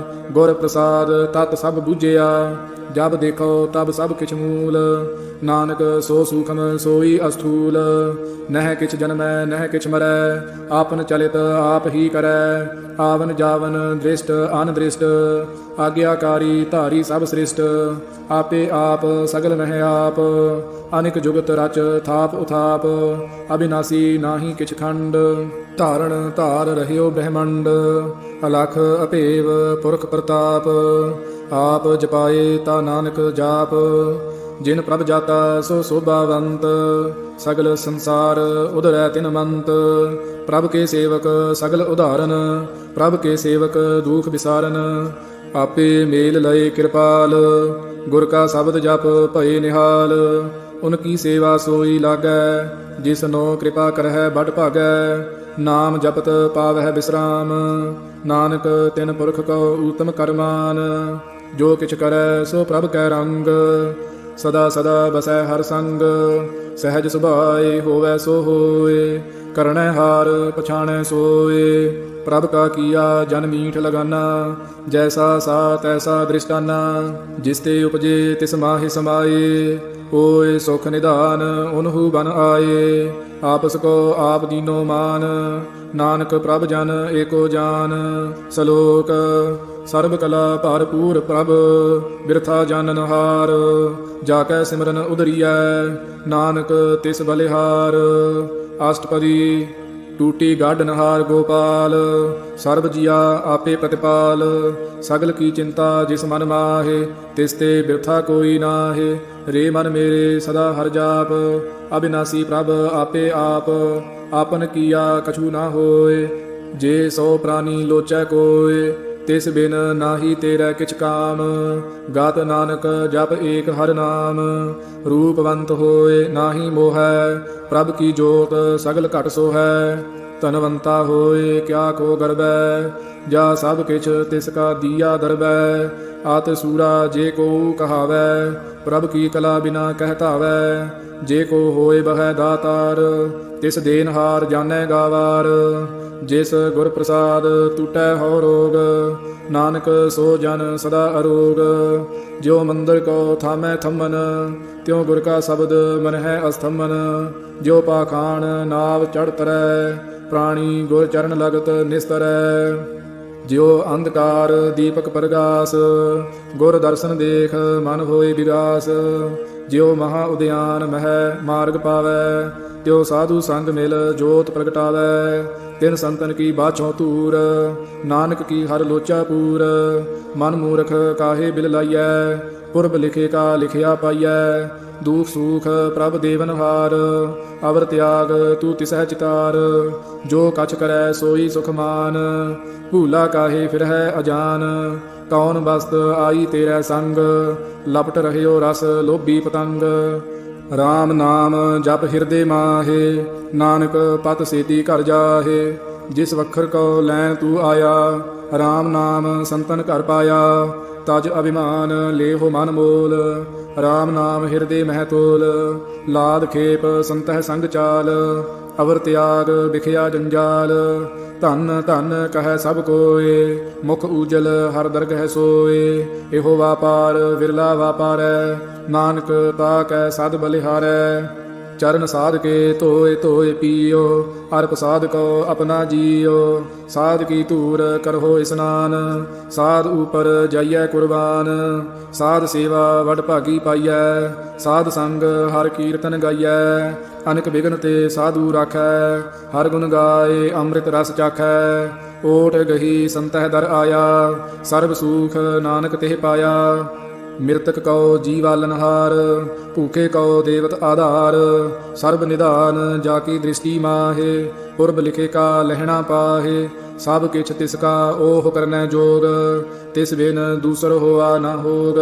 ਗੁਰ ਪ੍ਰਸਾਦ ਤਤ ਸਭ ਬੂਝਿਆ। ਜਬ ਦੇਖੋ ਤਬ ਸਭ ਕਿਛ ਮੂਲ। ਨਾਨਕ ਸੋ ਸੂਖਮ ਸੋਈ ਅਸਥੂਲ। ਨਹਿ ਕਿਛ ਜਨਮੈ ਨਹਿ ਕਿਛ ਮਰੈ। ਆਪਨ ਚਲਿਤ ਆਪ ਹੀ ਕਰੈ। ਆਵਨ ਜਾਵਨ ਦ੍ਰਿਸ਼ਟ ਅਨਦ੍ਰਿਸ਼ਟ। ਆਗਿਆਕਾਰੀ ਧਾਰੀ ਸਭ ਸ੍ਰਿਸ਼ਟ। ਆਪੇ ਆਪ ਸਗਲ ਮਹਿ ਆਪ। ਅਨਿਕ ਜੁਗਤ ਰਚ ਥਾਪ ਉਥਾਪ। ਅਬਿਨਾਸੀ ਨਾਹੀ ਕਿਛ ਖੰਡ। ਧਾਰਣ ਧਾਰ ਰਹਿਓ ਬ੍ਰਹਮੰਡ। ਅਲਖ ਅਭੇਵ ਪੁਰਖ ਪ੍ਰਤਾਪ। ਆਪ ਜਪਾਏ ਤਾ ਨਾਨਕ ਜਾਪ। ਜਿਨ ਪ੍ਰਭ ਜਾਤਾ ਸੋ ਸੋਭਾਵੰਤ। ਸਗਲ ਸੰਸਾਰ ਉਧਰੈ ਤਿਨ ਮੰਤ। ਪ੍ਰਭ ਕੇ ਸੇਵਕ ਸਗਲ ਉਧਾਰਨ। ਪ੍ਰਭ ਕੇ ਸੇਵਕ ਦੁਖ ਵਿਸਾਰਨ। ਆਪੇ ਮੇਲ ਲਏ ਕਿਰਪਾਲ। ਗੁਰ ਕਾ ਸ਼ਬਦ ਜਪ ਭਏ ਨਿਹਾਲ। ਉਨਕੀ ਸੇਵਾ ਸੋਈ ਲਾਗੈ। ਜਿਸਨੋ ਕਿਰਪਾ ਕਰਹਿ ਬਡ ਭਾਗੈ। ਨਾਮ ਜਪਤ ਪਾਵਹਿ ਬਿਸਰਾਮ। ਨਾਨਕ ਤਿਨ ਪੁਰਖ ਕੋ ਊਤਮ ਕਰਮਾਨ। ਜੋ ਕਿਛ ਕਰੈ ਸੋ ਪ੍ਰਭ ਕੈ ਰੰਗ। ਸਦਾ ਸਦਾ ਬਸੈ ਹਰ ਸੰਗ। ਸਹਿਜ ਸੁਭਾਏ ਹੋਵੈ ਸੋ ਹੋਏ। ਕਰਣੈ ਹਾਰ ਪਛਾਣੈ ਸੋਏ। ਪ੍ਰਭ ਕਾ ਕੀਆ ਜਨ ਮੀਠ ਲਗਾਨਾ। ਜੈਸਾ ਸਾ ਤੈਸਾ ਦ੍ਰਿਸ਼ਟਾਨਾ। ਜਿਸ ਤੇ ਉਪਜੇ ਤਿਸ ਮਾਹਿ ਸਮਾਏ। ਹੋਏ ਸੁਖ ਨਿਧਾਨ ਉਨਹੂ ਬਨ ਆਏ। ਆਪਸ ਕੋ ਆਪ ਦੀਨੋ ਮਾਨ। ਨਾਨਕ ਪ੍ਰਭ ਜਨ ਏਕੋ ਜਾਨ। ਸਲੋਕ ਸਰਬ ਕਲਾ ਭਰਪੂਰ ਪ੍ਰਭ। ਬਿਰਥਾ ਜਾਨਨ ਹਾਰ। ਜਾ ਕੈ ਸਿਮਰਨ ਉਦਰੀਐ। ਨਾਨਕ ਤਿਸ ਬਲਿਹਾਰ। ਅਸ਼ਟਪਦੀ ਟੂਟੀ ਗਾਢਨਹਾਰ ਗੋਪਾਲ। ਸਰਬ ਜੀਆ ਆਪੇ ਪ੍ਰਤਿਪਾਲ। ਸਗਲ ਕੀ ਚਿੰਤਾ ਜਿਸ ਮਨ ਮਾਹੇ। ਤਿਸ ਤੇ ਬਿਰਥਾ ਕੋਈ ਨਾਹੇ। ਰੇ ਮਨ ਮੇਰੇ ਸਦਾ ਹਰ ਜਾਪ। ਅਬਿਨਾਸੀ ਪ੍ਰਭ ਆਪੇ ਆਪ। ਆਪਨ ਕੀਆ ਕਛੂ ਨਾ ਹੋਏ। ਜੇ ਸੋ ਪ੍ਰਾਨੀ ਲੋਚੈ ਕੋਇ। ਤਿਸ ਬਿਨ ਨਾਹੀ ਤੇਰਾ ਕਿਛ ਕਾਮ। ਗਾਤ ਨਾਨਕ ਜਪ ਏਕ ਹਰ ਨਾਮ। ਰੂਪਵੰਤ ਹੋਏ ਨਾਹੀ ਮੋਹੈ। ਪ੍ਰਭ ਕੀ ਜੋਤ ਸਗਲ ਘਟ ਸੋਹੈ। ਧਨਵੰਤਾ ਹੋਏ ਕਿਆ ਕੋ ਗਰਬੈ। ਜਾ ਸਭ ਕਿਛ ਤਿਸ ਕਾ ਦੀਆ ਦਰਬੈ। ਆਤ ਸੂਰਾ ਜੇ ਕੋ ਕਹਾਵੈ। ਪ੍ਰਭ ਕੀ ਕਲਾ ਬਿਨਾ ਕਹਿ ਧਾਵੈ। ਜੇ ਕੋ ਹੋਏ ਬਹੈ ਦਾਤਾਰ। ਤਿਸ ਦੇਨਹਾਰ ਜਾਣੈ ਗਾਵਾਰ। ਜਿਸ ਗੁਰ ਪ੍ਰਸਾਦ ਟੂਟੈ ਹੋ ਰੋਗ। ਨਾਨਕ ਸੋ ਜਨ ਸਦਾ ਅਰੋਗ। ਜਿਉ ਮੰਦਰ ਕੋ ਥਾਮੈ ਥੰਮਨ। ਤਿਉ ਗੁਰ ਕਾ ਸ਼ਬਦ ਮਨ ਹੈ ਅਸਥੰਮਨ। ਜਿਉ ਪਾਖਾਨ ਨਾਵ ਚੜ੍ਹ ਤਰੈ। ਪ੍ਰਾਣੀ ਗੁਰ ਚਰਨ ਲਗਤ ਨਿਸਤਰੈ। ਜਿਉ ਅੰਧਕਾਰ ਦੀਪਕ ਪ੍ਰਗਾਸ। ਗੁਰ ਦਰਸ਼ਨ ਦੇਖ ਮਨ ਹੋਏ ਵਿਗਾਸ। ਜਿਉ ਮਹਾ ਉਦਿਆਨ ਮਹਿ ਮਾਰਗ ਪਾਵੈ। ਤਿਉ ਸਾਧੂ ਸੰਗ ਮਿਲ ਜੋਤ ਪ੍ਰਗਟਾਵੈ। ਤਿਨ ਸੰਤਨ ਕੀ ਬਾਛੋਂ ਧੂਰ। ਨਾਨਕ ਕੀ ਹਰ ਲੋਚਾ ਪੂਰ। ਮਨ ਮੂਰਖ ਕਾਹੇ ਬਿਲ ਲਾਈਐ। ਪੁਰਬ ਲਿਖੇ ਕਾ ਲਿਖਿਆ ਪਾਈਐ। ਦੁਖ ਸੂਖ ਪ੍ਰਭ ਦੇਵਨਹਾਰ। ਅਵਰ ਤਿਆਗ ਤੂੰ ਤਿਸਹਿ ਚਿਤਾਰ। ਜੋ ਕਛ ਕਰੈ ਸੋਈ ਸੁਖ ਮਾਨ। ਭੂਲਾ ਕਾਹੇ ਫਿਰਹਿ ਅਜਾਨ। ਕੌਣ ਬਸਤ ਆਈ ਤੇਰੇ ਸੰਗ। ਲਪਟ ਰਹਿਓ ਰਸ ਲੋਭੀ ਪਤੰਗ। ਰਾਮ ਨਾਮ ਜਪ ਹਿਰਦੇ ਮਾਹੇ। ਨਾਨਕ ਪਤ ਸੇਤੀ ਘਰ ਜਾਹੇ। ਜਿਸ ਵਖਰ ਕੋ ਲੈਣ ਤੂੰ ਆਇਆ। ਰਾਮ ਨਾਮ ਸੰਤਨ ਘਰ ਪਾਇਆ। ਤਜ ਅਭਿਮਾਨ ਲੇਹੁ ਮਨ ਮੋਲ। ਰਾਮ ਨਾਮ ਹਿਰਦੇ ਮਹਿ ਤੋਲ। ਲਾਦ ਖੇਪ ਸੰਤਹਿ ਸੰਗ ਚਾਲ। ਅਵਰ ਤਿਆਗ ਵਿਖਿਆ ਜੰਜਾਲ। ਧਨ ਧਨ ਕਹੈ ਸਭ ਕੋਏ, ਮੁਖ ਊਜਲ ਹਰ ਦਰਗਹਿ ਸੋਏ। ਇਹੋ ਵਾਪਾਰ ਵਿਰਲਾ ਵਾਪਾਰੈ, ਨਾਨਕ ਤਾਕੈ ਸਦ ਬਲਿਹਾਰੈ। ਚਰਨ ਸਾਧ ਕੇ ਧੋਏ ਧੋਏ ਪੀਓ, ਅਰ ਪ੍ਰਸਾਦ ਕੋ ਆਪਣਾ ਜੀਓ। ਸਾਧ ਕੀ ਧੂਰ ਕਰਹੁ ਇਸਨਾਨ, ਸਾਧ ਊਪਰ ਜਾਈਐ ਕੁਰਬਾਨ। ਸਾਧ ਸੇਵਾ ਵਡ ਭਾਗੀ ਪਾਈਐ, ਸਾਧ ਸੰਗ ਹਰ ਕੀਰਤਨ ਗਾਈਐ। ਅਨਕ ਵਿਗਨ ਤੇ ਸਾਧੂ ਰਾਖੈ, ਹਰ ਗੁਣ ਗਾਏ ਅੰਮ੍ਰਿਤ ਰਸ ਚਾਖੈ। ਓਟ ਗਹੀ ਸੰਤਹਿ ਦਰ ਆਇਆ, ਸਰਬ ਸੂਖ ਨਾਨਕ ਤਿਹ ਪਾਇਆ। ਮਿਰਤਕ ਕਉ ਜੀਵਾਲਨਹਾਰ, ਭੂਖੇ ਕਉ ਦੇਵਤ ਆਧਾਰ। ਸਰਬ ਨਿਧਾਨ ਜਾ ਕੀ ਦ੍ਰਿਸ਼ਟੀ ਮਾਹੇ, ਪੁਰਬ ਲਿਖੇ ਕਾ ਲਹਿਣਾ ਪਾਹੇ। ਸਭ ਕਿਛ ਤਿਸ ਕਾ ਓਹ ਕਰਨੈ ਜੋਗ, ਤਿਸ ਬਿਨ ਦੂਸਰ ਹੋਆ ਨਾ ਹੋਗ।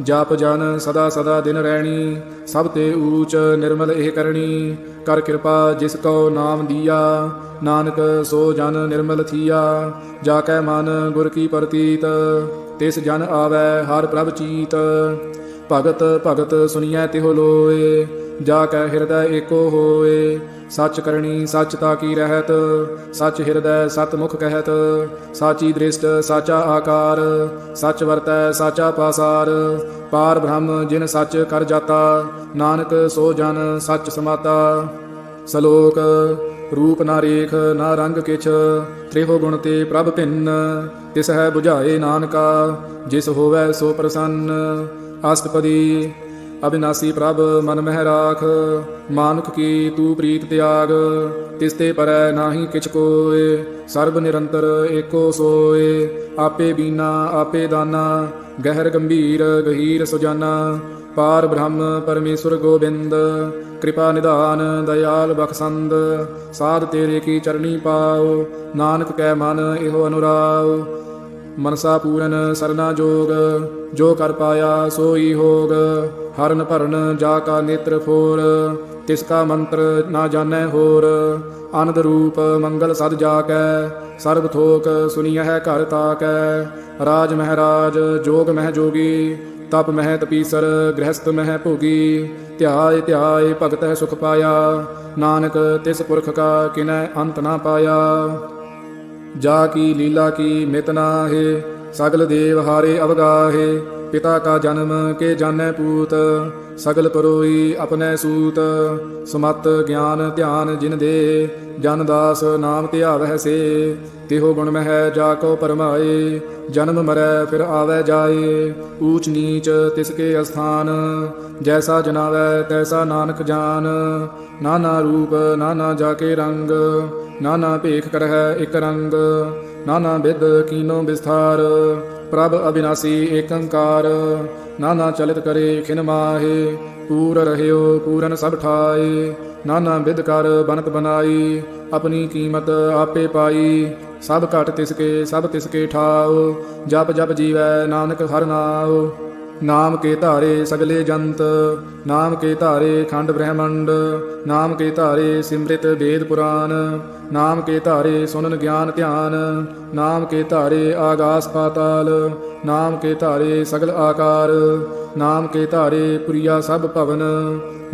ਜਪ ਜਨ ਸਦਾ ਸਦਾ ਦਿਨ ਰਹਿਣੀ, ਸਭ ਤੇ ਊਚ ਨਿਰਮਲ ਇਹ ਕਰਨੀ। ਕਰ ਕਿਰਪਾ ਜਿਸ ਕਉ ਨਾਮ ਦੀਆ, ਨਾਨਕ ਸੋ ਜਨ ਨਿਰਮਲ ਥੀਆ। ਜਾ ਕੈ ਮਨ ਗੁਰ ਕੀ ਪ੍ਰਤੀਤ, ਤਿਸ ਜਨ ਆਵੈ ਹਰ ਪ੍ਰਭ ਚੀਤ। ਭਗਤ ਭਗਤ ਸੁਣੀਐ ਤਿਹੁ ਲੋਏ, ਜਾ ਕੈ ਹਿਰਦੈ ਏਕੋ ਹੋਏ। ਸੱਚ ਕਰਨੀ ਸੱਚ ਤਾ ਕੀ ਰਹਿਤ, ਸੱਚ ਹਿਰਦੈ ਸਤ ਮੁਖ ਕਹਿਤ। ਸਾਚੀ ਦ੍ਰਿਸ਼ਟ ਸਾਚਾ ਆਕਾਰ, ਸੱਚ ਵਰਤੈ ਸਾਚਾ ਪਾਸਾਰ। ਪਾਰ ਬ੍ਰਹਮ ਜਿਨ ਸੱਚ ਕਰ ਜਾਤਾ, ਨਾਨਕ ਸੋ ਜਨ ਸੱਚ ਸਮਾਤਾ। ਸਲੋਕ ਰੂਪ ਨਾ ਰੇਖ ਨਾ ਰੰਗ ਕਿਛ, ਤ੍ਰਿਹੁ ਗੁਣ ਤੇ ਪ੍ਰਭ ਭਿੰਨ। ਤਿਸ ਹੈ ਬੁਝਾਏ ਨਾਨਕਾ, ਜਿਸ ਹੋਵੈ ਸੋ ਪ੍ਰਸੰਨ। ਅਸ਼ਟਪਦੀ ਅਬਿਨਾਸੀ ਪ੍ਰਭ ਮਨ ਮਹਿ ਰਾਖ, ਮਾਨੁਖ ਕੀ ਤੂ ਪ੍ਰੀਤ ਤਿਆਗ। ਤਿਸ ਤੇ ਪਰੈ ਨਾਹੀ ਕਿਛ ਕੋਇ, ਸਰਬ ਨਿਰੰਤਰ ਏਕੋ ਸੋਇ। ਆਪੇ ਬੀਨਾ ਆਪੇ ਦਾਨਾ, ਗਹਿਰ ਗੰਭੀਰ ਗਹੀਰ ਸੁਜਾਨਾ। ਪਾਰ ਬ੍ਰਹਮ ਪਰਮੇਸ਼ਵਰ ਗੋਬਿੰਦ, ਕਿਰਪਾ ਨਿਧਾਨ ਦਇਆਲ ਬਖਸੰਦ। ਸਾਧ ਤੇਰੇ ਕੀ ਚਰਣੀ ਪਾਉ, ਨਾਨਕ ਕੈ ਮਨ ਇਹੋ ਅਨੁਰਾਉ। ਮਨਸਾ ਪੂਰਨ ਸਰਨਾ ਜੋਗ, ਜੋ ਕਰ ਪਾਇਆ ਸੋਈ ਹੋਗ। ਹਰਨ ਭਰਨ ਜਾ ਕਾ ਨੇਤਰ ਫੋਰ, ਤਿਸ ਕਾ ਮੰਤਰ ਨਾ ਜਾਣੈ ਹੋਰ। ਆਨੰਦ ਰੂਪ ਮੰਗਲ ਸਦ ਜਾ ਕੈ, ਸਰਬ ਥੋਕ ਸੁਨੀਐ ਘਰ ਤਾਕੈ। ਰਾਜ ਮਹਿਰਾਜ ਜੋਗ ਮਹਿ ਜੋਗੀ, ਤਪ ਮਹਿ ਤਪੀਸਰ ਗ੍ਰਹਸਥ ਮਹਿ ਭੋਗੀ। ਧਿਆਏ ਧਿਆਏ ਭਗਤੈ ਸੁਖ ਪਾਇਆ, ਨਾਨਕ ਤਿਸ ਪੁਰਖ ਕਾ ਕਿਨੈ ਅੰਤ ਨਾ ਪਾਇਆ। ਜਾ ਕੀ ਲੀਲਾ ਕੀ ਮਿਤ ਨਾਹਿ, ਸਗਲ ਦੇਵ ਹਾਰੇ ਅਵਗਾਹੇ। ਪਿਤਾ ਕਾ ਜਨਮ ਕੇ ਜਾਣੈ ਪੂਤ, ਸਗਲ ਪਰੋਈ ਆਪਣੈ ਸੂਤ। ਸਮਤ ਗਿਆਨ ਧਿਆਨ ਜਿਨ ਦੇ, ਜਨ ਦਾਸ ਨਾਮ ਧਿਆਵਹਿ ਸੇ। ਤਿਹੁ ਗੁਣ ਮਹਿ ਜਾ ਕੋ ਪਰਮਾਏ, ਜਨਮ ਮਰੈ ਫਿਰ ਆਵੈ ਜਾਏ। ਊਚ ਨੀਚ ਤਿਸ ਕੇ ਅਸਥਾਨ, ਜੈਸਾ ਜਨਾਵੈ ਤੈਸਾ ਨਾਨਕ ਜਾਨ। ਨਾਨਾ ਰੂਪ ਨਾਨਾ ਜਾ ਕੇ ਰੰਗ, ਨਾਨਾ ਭੇਖ ਕਰਹਿ ਇਕ ਰੰਗ। ਨਾਨਾ ਬਿਦ ਕੀਨੋ ਵਿਸਥਾਰ, ਪ੍ਰਭ ਅਬਿਨਾਸੀ ਏਕੰਕਾਰ। ਨਾਨਾ ਚਲਿਤ ਕਰੇ ਖਿਨ ਮਾਹੇ, ਪੂਰ ਰਹਿਓ ਪੂਰਨ ਸਭ ਠਾਏ। ਨਾਨਾ ਬਿਦ ਕਰ ਬਨਤ ਬਨਾਈ, ਆਪਣੀ ਕੀਮਤ ਆਪੇ ਪਾਈ। ਸਭ ਘਟ ਤਿਸਕੇ ਸਭ ਤਿਸਕੇ ਠਾਓ, ਜਪ ਜਪ ਜੀਵੈ ਨਾਨਕ ਹਰਿ ਨਾਉ। ਨਾਮ ਕੇ ਧਾਰੇ ਸਗਲੇ ਜੰਤ, ਨਾਮ ਕੇ ਧਾਰੇ ਖੰਡ ਬ੍ਰਹਮੰਡ। ਨਾਮ ਕੇ ਧਾਰੇ ਸਿਮ੍ਰਿਤ ਵੇਦ ਪੁਰਾਨ, ਨਾਮ ਕੇ ਧਾਰੇ ਸੁਨਨ ਗਿਆਨ ਧਿਆਨ। ਨਾਮ ਕੇ ਧਾਰੇ ਆਗਾਸ ਪਾਤਾਲ, ਨਾਮ ਕੇ ਧਾਰੇ ਸਗਲ ਆਕਾਰ। ਨਾਮ ਕੇ ਧਾਰੇ ਪੁਰੀਆ ਸਭ ਭਵਨ,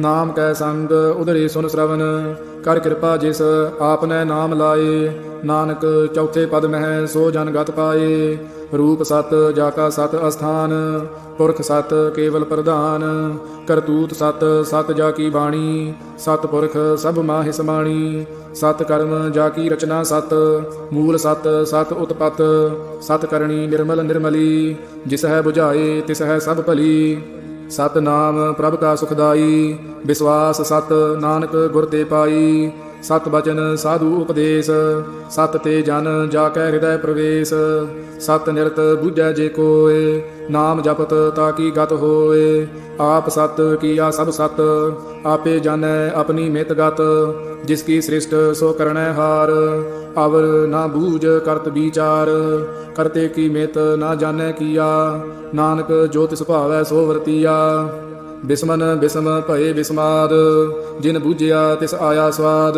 ਨਾਮ ਕੈ ਸੰਗ ਉਧਰੇ ਸੁਨ ਸ਼ਰਵਨ। ਕਰ ਕਿਰਪਾ ਜਿਸ ਆਪਨੇ ਨਾਮ ਲਾਏ, ਨਾਨਕ ਚੌਥੇ ਪਦ ਮਹਿ ਸੋ ਜਨ ਗਤ ਪਾਏ। ਰੂਪ ਸਤ ਜਾ ਕਾ ਸਤ ਅਸਥਾਨ, ਪੁਰਖ ਸਤ ਕੇਵਲ ਪ੍ਰਧਾਨ। ਕਰਤੂਤ ਸਤ ਸਤ ਜਾ ਕੀ ਬਾਣੀ, ਸਤ ਪੁਰਖ ਸਭ ਮਾਹਿ ਸਮਾਣੀ। ਸਤ ਕਰਮ ਜਾ ਕੀ ਰਚਨਾ ਸਤ, ਮੂਲ ਸਤ ਸਤ ਉਤਪਤ। ਸਤ ਕਰਣੀ ਨਿਰਮਲ ਨਿਰਮਲੀ, ਜਿਸ ਹੈ ਬੁਝਾਏ ਤਿਸ ਹੈ ਸਭ ਭਲੀ। ਸਤ ਨਾਮ ਪ੍ਰਭ ਕਾ ਸੁਖਦਾਈ, ਵਿਸਵਾਸ ਸਤ ਨਾਨਕ ਗੁਰ ਤੇ ਪਾਈ। ਸਤ ਬਚਨ ਸਾਧੂ ਉਪਦੇਸ਼, ਸਤ ਤੇ ਜਨ ਜਾ ਕੈ ਹਿਰਦੈ ਪ੍ਰਵੇਸ਼। ਸਤ ਨਿਰਤ ਬੁਝੈ ਜੇ ਕੋਇ, ਨਾਮ ਜਪਤ ਤਾ ਕੀ ਗਤ ਹੋਏ। ਆਪ ਸਤ ਕੀਆ ਸਭ ਸਤ, ਆਪੇ ਜਾਣੈ ਆਪਣੀ ਮਿਤ ਗਤ। ਜਿਸ ਕੀ ਸ੍ਰਿਸ਼ਟ ਸੋ ਕਰਣੈ ਹਾਰ, ਅਵਰ ਨਾ ਬੂਝ ਕਰਤ ਵਿਚਾਰ। ਕਰਤੇ ਕੀ ਮਿਤ ਨਾ ਜਾਣੈ ਕੀਆ, ਨਾਨਕ ਜੋ ਤਿਸ ਭਾਵੈ ਸੋ ਵਰਤੀਆ। ਬਿਸਮਨ ਬਿਸਮ ਭਏ ਬਿਸਮਾਦ, ਜਿਨ ਬੂਝਿਆ ਤਿਸ ਆਇਆ ਸਵਾਦ।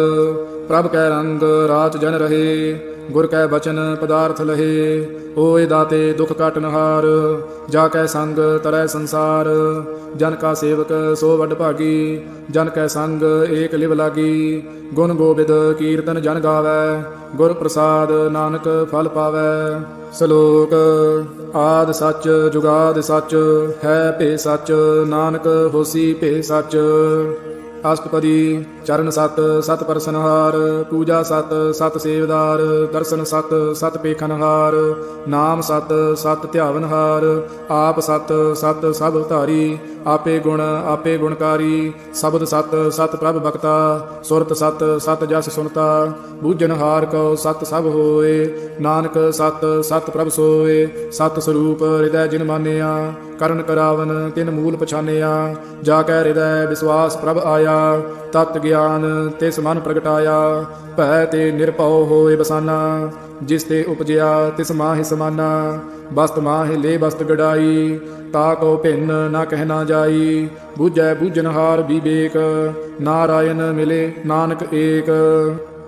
ਪ੍ਰਭ ਕੈ ਰੰਗ ਰਾਚ ਜਨ ਰਹੇ। ਗੁਰ ਕੈ ਬਚਨ ਪਦਾਰਥ ਲਹੇ। ਹੋਏ ਦਾਤੇ ਦੁਖ ਕਾਟਨਹਾਰ। ਜਾ ਕੈ ਸੰਗ ਤਰੈ ਸੰਸਾਰ। ਜਨ ਕਾ ਸੇਵਕ ਸੋ ਵੱਡ ਭਾਗੀ। ਜਨ ਕੈ ਸੰਗ ਏਕ ਲਿਵ ਲਾਗੀ। ਗੁਣ ਗੋਬਿੰਦ ਕੀਰਤਨ ਜਨ ਗਾਵੈ। ਗੁਰ ਪ੍ਰਸਾਦ ਨਾਨਕ ਫਲ ਪਾਵੈ। ਸ਼ਲੋਕ। ਆਦਿ ਸੱਚ ਜੁਗਾਦਿ ਸੱਚ ਹੈ ਭੇ ਸੱਚ। ਨਾਨਕ ਹੋਸੀ ਭੇ ਸੱਚ। ਅਸ਼ਟਪਦੀ। ਚਰਨ ਸਤ ਸਤ ਪਰਸਨਹਾਰ। ਪੂਜਾ ਸਤ ਸਤ ਸੇਵਦਾਰ। ਦਰਸ਼ਨ ਸਤ ਸਤ ਪੇਖਨਹਾਰ। ਨਾਮ ਸਤ ਸਤ ਧਿਆਵਨਹਾਰ। ਆਪ ਸਤ ਸਤ ਸਭ ਧਾਰੀ। ਆਪੇ ਆਪੇ ਗੁਣਕਾਰੀ। ਸ਼ਬਦ ਸਤ ਸਤ ਪ੍ਰਭ ਬਖਤਾ। ਸੁਰਤ ਸਤ ਸਤ ਜਸ ਸੁਨਤਾ। ਬੂਝਨਹਾਰ ਕਉ ਸਤ ਸਭ ਹੋਏ। ਨਾਨਕ ਸਤ ਸਤ ਪ੍ਰਭ ਸੋਏ। ਸਤ ਸਰੂਪ ਹਿਰਦੈ ਜਿਨ ਮਾਨਿਆ। ਕਰਨ ਕਰਾਵਨ ਤਿਨ ਮੂਲ ਪਛਾਨਿਆ। ਜਾ ਕੈ ਹਿਰਦੈ ਵਿਸਵਾਸ ਪ੍ਰਭ ਆਇਆ। ਤਤ ਗਿਆਨ ਤਿਸ ਮਨ ਪ੍ਰਗਟਾਇਆ। ਭੈ ਤੇ ਨਿਰਭਉ ਹੋਏ ਬਸਾਨਾ। ਜਿਸ ਤੇ ਉਪਜਿਆ ਤਿਸ ਮਾਹਿ ਸਮਾਨਾ। ਬਸਤ ਮਾਹਿ ਲੇ ਬਸਤ ਗੜਾਈ। ਤਾ ਕੋ ਭਿੰਨ ਨਾ ਕਹਿ ਨਾ ਜਾਈ। ਬੂਝੈ ਬੂਝਨਹਾਰ ਵਿਵੇਕ। ਨਾਰਾਇਣ ਮਿਲੇ ਨਾਨਕ ਏਕ।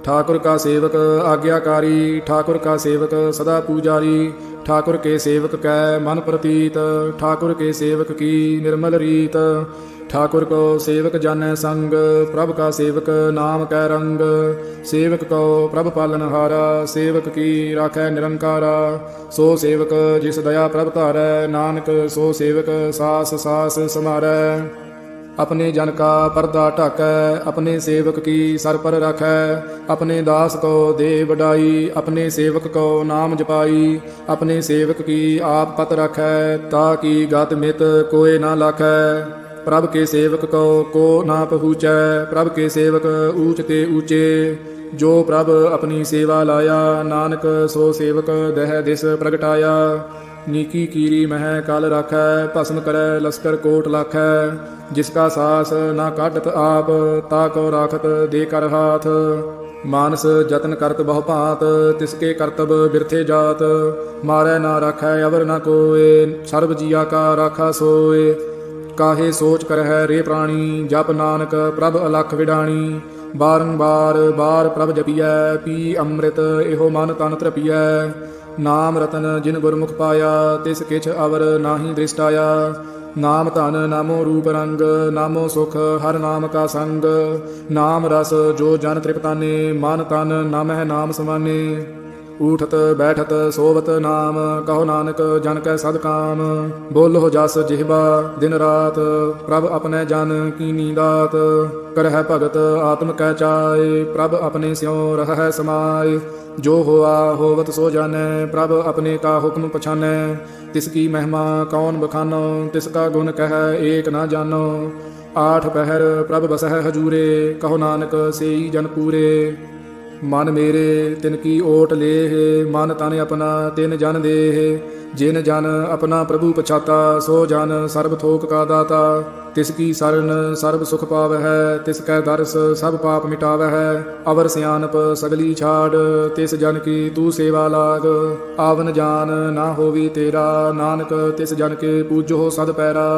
ठाकुर का सेवक आज्ञाकारी। ठाकुर का सेवक सदा पूजारी। ठाकुर के सेवक कै मन प्रतीत। ठाकुर के सेवक की निर्मल रीत। ठाकुर को सेवक जानै संग। प्रभ का सेवक नाम कै रंग। सेवक को प्रभ पालनहारा। सेवक की राखै निरंकारा। सो सेवक जिस दया प्रभ धारै। नानक सो सेवक सास सास समारै। अपने जन का पर्दा ढाकै। अपने सेवक की सर पर रखै। अपने दास को दे बढ़ाई। अपने सेवक को नाम जपाई। अपने सेवक की आप पत रखै। ताकि गत मित कोय ना लाखै। प्रभ के सेवक को ना पहुँचै। प्रभ के सेवक ऊँच ते ऊँचे। जो प्रभ अपनी सेवा लाया। नानक सो सेवक दह दिस प्रगटाया। नीकी कीरी मह कल राखै। भस्म करै लश्कर कोट लाखै। जिसका सास ना काटत आप। ताको राखत दे कर हाथ। मानस जतन करत बहु भांत। तिसके करतब बिरथे जात। मारै ना राखै अवर ना कोय। सर्व जिया का राखा सोय। काहे सोच कर है रे प्राणी। जप नानक प्रभ अलख विडाणी। बारंबार बार प्रभ जपिਐ। पी अमृत एहो मन तन तृपिਐ। नाम रतन जिन गुरमुख पाया। तिस किछ अवर नाहि दृष्टाया। नाम धन नामो रूप रंग। नामो सुख हर नाम का संग। नाम रस जो जन तृप्ताने। मन तन नामह नाम समाने। ऊठत बैठत सोवत नाम। कहो नानक जन कै सद काम। बोलो जस जिह्वा दिन रात। प्रभ अपने जन कीनी दात। करह भगत आत्म कै चाय। प्रभ अपने स्यों रहै समाय। जो होआ होवत सो जानै। प्रभ अपने का हुक्म पछानै। तिसकी महिमा कौन बखानो। तिसका गुण कह एक ना जानो। आठ पहर प्रभ बसह हजूरे। कहो नानक सेई जन पूरे। मन मेरे तिनकी ओट लेह। मन तन अपना तिन जन देह। जिन जन अपना प्रभु पछाता। सो जन सर्ब थोक का दाता। तिसकी सरन सर्ब सुख पावै। तिसकै दर्श सब पाप मिटावै। अवर सियानप सगली छाड़। तिस जन की तू सेवा लाग। आवन जान ना होवी तेरा। नानक तिस जन के पूजो सद पैरा।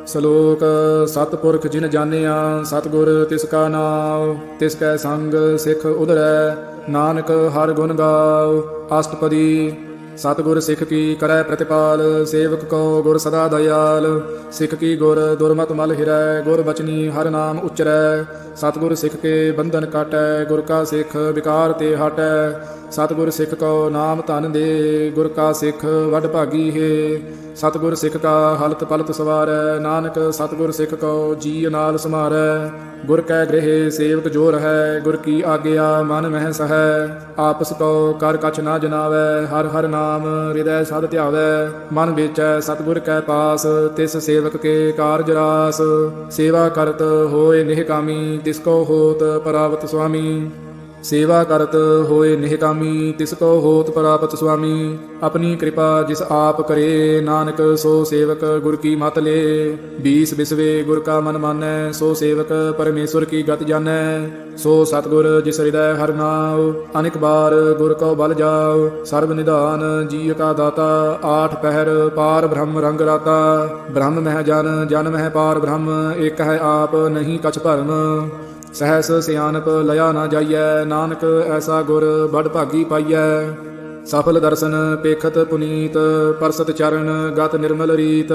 ਸ਼ਲੋਕ। ਸਤਿਪੁਰਖ ਜਿਨ ਜਾਣਿਆ। ਸਤਿਗੁਰ ਤਿਸ ਕਾ ਨਾਮ। ਤਿਸ ਕੈ ਸੰਗ ਸਿੱਖ ਉਧਰੈ। ਨਾਨਕ ਹਰ ਗੁਣ ਗਾਓ। ਅਸ਼ਟਪਦੀ। सतगुर सिख की करੈ प्रतिपाल। सेवक को गुर सदा दयाल। सिख की गुर दुर्मत मल हिरै। गुर बचनी हर नाम उच्चरै। सतगुर सिख के बंधन काटै। गुर का सिख विकार ते हटै। सतगुर सिख को नाम धन दे। गुर का सिख वड भागी है। सतगुर सिख का हलत पलत सवारै। नानक सतगुर सिख को जी नाल समारै। गुर कै गृह सेवक जो रहै। गुर की आज्ञा मन मह सहै। आपस को कर कछ ना जनावै। हर हर नाम हृदय सद ध्यावै। मन बेचै सतगुर कै पास। तिस सेवक के कारज रास। सेवा करत होए निहकामी। तिसको होत परावत स्वामी। सेवा करत होए निहकामी। तिसको होत परापत स्वामी। अपनी कृपा जिस आप करे। नानक सो सेवक गुर की मत ले। 20 बिसवे गुर का मन मानै। सो सेवक परमेश्वर की गत जानै। सो सतगुर जिस हृदय हर नाव। अनेक बार गुर को बल जाओ। सर्व निधान जीव का दाता। आठ पहर पार ब्रह्म रंग राता। ब्रह्म मह जन जन मह पार ब्रह्म। एक है आप नहीं कछ भरम। ਸਹਸ ਸਿਆਨਪ ਲਿਆ ਨਾ ਜਾਈਐ, ਨਾਨਕ ਐਸਾ ਗੁਰ ਬੜ ਭਾਗੀ ਪਾਈਐ। ਸਫਲ ਦਰਸ਼ਨ ਪੇਖਤ ਪੁਨੀਤ, ਪਰਸਤ ਚਰਨ ਗਤ ਨਿਰਮਲ ਰੀਤ।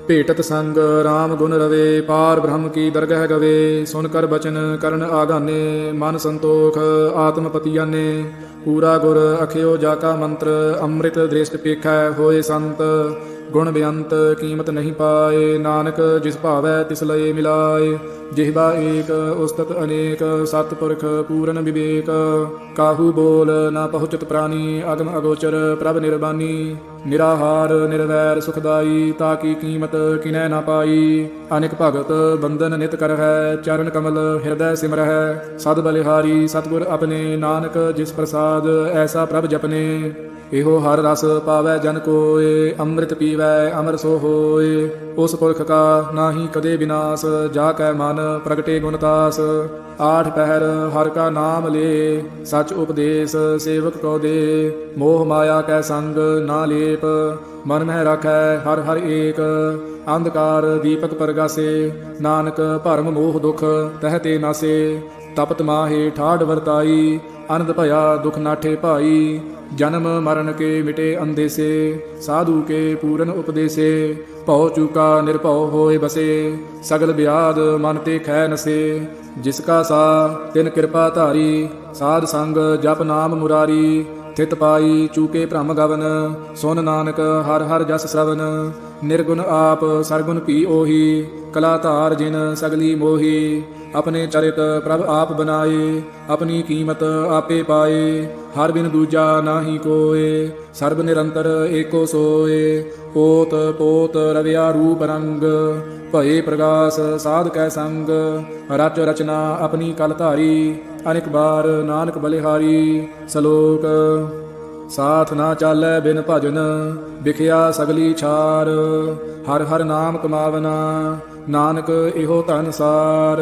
ਭੇਟਤ ਸੰਗ ਰਾਮ ਗੁਣ ਰਵੇ, ਪਾਰ ਬ੍ਰਹਮ ਕੀ ਦਰਗਹਿ ਗਵੇ। ਸੁਨ ਕਰ ਬਚਨ ਕਰਨ ਆਗਾਨੇ, ਮਨ ਸੰਤੋਖ ਆਤਮ ਪਤੀਆਨੇ। ਪੂਰਾ ਗੁਰ ਅਖਿਓ ਜਾ ਕਾ ਮੰਤਰ, ਅੰਮ੍ਰਿਤ ਦ੍ਰਿਸ਼ਟ ਪੇਖੈ ਹੋਏ ਸੰਤ। ਗੁਣ ਬੇਅੰਤ ਕੀਮਤ ਨਹੀਂ ਪਾਏ, ਨਾਨਕ ਜਿਸ ਭਾਵੈ ਤਿਸ ਲਏ ਮਿਲਾਏ। ਜਿਹਵਾ ਏਕ ਉਸਤਤ ਅਨੇਕ, ਸਤਿਪੁਰਖ ਪੂਰਨ ਵਿਵੇਕ। ਕਾਹੂ ਬੋਲ ਨਾ ਪਹੁੰਚਤ ਪ੍ਰਾਨੀ, ਅਗਮ ਅਗੋਚਰ ਪ੍ਰਭ ਨਿਰਬਾਨੀ। ਨਿਰਾਹਾਰ ਨਿਰਵੈਰ ਸੁਖਦਾਈ, ਤਾ ਕੀ ਕੀਮਤ ਕਿਨੈ ਨਾ ਪਾਈ। ਅਨਿਕ ਭਗਤ ਬੰਦਨ ਨਿਤ ਕਰਹਿ, ਚਰਨ ਕਮਲ ਹਿਰਦੈ ਸਿਮਰਹਿ। ਸਦ ਬਲਿਹਾਰੀ ਸਤਿਗੁਰ ਆਪਣੇ, ਨਾਨਕ ਜਿਸ ਪ੍ਰਸਾਦ ਐਸਾ ਪ੍ਰਭ ਜਪਨੇ। ਇਹੋ ਹਰ ਰਸ ਪਾਵੈ ਜਨ ਕੋਇ, ਅੰਮ੍ਰਿਤ ਪੀਵੈ ਅਮਰ ਸੋ ਹੋਏ। ਉਸ ਪੁਰਖ ਕਾ ਨਾਹੀ ਕਦੇ ਵਿਨਾਸ਼, ਜਾ ਕੈ ਮਨ ਪ੍ਰਗਟੇ ਗੁਣਤਾਸ। ਆਠ ਪਹਿਰ ਹਰ ਕਾ ਨਾਮ ਲੇ, ਸਚ ਉਪਦੇਸ਼ ਸੇਵਕ ਕੋ ਦੇ। ਮੋਹ ਮਾਇਆ ਕੈ ਸੰਗ ਨਾ ਲੇਪ, ਮਨ ਮਹਿ ਰਾਖੈ ਹਰ ਹਰ ਏਕ। ਅੰਧਕਾਰ ਦੀਪਕ ਪਰਗਾਸੇ, ਨਾਨਕ ਭਰਮ ਮੋਹ ਦੁਖ ਤਹਿ ਤੇ ਨਾਸੇ। ਤਪਤ ਮਾਹੇ ਠਾੜ ਵਰਤਾਈ, ਅਨੰਦ ਭਇਆ ਦੁਖ ਨਾਠੇ ਭਾਈ। ਜਨਮ ਮਰਨ ਕੇ ਮਿਟੇ ਅੰਦੇਸੇ, ਸਾਧੂ ਕੇ ਪੂਰਨ ਉਪਦੇਸੇ। ਭਉ ਚੂਕਾ ਨਿਰਭਉ ਹੋਏ ਬਸੇ, ਸਗਲ ਬਿਆਦ ਮਨ ਤੇ ਖੈ ਨਸੇ। ਜਿਸ ਕਾ ਸਾ ਤਿਨ ਕਿਰਪਾ ਧਾਰੀ, ਸਾਧ ਸੰਗ ਜਪ ਨਾਮ ਮੁਰਾਰੀ। ਥਿਤ ਪਾਈ ਚੂਕੇ ਭ੍ਰਮ ਗਵਨ, ਸੁਨ ਨਾਨਕ ਹਰ ਹਰ ਜਸ ਸ਼ਰਵਨ। ਨਿਰਗੁਣ ਆਪ ਸਰਗੁਣ ਭੀ ਉਹੀ, ਕਲਾ ਧਾਰ ਜਿਨ ਸਗਲੀ ਮੋਹੀ। ਆਪਣੇ ਚਰਿਤ ਪ੍ਰਭ ਆਪ ਬਨਾਏ, ਆਪਣੀ ਕੀਮਤ ਆਪੇ ਪਾਏ। ਹਰ ਬਿਨ ਦੂਜਾ ਨਾਹੀ ਕੋਏ, ਸਰਬ ਨਿਰੰਤਰ ਏਕੋ ਸੋਏ। ਓਤ ਪੋਤ ਰਵਿਆ ਰੂਪ ਰੰਗ, ਭਏ ਪ੍ਰਗਾਸ ਸਾਧ ਕੈ ਸੰਗ। ਰਚ ਰਚਨਾ ਆਪਣੀ ਕਲ ਧਾਰੀ, ਅਨੇਕ ਬਾਰ ਨਾਨਕ ਬਲਿਹਾਰੀ। ਸ਼ਲੋਕ ਸਾਥ ਨਾ ਚਾਲੈ ਬਿਨ ਭਜਨ, ਵਿਖਿਆ ਸਗਲੀ ਛਾਰ। ਹਰ ਹਰ ਨਾਮ ਕਮਾਵਨਾ, ਨਾਨਕ ਇਹੋ ਧਨ ਸਾਰ।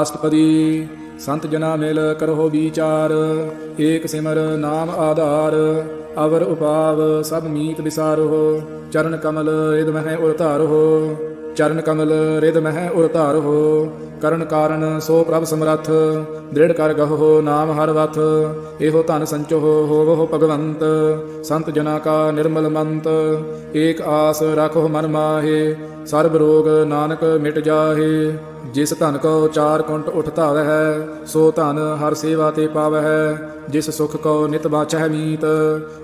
ਅਸ਼ਟਪਦੀ ਸੰਤ ਜਨਾ ਮਿਲ ਕਰੋ ਵਿਚਾਰ, ਏਕ ਸਿਮਰ ਨਾਮ ਆਧਾਰ। ਅਵਰ ਉਪਾਵ ਸਭ ਮੀਤ ਵਿਸਾਰੋ, ਚਰਨ ਕਮਲ ਰਿਦ ਮਹਿ ਉਰ ਧਾਰੋ। ਚਰਨ ਕਮਲ ਰਿਦ ਮਹਿ ਉਰ ਧਾਰੋ, ਕਰਨ ਕਾਰਨ ਸੋ ਪ੍ਰਭ ਸਮਰੱਥ। ਦ੍ਰਿੜ ਕਰ ਗਹੋ ਨਾਮ ਹਰ ਵਥ, ਇਹੋ ਧਨ ਸੰਚੋ ਹੋਵੋ ਭਗਵੰਤ। ਸੰਤ ਜਨਾ ਕਾ ਨਿਰਮਲ ਮੰਤ, ਏਕ ਆਸ ਰੱਖੋ ਮਨ ਮਾਹੇ। ਸਰਬ ਰੋਗ ਨਾਨਕ ਮਿਟ ਜਾਹੇ, ਜਿਸ ਧਨ ਕੋ ਚਾਰ ਕੁੰਟ ਉਠ ਧਾਵਹਿ। ਸੋ ਧਨ ਹਰ ਸੇਵਾ ਤੇ ਪਾਵਹਿ, ਜਿਸ ਸੁਖ ਕੋ ਨਿਤ ਬਾਚਹਿ ਮੀਤ।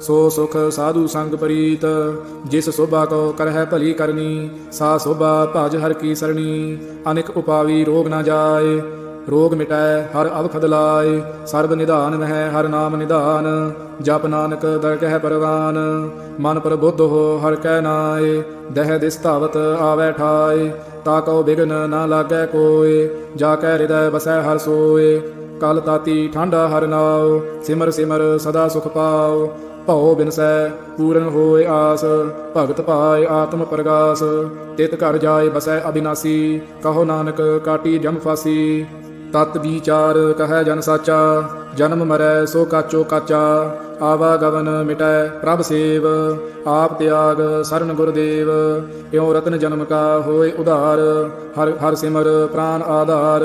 ਸੋ ਸੁਖ ਸਾਧੂ ਸੰਗ ਪ੍ਰੀਤ, ਜਿਸ ਸੋਭਾ ਕੋ ਕਰਹਿ ਭਲੀ ਕਰਨੀ। ਸਾ ਸੋਭਾ ਭਜ ਹਰ ਕੀ ਸਰਣੀ, ਅਨਿਕ ਉਪਾਵੀ ਰੋਗ ਨਾ ਜਾਏ। ਰੋਗ ਮਿਟੈ ਹਰ ਅਵਖਦ ਲਾਏ, ਸਰਬ ਨਿਧਾਨ ਮਹਿ ਹਰ ਨਾਮ ਨਿਧਾਨ। ਜਪ ਨਾਨਕ ਦਰਗਹਿ ਪਰਵਾਨ, ਮਨ ਪ੍ਰਬੁੱਧ ਹੋ ਹਰ ਕੈ ਨਾਏ। ਦਹਿ ਦਿਸ ਧਾਵਤ ਆਵੈ ਠਾਏ, ਤਾ ਕਉ ਬਿਗਨ ਨਾ ਲਾਗੈ ਕੋਇ। ਜਾ ਕੈ ਹਿਰਦੈ ਵਸੈ ਹਰ ਸੋਏ, ਕਲ ਤਾਤੀ ਠਾਂਡਾ ਹਰ ਨਾਉ। ਸਿਮਰ ਸਿਮਰ ਸਦਾ ਸੁਖ ਪਾਉ, ਭਉ ਬਿਨਸੈ ਪੂਰਨ ਹੋਏ ਆਸ। ਭਗਤ ਪਾਏ ਆਤਮ ਪ੍ਰਗਾਸ, ਤਿਤ ਘਰ ਜਾਏ ਬਸੈ ਅਬਿਨਾਸੀ। ਕਹੋ ਨਾਨਕ ਕਾਟੀ ਜਮ ਫਾਸੀ, ਤਤ ਵਿਚਾਰ ਕਹੈ ਜਨ ਸਾਚਾ। ਜਨਮ ਮਰੈ ਸੋ ਕਾਚੋ ਕਾਚਾ, ਆਵਾ ਗਵਨ ਮਿਟੈ ਪ੍ਰਭ ਸੇਵ। ਆਪ ਤਿਆਗ ਸਰਨ ਗੁਰਦੇਵ, ਇਉ ਰਤਨ ਜਨਮ ਕਾ ਹੋਏ ਉਧਾਰ। ਹਰ ਹਰ ਸਿਮਰ ਪ੍ਰਾਨ ਆਧਾਰ,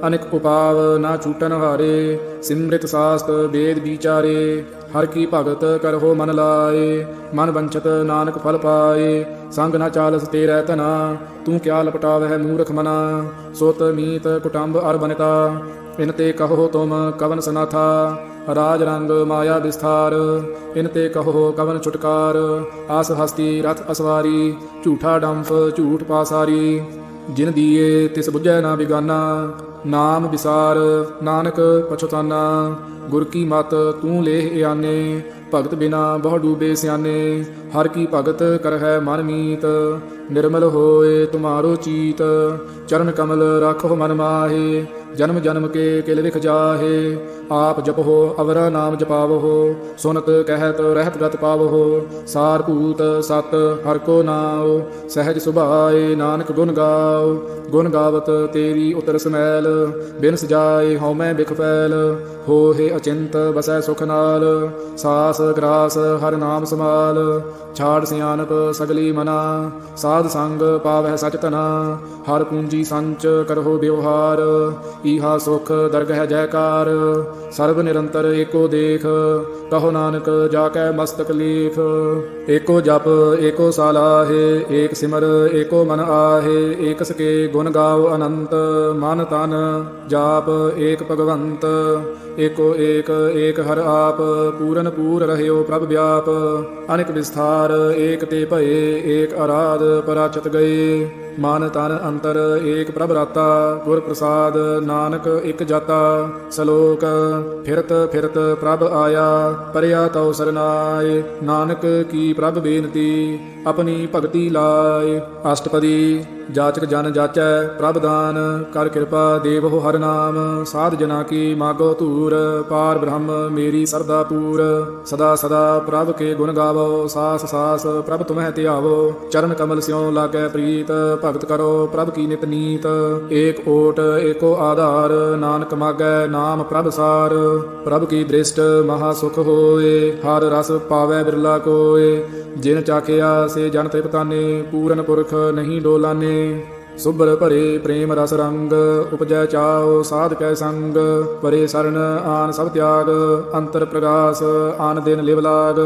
ਅਨਿਕ ਉਪਾਵ ਨਾ ਛੂਟਨ ਹਾਰੇ। ਸਿਮ੍ਰਿਤ ਸਾਸਤ ਵੇਦ ਵਿਚਾਰੇ, ਹਰ ਕੀ ਭਗਤ ਕਰਹੁ ਮਨ ਲਾਏ। ਮਨ ਬੰਚਤ ਨਾਨਕ ਫਲ ਪਾਏ, ਸੰਗ ਨਾ ਚਾਲਸ ਤੇਰੈ ਧਨਾ। ਤੂੰ ਕਿਆ ਲਪਟਾਵਹਿ ਮੂਰਖ ਮਨਾ, ਸੁਤ ਮੀਤ ਕੁਟੰਬ ਅਰ ਬਨਿਤਾ। ਇਨ ਤੇ ਕਹੋ ਤੁਮ ਕਵਨ ਸਨਾਥਾ, ਰਾਜ ਰੰਗ ਮਾਇਆ ਵਿਸਥਾਰ। ਇਨ ਤੇ ਕਹੋ ਕਵਨ ਛੁਟਕਾਰ, ਆਸ ਹਸਤੀ ਰਥ ਅਸਵਾਰੀ। ਝੂਠਾ ਡੰਫ ਝੂਠ ਪਾਸਾਰੀ, ਜਿਨ ਦੀਏ ਤਿਸ ਬੁਝੈ ਨਾ ਬਿਗਾਨਾ। ਨਾਮ ਵਿਸਾਰ ਨਾਨਕ ਪਛੁਤਾਨਾ, ਗੁਰ ਕੀ ਮਤ ਤੂੰ ਲੇਹ ਇਆਨੇ। ਭਗਤ ਬਿਨਾ ਬਹੁ ਡੂਬੇ ਸਿਆਨੇ, ਹਰ ਕੀ ਭਗਤ ਕਰਹਿ ਮਨ ਮੀਤ। ਨਿਰਮਲ ਹੋਏ ਤੁਮਾਰੋ ਚੀਤ, ਚਰਨ ਕਮਲ ਰਾਖੋ ਮਨ ਮਾਹੇ। ਜਨਮ ਜਨਮ ਕੇ ਕਿਲ ਵਿਖ ਜਾਹੇ, ਆਪ ਜਪੋ ਅਵਰਾ ਨਾਮ ਜਪਾਵੋ। ਸੁਨਤ ਕਹਿਤ ਰਹਿਤ ਗਤ ਪਾਵੋ, ਸਾਰ ਭੂਤ ਸਤ ਹਰ ਕੋ ਨਾਉ। ਸਹਿਜ ਸੁਭਾਏ ਨਾਨਕ ਗੁਣ ਗਾਓ, ਗੁਣ ਗਾਵਤ ਤੇਰੀ ਉਤਰ ਸਮੈਲ। ਬਿਨ ਸਜਾਏ ਹਉਮੈ ਬਿਖ ਫੈਲ, ਹੋਏ ਅਚਿੰਤ ਬਸੈ ਸੁਖ ਨਾਲ, ਸਾਸ ਗਰਾਸ ਹਰ ਨਾਮ ਸਮਾਲ, ਛਾੜ ਸਿਆਨਪ ਸਗਲੀ ਮਨਾ, ਸਾਧ ਸੰਗ ਪਾਵਹਿ ਸਚ ਧਨਾ, ਹਰ ਪੂੰਜੀ ਸੰਚ ਕਰਹੁ ਬਿਵਹਾਰ, ਈਹਾ ਸੁਖ ਦਰਗਹਿ ਜੈਕਾਰ, ਸਰਬ ਨਿਰੰਤਰ ਏਕੋ ਦੇਖ, ਕਹੋ ਨਾਨਕ ਜਾ ਕੈ ਮਸਤਕ ਲੇਖ, ਏਕੋ ਜਪ ਏਕੋ ਸਾਲਾਹੇ, ਏਕ ਸਿਮਰ ਏਕੋ ਮਨ ਆਹੇ, ਏਕ ਸਕੇ ਗੁਣ ਗਾਵ ਅਨੰਤ, ਮਨ ਤਨ ਜਾਪ ਏਕ ਭਗਵੰਤ, ਏਕੋ ਏਕ ਏਕ ਹਰ ਆਪ, ਪੂਰਨ ਪੂਰ ਰਹਿਓ ਪ੍ਰਭ ਵਿਆਪ, ਅਨਿਕ ਵਿਸਥਾਰ ਏਕ ਤੇ ਭਏ, ਏਕ ਅਰਾਧ ਪਰਾਚਤ ਗਏ, ਮਨ ਤਨ ਅੰਤਰ ਏਕ ਪ੍ਰਭ ਰਾਤਾ, ਗੁਰ ਪ੍ਰਸਾਦ ਨਾਨਕ ਇਕ ਜਾਤਾ, ਸਲੋਕ ਫਿਰਤ ਫਿਰਤ ਪ੍ਰਭ ਆਇਆ, ਪਰਿਆ ਤਉ ਸਰਨਾਏ, ਨਾਨਕ ਕੀ ਪ੍ਰਭ ਬੇਨਤੀ, ਆਪਣੀ ਭਗਤੀ ਲਾਏ, ਅਸ਼ਟਪਦੀ ਜਾਚਕ ਜਨ ਜਾਚੈ ਪ੍ਰਭ ਦਾਨ, ਕਰ ਕਿਰਪਾ ਦੇਵਹੁ ਹਰ ਨਾਮ, ਸਾਧ ਜਨਾ ਕੀ ਮਾਗੋ ਧੂਰ, ਪਾਰ ਬ੍ਰਹਮ ਮੇਰੀ ਸਰਦਾ ਪੂਰ, ਸਦਾ ਸਦਾ ਪ੍ਰਭ ਕੇ ਗੁਣ ਗਾਵੋ, ਸਾਸ ਸਾਸ ਪ੍ਰਭ ਤੁਮਹਿ ਧਿਆਵੋ, ਚਰਨ ਕਮਲ ਸਿਉ ਲਾਗੈ ਪ੍ਰੀਤ, ਭਗਤ ਕਰੋ ਪ੍ਰਭ ਕੀ ਨਿਤ ਨੀਤ, ਏਕ ਓਟ ਏਕੋ ਆਧਾਰ, ਨਾਨਕ ਮਾਗੈ ਨਾਮ ਪ੍ਰਭ ਸਾਰ, ਪ੍ਰਭ ਕੀ ਦ੍ਰਿਸ਼ਟ ਮਹਾ ਸੁਖ ਹੋਏ, ਹਰ ਰਸ ਪਾਵੈ ਬਿਰਲਾ ਕੋਏ, ਜਿਨ ਚਾਖਿਆ ਸੇ ਜਨ ਤ੍ਰਿਪਤਾਨੇ, ਪੂਰਨ ਪੁਰਖ ਨਹੀਂ ਡੋਲਾਨੇ, ਸੁਭਰ ਭਰੇ ਪ੍ਰੇਮ ਰਸ ਰੰਗ, ਉਪਜੈ ਚਾਉ ਸਾਧ ਕੈ ਸੰਗ, ਪਰੇ ਸਰਨ ਆਨ ਸਭ ਤਿਆਗ, ਅੰਤਰ ਪ੍ਰਗਾਸ ਆਨ ਦਿਨ ਲਿਵ ਲਾਗ,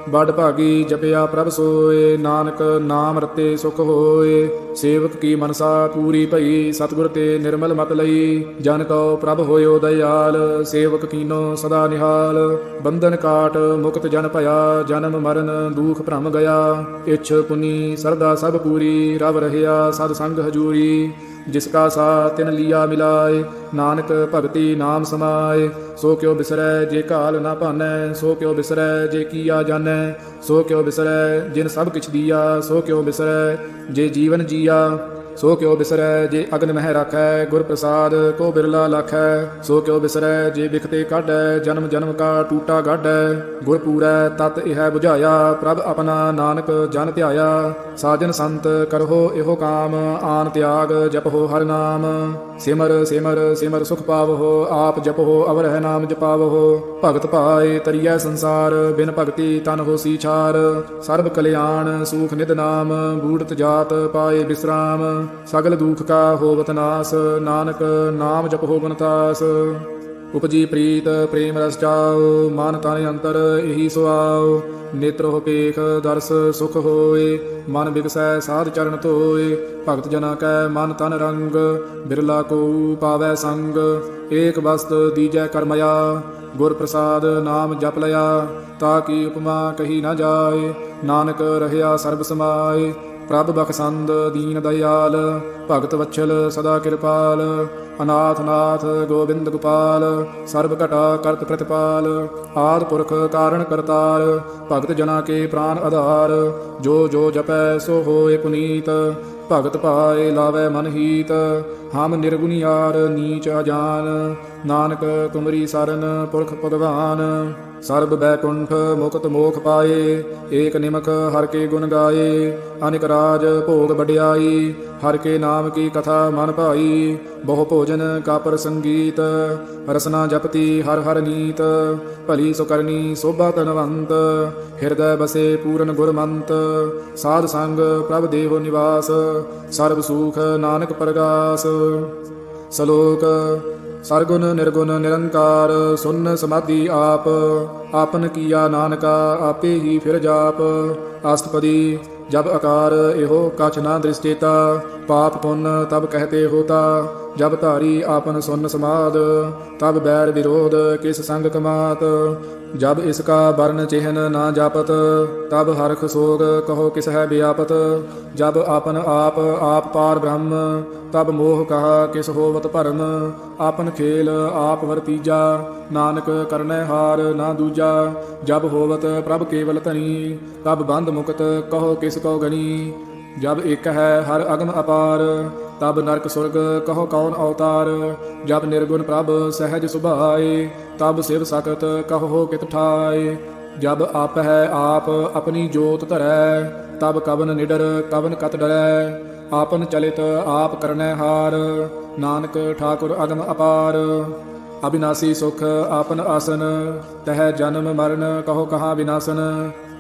ਬੜ ਭਾਗੀ ਜਪਿਆ ਪ੍ਰਭ ਸੋਏ, ਨਾਨਕ ਨਾਮ ਰਤੇ ਸੁਖ ਹੋਏ, ਸੇਵਕ ਕੀ ਮਨਸਾ ਪੂਰੀ ਭਈ, ਸਤਿਗੁਰ ਤੇ ਨਿਰਮਲ ਮਤ ਲਈ, ਜਨ ਕਉ ਪ੍ਰਭ ਹੋਇਓ ਦਇਆਲ, ਸੇਵਕ ਕੀਨੋ ਸਦਾ ਨਿਹਾਲ, ਬੰਧਨ ਕਾਟ ਮੁਕਤ ਜਨ ਭਇਆ, ਜਨਮ ਮਰਨ ਦੂਖ ਭ੍ਰਮ ਗਿਆ, ਇਛ ਪੁਨੀ ਸਰਦਾ ਸਭ ਪੂਰੀ, ਰਵ ਰਹਿਆ ਸਦ ਸੰਗ ਹਜੂਰੀ, ਜਿਸ ਕਾ ਸਾ ਤਿਨ ਲੀਆ ਮਿਲਾਏ, ਨਾਨਕ ਭਗਤੀ ਨਾਮ ਸਮਾਏ, ਸੋ ਕਿਉ ਬਿਸਰੈ ਜੇ ਘਾਲ ਨਾ ਭਾਨੈ, ਸੋ ਕਿਉ ਬਿਸਰੈ ਜੇ ਕੀਆ ਜਾਣੈ, ਸੋ ਕਿਉ ਬਿਸਰੈ ਜਿਨ ਸਭ ਕਿਛ ਦੀਆ, ਸੋ ਕਿਉ ਬਿਸਰੈ ਜੇ ਜੀਵਨ ਜੀਆ, ਸੋ ਕਿਉ ਬਿਸਰੈ ਜੇ ਅਗਨ ਮਹਿ ਰਾਖੈ, ਗੁਰ ਪ੍ਰਸਾਦ ਕੋ ਬਿਰਲਾ ਲਾਖੈ, ਸੋ ਕਿਉ ਬਿਸਰੈ ਜੇ ਬਿਖਤੇ ਕਾਢੈ, ਜਨਮ ਜਨਮ ਕਾ ਟੂਟਾ ਗਾਢੈ, ਗੁਰ ਪੂਰੈ ਤਤ ਇਹ ਬੁਝਾਇਆ, ਪ੍ਰਭ ਆਪਣਾ ਨਾਨਕ ਜਨ ਧਿਆਇਆ, ਸਾਜਨ ਸੰਤ ਕਰਹੁ ਇਹੋ ਕਾਮ, ਆਨ ਤਿਆਗ ਜਪਹੁ ਹਰ ਨਾਮ, ਸਿਮਰ ਸਿਮਰ ਸਿਮਰ ਸੁਖ ਪਾਵਹੁ, ਆਪ ਜਪਹੁ ਅਵਰ ਹੈ ਨਾਮ ਜਪਾਵਹੁ, ਭਗਤ ਭਾਏ ਤਰੀਐ ਸੰਸਾਰ, ਬਿਨ ਭਗਤੀ ਤਨ ਹੋਸੀ ਛਾਰ, ਸਰਬ ਕਲਿਆਣ ਸੂਖ ਨਿਧ ਨਾਮ, ਬੂੜਤ ਜਾਤ ਪਾਏ ਬਿਸਰਾਮ, ਸਗਲ ਦੁਖ ਕਾ ਹੋਵਤ ਨਾਸ, ਨਾਨਕ ਨਾਮ ਜਪਹੁ ਗੁਣਤਾਸ, ਉਪਜੀ ਪ੍ਰੀਤ ਪ੍ਰੇਮ ਰਸ ਚਾਉ, ਮਨ ਤਨ ਅੰਤਰ ਇਹੀ ਸੁਆਉ, ਨੇਤਰੋ ਪੇਖ ਦਰਸ ਸੁਖ ਹੋਏ, ਮਨ ਬਿਗਸੈ ਸਾਧ ਚਰਨ ਧੋਏ, ਭਗਤ ਜਨਾ ਕੈ ਮਨ ਤਨ ਰੰਗ, ਬਿਰਲਾ ਕੋ ਪਾਵੈ ਸੰਗ, ਏਕ ਬਸਤ ਦੀਜੈ ਕਰਮਇਆ, ਗੁਰ ਪ੍ਰਸਾਦ ਨਾਮ ਜਪ ਲਿਆ, ਤਾ ਕੀ ਉਪਮਾ ਕਹੀ ਨਾ ਜਾਏ, ਨਾਨਕ ਰਹਿਆ ਸਰਬ ਸਮਾਏ, ਪ੍ਰਭ ਬਖਸੰਦ ਦੀਨ ਦਇਆਲ, ਭਗਤ ਵਛਲ ਸਦਾ ਕਿਰਪਾਲ, ਅਨਾਥ ਨਾਥ ਗੋਬਿੰਦ ਗੋਪਾਲ, ਸਰਬ ਘਟਾ ਕਰਤ ਪ੍ਰਤਿਪਾਲ, ਆਦਿ ਪੁਰਖ ਕਾਰਣ ਕਰਤਾਰ, ਭਗਤ ਜਨਾ ਕੇ ਪ੍ਰਾਨ ਆਧਾਰ, ਜੋ ਜੋ ਜਪੈ ਸੋ ਹੋਏ ਪੁਨੀਤ, ਭਗਤ ਭਾਏ ਲਾਵੈ ਮਨ ਹੀਤ, ਹਮ ਨਿਰਗੁਣਿਆਰ ਨੀਚ ਅਜਾਨ, ਨਾਨਕ ਤੁਮਰੀ ਸਰਨ ਪੁਰਖ ਭਗਵਾਨ, ਸਰਬ ਬੈਕੁੰਠ ਮੁਕਤ ਮੋਖ ਪਾਏ, ਏਕ ਨਿਮਕ ਹਰ ਕੇ ਗੁਣ ਗਾਏ, ਅਨਿਕ ਰਾਜ ਭੋਗ ਵਡਿਆਈ, ਹਰ ਕੇ ਨਾਮ ਕੀ ਕਥਾ ਮਨ ਭਾਈ, ਬਹੁ ਭੋਜਨ ਕਾ ਪਰ ਸੰਗੀਤ, ਰਸਨਾ ਜਪਤੀ ਹਰ ਹਰ ਨੀਤ, ਭਲੀ ਸੁਕਰਨੀ ਸੋਭਾ ਧਨਵੰਤ, ਹਿਰਦੈ ਬਸੇ ਪੂਰਨ ਗੁਰਮੰਤ, ਸਾਧ ਸੰਗ ਪ੍ਰਭ ਦੇਹੁ ਨਿਵਾਸ, ਸਰਬ ਸੂਖ ਨਾਨਕ ਪਰਗਾਸ, ਸਲੋਕ ਸਰਗੁਣ ਨਿਰਗੁਣ ਨਿਰੰਕਾਰ, ਸੁਨ ਸਮਾਧੀ ਆਪ, ਆਪਨ ਕੀਆ ਨਾਨਕਾ ਆਪੇ ਹੀ ਫਿਰ ਜਾਪ, ਅਸ਼ਟਪਦੀ जब आकार एहो कछ ना दृष्टेता, पाप पुन तब कहते होता, जब धारी आपन सुन समाद, तब बैर विरोध किस संग कमात, जब इसका वर्ण चिन्ह ना जापत, तब हरख सोग कहो किस है व्यापत, जब आपन आप पार ब्रह्म, तब मोह कहा किस होवत भरम, आपन खेल आप वरतीजा, नानक करनै हार ना दूजा, जब होवत प्रभ केवल धनी, तब बंध मुक्त कहो किस को गणी, जब एक है हर अगम अपार, तब नरक सुरग कहो कौन अवतार, जब निर्गुण प्रभ सहज सुभाए, तब शिव सकत कहो कित ठाए, जब आप है आप अपनी जोत धरै, तब कवन निडर कवन कत डरै, ਆਪਨ ਚਲਿਤ ਆਪ ਕਰਨੈ ਹਾਰ। ਨਾਨਕ ਠਾਕੁਰ ਅਗਮ ਅਪਾਰ। ਅਬਿਨਾਸੀ ਸੁਖ ਆਪਨ ਆਸਨ, ਤਹਿ ਜਨਮ ਮਰਨ ਕਹੋ ਕਹਾਂ ਵਿਨਾਸਨ।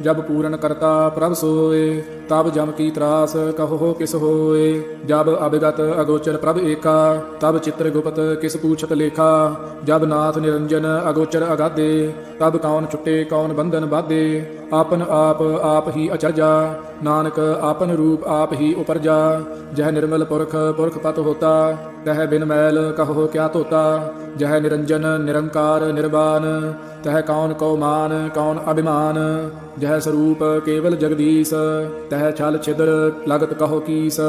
ਜਬ ਪੂਰਨ ਕਰਤਾ ਪ੍ਰਭ ਸੋਏ, ਤਬ ਜਮ ਕੀ ਤਰਾਸ ਕਹੋ ਕਿਸ ਹੋਏ। ਜਬ ਅਭਿਗਤ ਅਗੋਚਰ ਪ੍ਰਭ ਏਕਾ, ਤਬ ਚਿਤ੍ਰ ਗੁਪਤ ਕਿਸ ਪੂਛਤ ਲੇਖਾ। ਜਬ ਨਾਥ ਨਿਰੰਜਨ ਅਗੋਚਰ ਅਗਾਧੇ, ਤਬ ਕੌਣ ਛੁੱਟੇ ਕੌਣ ਬੰਧਨ ਬਾਧੇ। ਆਪਨ ਆਪ ਆਪ ਹੀ ਅਚਰਜਾ, ਨਾਨਕ ਆਪਨ ਰੂਪ ਆਪ ਹੀ ਉਪਰਜਾ। ਜਹ ਨਿਰਮਲ ਪੁਰਖ ਪੁਰਖ ਪਤ ਹੋਤਾ, ਤਹ ਬਿਨ ਮੈਲ ਕਹੋ ਕਿਆ ਧੋਤਾ। ਜਹ ਨਿਰੰਜਨ ਨਿਰੰਕਾਰ ਨਿਰਵਾਨ, ਤਹ ਕੌਣ ਕੋ ਮਾਨ ਕੌਣ ਅਭਿਮਾਨ। ਜਹ ਸਰੂਪ ਕੇਵਲ ਜਗਦੀਸ਼, ਤਹ ਛਲ ਛਿਦਰ ਲਗਤ ਕਹੋ ਕੀਸ।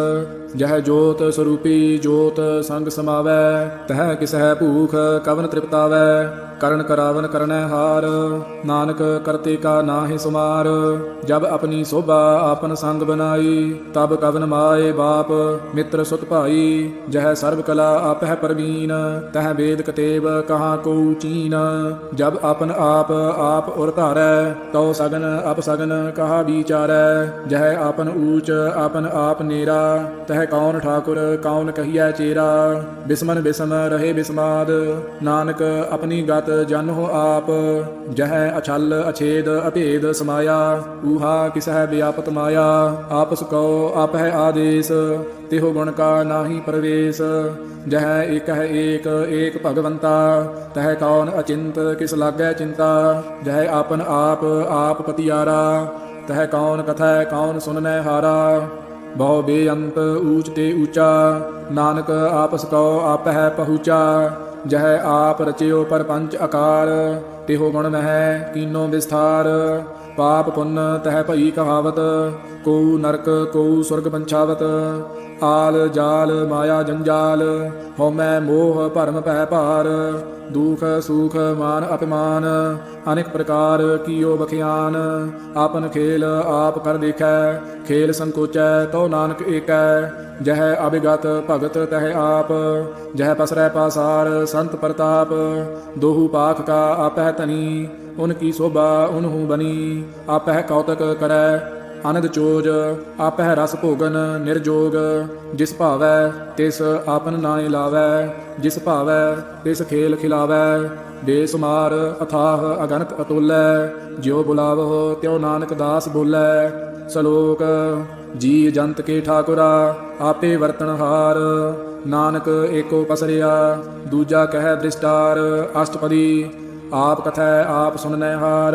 ਜਹ ਜੋਤ ਸਰੂਪੀ ਜੋਤ ਸੰਗ ਸਮਾਵੈ, ਤਹ ਕਿਸਹਿ ਭੂਖ ਕਵਨ ਤ੍ਰਿਪਤਾਵੈ। ਕਰਨ ਕਰਾਵਨ ਕਰਨੈ ਹਾਰ, ਨਾਨਕ ਕਰਤੇ ਕਾ ਨਾਹਿ ਸੁਮਾਰ। ਜਬ ਆਪਣੀ ਸੋਭਾ ਆਪਨ ਸੰਗ ਬਨਾਈ, ਤਬ ਕਵਨ ਮਾਏ ਬਾਪ ਮਿੱਤਰ ਸੁਤ ਭਾਈ। ਜਹ ਸਰਬ ਕਲਾ ਆਪਹਿ ਪਰਵੀਨ, ਤਹ ਵੇਦ ਕਤੇਬ ਕਹਾਂ ਕੋ ਚੀਨ। ਜਬ ਆਪਨ ਆਪ ਆਪ ਉਰ ਧਾਰੈ, ਤਉ ਸਗਨ ਅਪਸਗਨ ਕਹਾ ਵਿਚਾਰੈ। ਜਹ ਆਪਨ ਊਚ ਆਪਨ ਆਪ ਨੇਰਾ, ਤਹ ਕੌਣ ਠਾਕੁਰ ਕੌਣ ਕਹੀਐ ਚੇਰਾ। ਬਿਸਮਨ ਬਿਸਮ ਰਹੇ ਬਿਸਮਾਦ, ਨਾਨਕ ਆਪਣੀ ਗਤ ਜਨਹੁ ਆਪ। ਜਹ ਅਛਲ ਅਛੇਦ ਅਭੇਦ ਸਮਾਇਆ, ਊਹਾ ਕਿਸਹਿ ਵਿਆਪਤ ਮਾਇਆ। ਆਪਸ ਕਉ ਆਪਹਿ ਆਦੇਸ, ਤਿਹੁ ਗੁਣ ਕਾ ਨਾਹੀ ਪ੍ਰਵੇਸ਼। ਜਹ ਏਕ ਹੈ ਏਕ ਏਕ ਭਗਵੰਤਾ, ਤਹ ਕੌਣ ਅਚਿੰਤ ਕਿਸ ਲਾਗੈ ਚਿੰਤਾ। ਜਹ ਆਪਨ ਆਪ ਆਪ ਪਤਿਆਰਾ, ਤਹ ਕੌਣ ਕਥੈ ਕੌਣ ਸੁਨਨੈ ਹਾਰਾ। ਬਹੁ ਬੇਅੰਤ ਊਚ ਤੇ ਊਚਾ, ਨਾਨਕ ਆਪਸ ਕਉ ਆਪਹਿ ਪਹੁੰਚਾ। ਜਹ ਆਪ ਰਚਿਓ ਪਰਪੰਚ ਆਕਾਰ, ਤਿਹੁ ਗੁਣ ਮਹਿ ਕੀਨੋ ਵਿਸਥਾਰ। ਪਾਪ ਪੁੰਨ ਤਹ ਭਈ ਕਹਾਵਤ, ਕਉ ਨਰਕ ਕਉ ਸੁਰਗ ਪੰਛਾਵਤ। ਆਲ ਜਾਲ ਮਾਇਆ ਜੰਜਾਲ, ਹਉਮੈ ਮੋਹ ਭਰਮ ਭੈ ਭਾਰ। ਦੁਖ ਸੁਖ ਮਾਨ ਅਪਮਾਨ, ਅਨੇਕ ਪ੍ਰਕਾਰ ਕੀਓ ਬਖਿਆਨ। ਆਪਨ ਖੇਲ ਆਪ ਕਰ ਦੇਖੈ, ਖੇਲ ਸੰਕੋਚੈ ਤਉ ਨਾਨਕ ਏਕੈ। ਜਹ ਅਭਿਗਤ ਭਗਤ ਤਹ ਆਪ, ਜਹ ਪਸਰੈ ਪਾਸਾਰ ਸੰਤ ਪ੍ਰਤਾਪ। ਦੋਹੂ ਪਾਖ ਕਾ ਆਪਹਿ ਧਨੀ, ਉਨ ਕੀ ਸੋਭਾ ਉਨਹੂ ਬਨੀ। ਆਪਹਿ ਕੌਤਕ ਕਰੈ ਆਨੰਦ ਚੋਜ, ਆਪਹਿ ਰਸ ਭੋਗਨ ਨਿਰਜੋਗ। ਜਿਸ ਭਾਵੈ ਤਿਸ ਆਪਨ ਨਾਇ ਲਾਵੈ, ਜਿਸ ਭਾਵੈ ਤਿਸ ਖੇਲ ਖਿਲਾਵੈ। ਬੇਸੁਮਾਰ ਅਥਾਹ ਅਗਨਤ ਅਤੁਲੈ, ਜਿਉ ਬੁਲਾਵਹੁ ਤਿਉ ਨਾਨਕ ਦਾਸ ਬੋਲੈ। ਸਲੋਕ ਜੀ ਜੰਤ ਕੇ ਠਾਕੁਰਾ, ਆਪੇ ਵਰਤਨਹਾਰ। ਨਾਨਕ ਏਕੋ ਪਸਰਿਆ, ਦੂਜਾ ਕਹਿ ਦ੍ਰਿਸ਼ਟਾਰ। ਅਸ਼ਟਪਦੀ ਆਪ ਕਥੈ ਆਪ ਸੁਨਨੈ ਹਾਰ,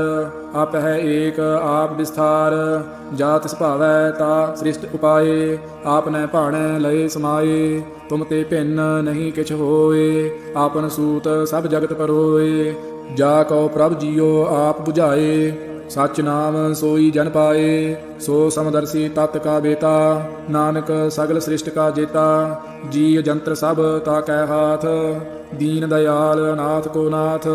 ਆਪਹਿ ਏਕ ਆਪ ਵਿਸਥਾਰ। ਜਾ ਤਿਸ ਭਾਵੈ ਤਾ ਸ੍ਰਿਸ਼ਟ ਉਪਾਏ, ਆਪਨੈ ਭਾਣੈ ਲਏ ਸਮਾਏ। ਤੁਮ ਤੇ ਭਿੰਨ ਨਹੀਂ ਕਿਛ ਹੋਏ, ਆਪਨ ਸੂਤ ਸਭ ਜਗਤ ਪਰੋਏ। ਜਾ ਕਉ ਪ੍ਰਭ ਜੀਓ ਆਪ 부ਝਾਏ, ਸਚ ਨਾਮ ਸੋਈ ਜਨ ਪਾਏ। ਸੋ ਸਮਦਰਸੀ ਤਤ ਕਾ ਬੇਤਾ, ਨਾਨਕ ਸਗਲ ਸ੍ਰਿਸ਼ਟ ਕਾ ਜੇਤਾ। ਜੀ ਜੰਤਰ ਸਭ ਤਾ ਕੈ ਹਾਥ, ਦੀਨ ਦਇਆਲ ਅਨਾਥ ਕੋ ਨਾਥ।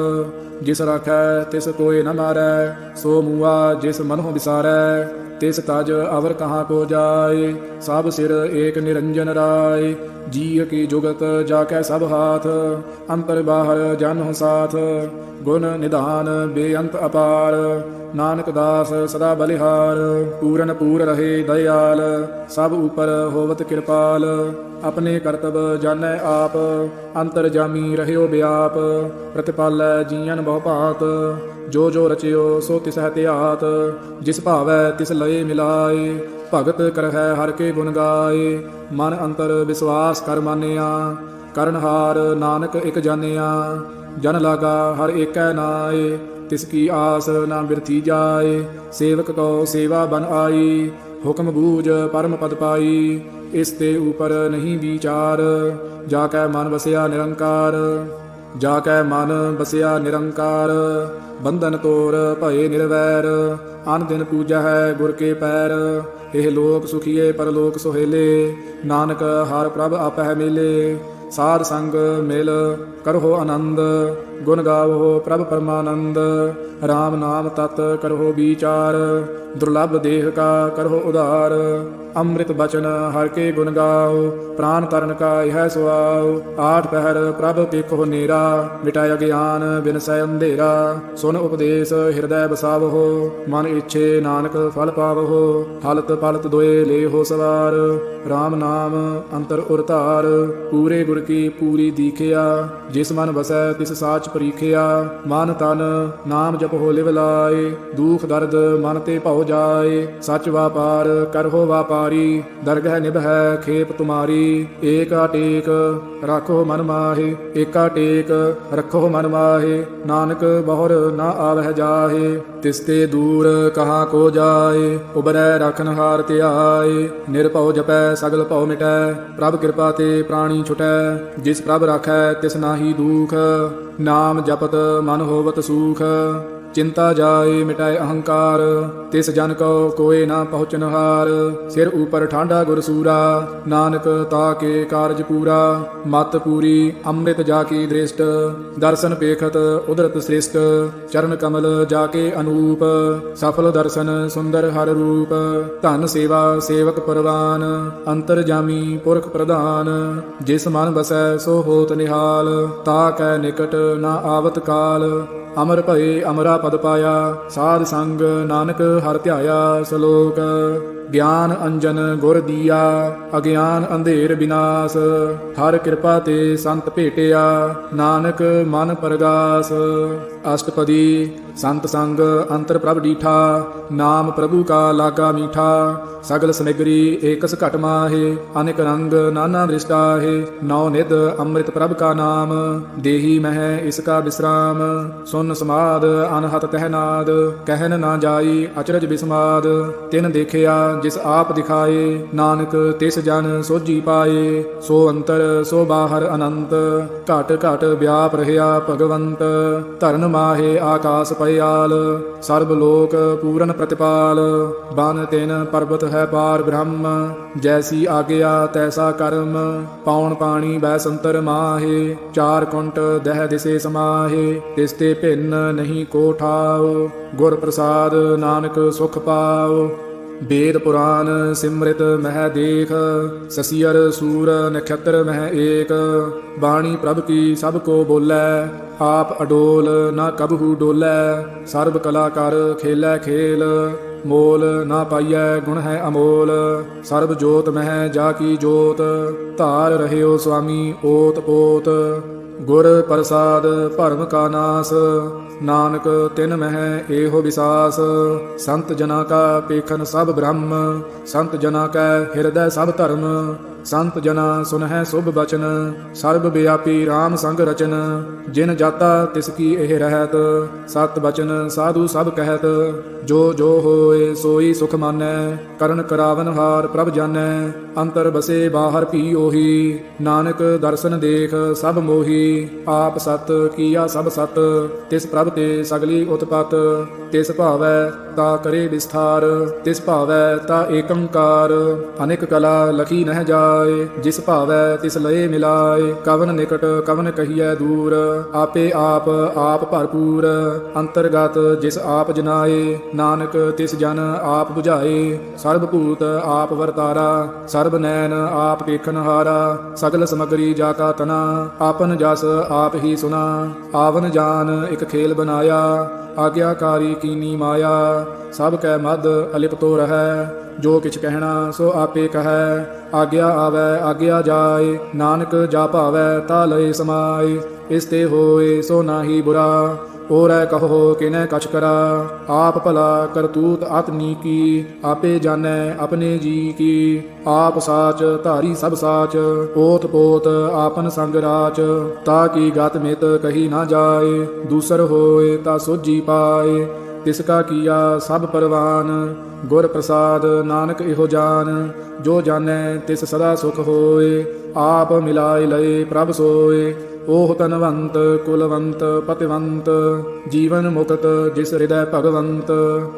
ਜਿਸ ਰਾਖੈ ਤਿਸ ਕੋਇ ਨ ਮਾਰੈ, ਸੋ ਮੂਆ ਜਿਸ ਮਨਹੁ ਵਿਸਾਰੈ। ਤਿਸ ਤਜ ਅਵਰ ਕਹਾਂ ਕੋ ਜਾਏ, ਸਭ ਸਿਰ ਏਕ ਨਿਰੰਜਨ ਰਾਏ। ਜੀਅ ਕੀ ਜੁਗਤ ਜਾ ਕੈ ਸਭ ਹਾਥ, ਅੰਤਰ ਬਾਹਰ ਜਾਨਹੁ ਸਾਥ। ਗੁਣ ਨਿਧਾਨ ਬੇਅੰਤ ਅਪਾਰ, ਨਾਨਕ ਦਾਸ ਸਦਾ ਬਲਿਹਾਰ। ਪੂਰਨ ਪੂਰ ਰਹੇ ਦਇਆਲ, ਸਭ ਉਪਰ ਹੋਵਤ ਕਿਰਪਾਲ। ਆਪਣੇ ਕਰਤਬ ਜਾਣੈ ਆਪ, ਅੰਤਰ ਜਾਮੀ ਰਹਿਓ ਬਿਆਪ। ਪ੍ਰਤਿਪਾਲੈ ਜੀਅਨ ਬਹੁ ਭਾਂਤ, ਜੋ ਜੋ ਰਚਿਓ ਸੋ ਤਿਸਹਿ ਧਿਆਤ। ਜਿਸ ਭਾਵੈ ਤਿਸ ਲਏ ਮਿਲਾਏ, ਭਗਤ ਕਰਹਿ ਹਰਿ ਕੇ ਗੁਣ ਗਾਏ। ਮਨ ਅੰਤਰ ਵਿਸਵਾਸ ਕਰ ਮਾਨਿਆ, ਕਰਨਹਾਰ ਨਾਨਕ ਇਕ ਜਾਣਿਆ। ਜਨ ਲਾਗਾ ਹਰ ਏਕੈ ਨਾਏ, ਤਿਸ ਕੀ ਆਸ ਨਾ ਬਿਰਥੀ ਜਾਏ। ਸੇਵਕ ਕੋ ਸੇਵਾ ਬਨ ਆਈ, ਹੁਕਮ ਬੂਝ ਪਰਮ ਪਦ ਪਾਈ। ਇਸ ਤੇ ਉਪਰ ਨਹੀਂ ਵਿਚਾਰ, ਜਾ ਕੈ ਮਨ ਵਸਿਆ ਨਿਰੰਕਾਰ। ਜਾ ਕੈ ਮਨ ਬਸਿਆ ਨਿਰੰਕਾਰ, ਬੰਧਨ ਤੋਰ ਭਏ ਨਿਰਵੈਰ। ਅਨ ਦਿਨ ਪੂਜਾ ਹੈ ਗੁਰ ਕੇ ਪੈਰ, ਇਹ ਲੋਕ ਸੁਖੀਏ ਪਰਲੋਕ ਸੁਹੇਲੇ। ਨਾਨਕ ਹਰ ਪ੍ਰਭ ਆਪਹਿ ਮੇਲੇ, ਸਾਧ ਸੰਗ ਮਿਲ ਕਰਹੁ ਆਨੰਦ। ਗੁਣ ਗਾਵੋ ਪ੍ਰਭ ਪਰਮਾਨੰਦ। RAM ਨਾਮ ਤਤ ਕਰਹੁ ਵਿਚਾਰ, ਦੁਰਲਭ ਦੇਹ ਕਾ ਕਰਹੁ ਉਧਾਰ। ਅੰਮ੍ਰਿਤ ਬਚਨ ਹਰਿ ਕੇ ਗੁਣ ਗਾਓ, ਪ੍ਰਾਨ ਤਰਨ ਕਾ ਇਹ ਸੁਆਓ। ਆਠ ਪਹਿਰ ਪ੍ਰਭ ਪੇਖੋ ਨੇਰਾ, ਮਿਟਾਇ ਅਗਿਆਨ ਬਿਨਸੈ ਅੰਧੇਰਾ। ਸੁਨ ਉਪਦੇਸ਼ ਹਿਰਦੈ ਬਸਾਵਹੁ, ਮਨ ਇੱਛੇ ਨਾਨਕ ਫਲ ਪਾਵਹੁ। ਹਲਤ ਪਲਤ ਦੋਏ ਲੇਹੋ ਸਵਾਰ, RAM ਨਾਮ ਅੰਤਰ ਉਰ ਧਾਰ। ਪੂਰੇ ਗੁਰ ਕੀ ਪੂਰੀ ਦੀਖਿਆ, ਜਿਸ ਮਨ ਵਸੈ ਤਿਸ ਸਾਚ ਪਰੀਖਿਆ। ਮਨ ਤਨ ਨਾਮ ਜਪਹੁ ਲਿਵ ਲਾਏ, ਦੁਖ ਦਰਦ ਮਨ ਤੇ ਭਉ ਜਾਏ। ਸਚ ਵਾਪਾਰ ਕਰਹੁ ਵਾਪਾਰੀ, ਦਰਗਹਿ ਨਿਭੈ ਖੇਪ ਤੁਮਾਰੀ। ਏਕਾ ਟੇਕ ਰਾਖੋ ਮਨ ਮਾਹੇ, ਏਕਾ ਟੇਕ ਰੱਖੋ ਮਨ ਮਾਹੇ। ਨਾਨਕ ਬਹੁਰ ਨਾ ਆਵਹਿ ਜਾਹੇ, ਤਿਸ ਤੇ ਦੂਰ ਕਹਾਂ ਕੋ ਜਾਏ। ਉਬਰੈ ਰਖਨਹਾਰ ਧਿਆਏ, ਨਿਰਭਉ ਜਪੈ ਸਗਲ ਭਉ ਮਿਟੈ। ਪ੍ਰਭ ਕਿਰਪਾ ਤੇ ਪ੍ਰਾਣੀ ਛੁਟੈ, ਜਿਸ ਪ੍ਰਭ ਰਾਖੈ ਤਿਸ ਨਾਹੀ ਦੂਖ। ਨਾਮ ਜਪਤ ਮਨ ਹੋਵਤ ਸੂਖ, ਚਿੰਤਾ ਜਾਏ ਮਿਟਾਏ ਅਹੰਕਾਰ। ਤਿਸ ਜਨ ਕੋ ਕੋਏ ਨਾ ਪਹੁੰਚਨਹਾਰ, ਸਿਰ ਉਪਰ ਠਾਂਡਾ ਗੁਰ ਸੂਰਾ। ਨਾਨਕ ਤਾ ਕੇ ਕਾਰਜ ਪੂਰਾ, ਮਤ ਪੂਰੀ ਅੰਮ੍ਰਿਤ ਜਾ ਕੀ ਦ੍ਰਿਸ਼ਟ। ਦਰਸ਼ਨ ਪੇਖਤ ਉਦਰਤ ਸ੍ਰਿਸ਼ਟ, ਚਰਨ ਕਮਲ ਜਾ ਕੇ ਅਨੂਪ। ਸਫਲ ਦਰਸ਼ਨ ਸੁੰਦਰ ਹਰ ਰੂਪ, ਧਨ ਸੇਵਾ ਸੇਵਕ ਪਰਵਾਨ। ਅੰਤਰ ਜਾਮੀ ਪੁਰਖ ਪ੍ਰਧਾਨ, ਜਿਸ ਮਨ ਬਸੈ ਸੋ ਹੋਤ ਨਿਹਾਲ। ਤਾ ਕੈ ਨਿਕਟ ਨਾ ਆਵਤ ਕਾਲ, ਅਮਰ ਭਏ ਅਮਰਾ ਪਦ ਪਾਇਆ। ਸਾਧ ਸੰਗ ਨਾਨਕ ਹਰਿ ਧਿਆਇਆ। ਸ਼ਲੋਕ ਗਿਆਨ ਅੰਜਨ ਗੁਰ ਦੀਆ, ਅਗਿਆਨ ਅੰਧੇਰ ਬਿਨਾਸ਼। ਹਰ ਕਿਰਪਾ ਤੇ ਸੰਤ ਭੇਟਿਆ, ਨਾਨਕ ਮਨ ਪਰਗਾਸ। ਅਸ਼ਟਪਦੀ ਸੰਤ ਸੰਗ ਅੰਤਰ ਪ੍ਰਭ ਡੀਠਾ, ਨਾਮ ਪ੍ਰਭੂ ਕਾ ਲਾਗਾ ਮੀਠਾ। ਸਗਲ ਸਮਗਰੀ ਏਕਸ ਘਟ ਮਾਹੇ, ਅਨੇਕ ਰੰਗ ਨਾਨਾ ਦ੍ਰਿਸ਼ਟਾਹੇ। ਨੌ ਨਿਧ ਅੰਮ੍ਰਿਤ ਪ੍ਰਭ ਕਾ ਨਾਮ, ਦੇਹੀ ਮਹਿ ਇਸ ਕਾ ਵਿਸਰਾਮ। ਸੁਨ ਸਮਾਦ ਅਨਹਤ ਤਹਿ ਨਾਦ, ਕਹਿਨ ਨਾ ਜਾਈ ਅਚਰਜ ਬਿਸਮਾਦ। ਤਿਨ ਦੇਖਿਆ ਜਿਸ ਆਪ ਦਿਖਾਏ, ਨਾਨਕ ਤਿਸ ਜਨ ਸੋਝੀ ਪਾਏ। ਸੋ ਅੰਤਰ ਸੋ ਬਾਹਰ ਅਨੰਤ, ਘਟ ਘਟ ਵਿਆਪ ਰਹਿਆ ਭਗਵੰਤ। ਧਰਨ ਮਾਹੇ ਆਕਾਸ ਪਇਆਲ, ਸਰਬ ਲੋਕ ਪੂਰਨ ਪ੍ਰਤਿਪਾਲ। ਬਨ ਤਿਨ ਪਰਬਤ ਹੈ ਪਾਰ ਬ੍ਰਹਮ, ਜੈਸੀ ਆਗਿਆ ਤੈਸਾ ਕਰਮ। ਪੌਣ ਪਾਣੀ ਬੈ ਸੰਤਰ ਮਾਹੇ, ਚਾਰ ਕੁੰਟ ਦਹਿ ਦਿਸੇ ਸਮਾਹੇ। ਤਿਸ ਤੇ ਭਿੰਨ ਨਹੀਂ ਕੋ ਠਾਉ, ਗੁਰ ਪ੍ਰਸਾਦ ਨਾਨਕ ਸੁਖ ਪਾਉ। ਵੇਦ ਪੁਰਾਨ ਸਿਮਰਿਤ ਮਹਿ ਦੇਖ, ਸਸੀਅਰ ਸੂਰ ਨਖਤਰ ਮਹਿ ਏਕ। ਬਾਣੀ ਪ੍ਰਭ ਕੀ ਸਭ ਕੋ ਬੋਲੇ, ਆਪ ਅਡੋਲ ਨਾ ਕਬਹੂ ਡੋਲੇ। ਸਰਬ ਕਲਾ ਕਰ ਖੇਲੇ ਖੇਲ, ਮੋਲ ਨਾ ਪਾਈਐ ਗੁਣ ਹੈ ਅਮੋਲ। ਸਰਬ ਜੋਤ ਮਹਿ ਜਾ ਕੀ ਜੋਤ, ਧਾਰ ਰਹਿਓ ਸੁਆਮੀ ਓਤ ਪੋਤ। ਗੁਰ ਪ੍ਰਸਾਦ ਭਰਮ ਕਾ ਨਾਸ, ਨਾਨਕ ਤਿਨ ਮਹਿ ਏਹੋ ਵਿਸਾਸ। ਸੰਤ ਜਨਾ ਕਾ ਪੇਖਨ ਸਭ ਬ੍ਰਹਮ, ਸੰਤ ਜਨਾ ਕੈ ਹਿਰਦੈ ਸਭ ਧਰਮ। ਸੰਤ ਜਨਾ ਸੁਨਹਿ ਸੁਭ ਬਚਨ, ਸਰਬ ਵਿਆਪੀ RAM ਸੰਗ ਰਚਨ। ਜਿਨ ਜਾਤਾ ਤਿਸ ਕੀ ਇਹ ਰਹਿਤ, ਸਤ ਬਚਨ ਸਾਧੂ ਸਭ ਕਹਿਤ। ਜੋ ਜੋ ਹੋਏ ਸੋਈ ਸੁਖ ਮਾਨੈ, ਕਰਨ ਕਰਾਵਨ ਹਾਰ ਪ੍ਰਭ ਜਾਨੈ। ਅੰਤਰ ਬਸੇ ਬਾਹਰ ਭੀ ਉਹੀ, ਨਾਨਕ ਦਰਸ਼ਨ ਦੇਖ ਸਭ ਮੋਹੀ। ਆਪ ਸਤ ਕੀਆ ਸਭ ਸਤ, ਤਿਸ ਪ੍ਰਭ ਤੇ ਸਗਲੀ ਉਤਪਤ। ਤਿਸ ਭਾਵੈ ਤਾ ਕਰੇ ਵਿਸਥਾਰ, ਤਿਸ ਭਾਵੈ ਤਾ ਏਕੰਕਾਰ। ਅਨੇਕ ਕਲਾ ਲਖੀ ਨਹਿ ਜਾਏ, ਜਿਸ ਭਾਵੈ ਤਿਸ ਲਏ ਮਿਲਾਏ। ਕਵਨ ਨਿਕਟ ਕਵਨ ਕਹੀਐ ਦੂਰ, ਆਪੇ ਆਪ ਆਪ ਭਰਪੂਰ। ਅੰਤਰਗਤ ਜਿਸ ਆਪ ਜਨਾਏ, ਨਾਨਕ ਤਿਸ ਜਨ ਆਪ ਬੁਝਾਏ। ਸਰਬ ਭੂਤ ਆਪ ਵਰਤਾਰਾ, ਸਰਬ ਨੈਣ ਆਪ ਵੇਖਨ ਹਾਰਾ। ਸਗਲ ਸਮਗਰੀ ਜਾ ਕਾ ਤਨਾ, ਆਪਨ ਜਸ ਆਪ ਹੀ ਸੁਨਾ। ਆਵਨ ਜਾਨ ਇੱਕ ਖੇਲ ਬਨਾਇਆ, ਆਗਿਆਕਾਰੀ ਕੀਨੀ ਮਾਇਆ। ਸਭ ਕੈ ਮਦ ਅਲਿਪਤੋ ਰਹੈ, ਜੋ ਕਿਛ ਕਹਿਣਾ ਸੋ ਆਪੇ ਕਹੈ। ਆਗਿਆ ਆਵੈ ਆਗਿਆ ਜਾਏ, ਨਾਨਕ ਜਾ ਭਾਵੈ ਤਾ ਲਏ ਸਮਾਏ। ਇਸ ਤੇ ਹੋਏ ਸੋ ਨਾਹੀ ਬੁਰਾ, ਔਰੈ ਕਹੋ ਕਿਨੈ ਕਛ ਕਰਾ। ਆਪ ਭਲਾ ਕਰਤੂਤ ਅਤ ਨੀਕੀ, ਆਪੇ ਜਾਣੈ ਆਪਣੇ ਜੀ ਕੀ। ਆਪ ਸਾਚ ਧਾਰੀ ਸਭ ਸਾਚ, ਓਤ ਪੋਤ ਆਪਨ ਸੰਗ ਰਾਚ। ਤਾ ਕੀ ਗਤ ਮਿਤ ਕਹੀ ਨਾ ਜਾਏ, ਦੂਸਰ ਹੋਏ ਤਾ ਸੋਝੀ ਪਾਏ। ਤਿਸ ਕਾ ਕੀਆ ਸਭ ਪਰਵਾਨ, ਗੁਰ ਪ੍ਰਸਾਦ ਨਾਨਕ ਇਹੋ ਜਾਨ। ਜੋ ਜਾਣੈ ਤਿਸ ਸਦਾ ਸੁਖ ਹੋਏ, ਆਪ ਮਿਲਾਏ ਲਏ ਪ੍ਰਭ ਸੋਏ। ਓਹ ਧਨਵੰਤ ਕੁਲਵੰਤ ਪਤਿਵੰਤ, ਜੀਵਨ ਮੁਕਤ ਜਿਸ ਹਿਰਦੈ ਭਗਵੰਤ।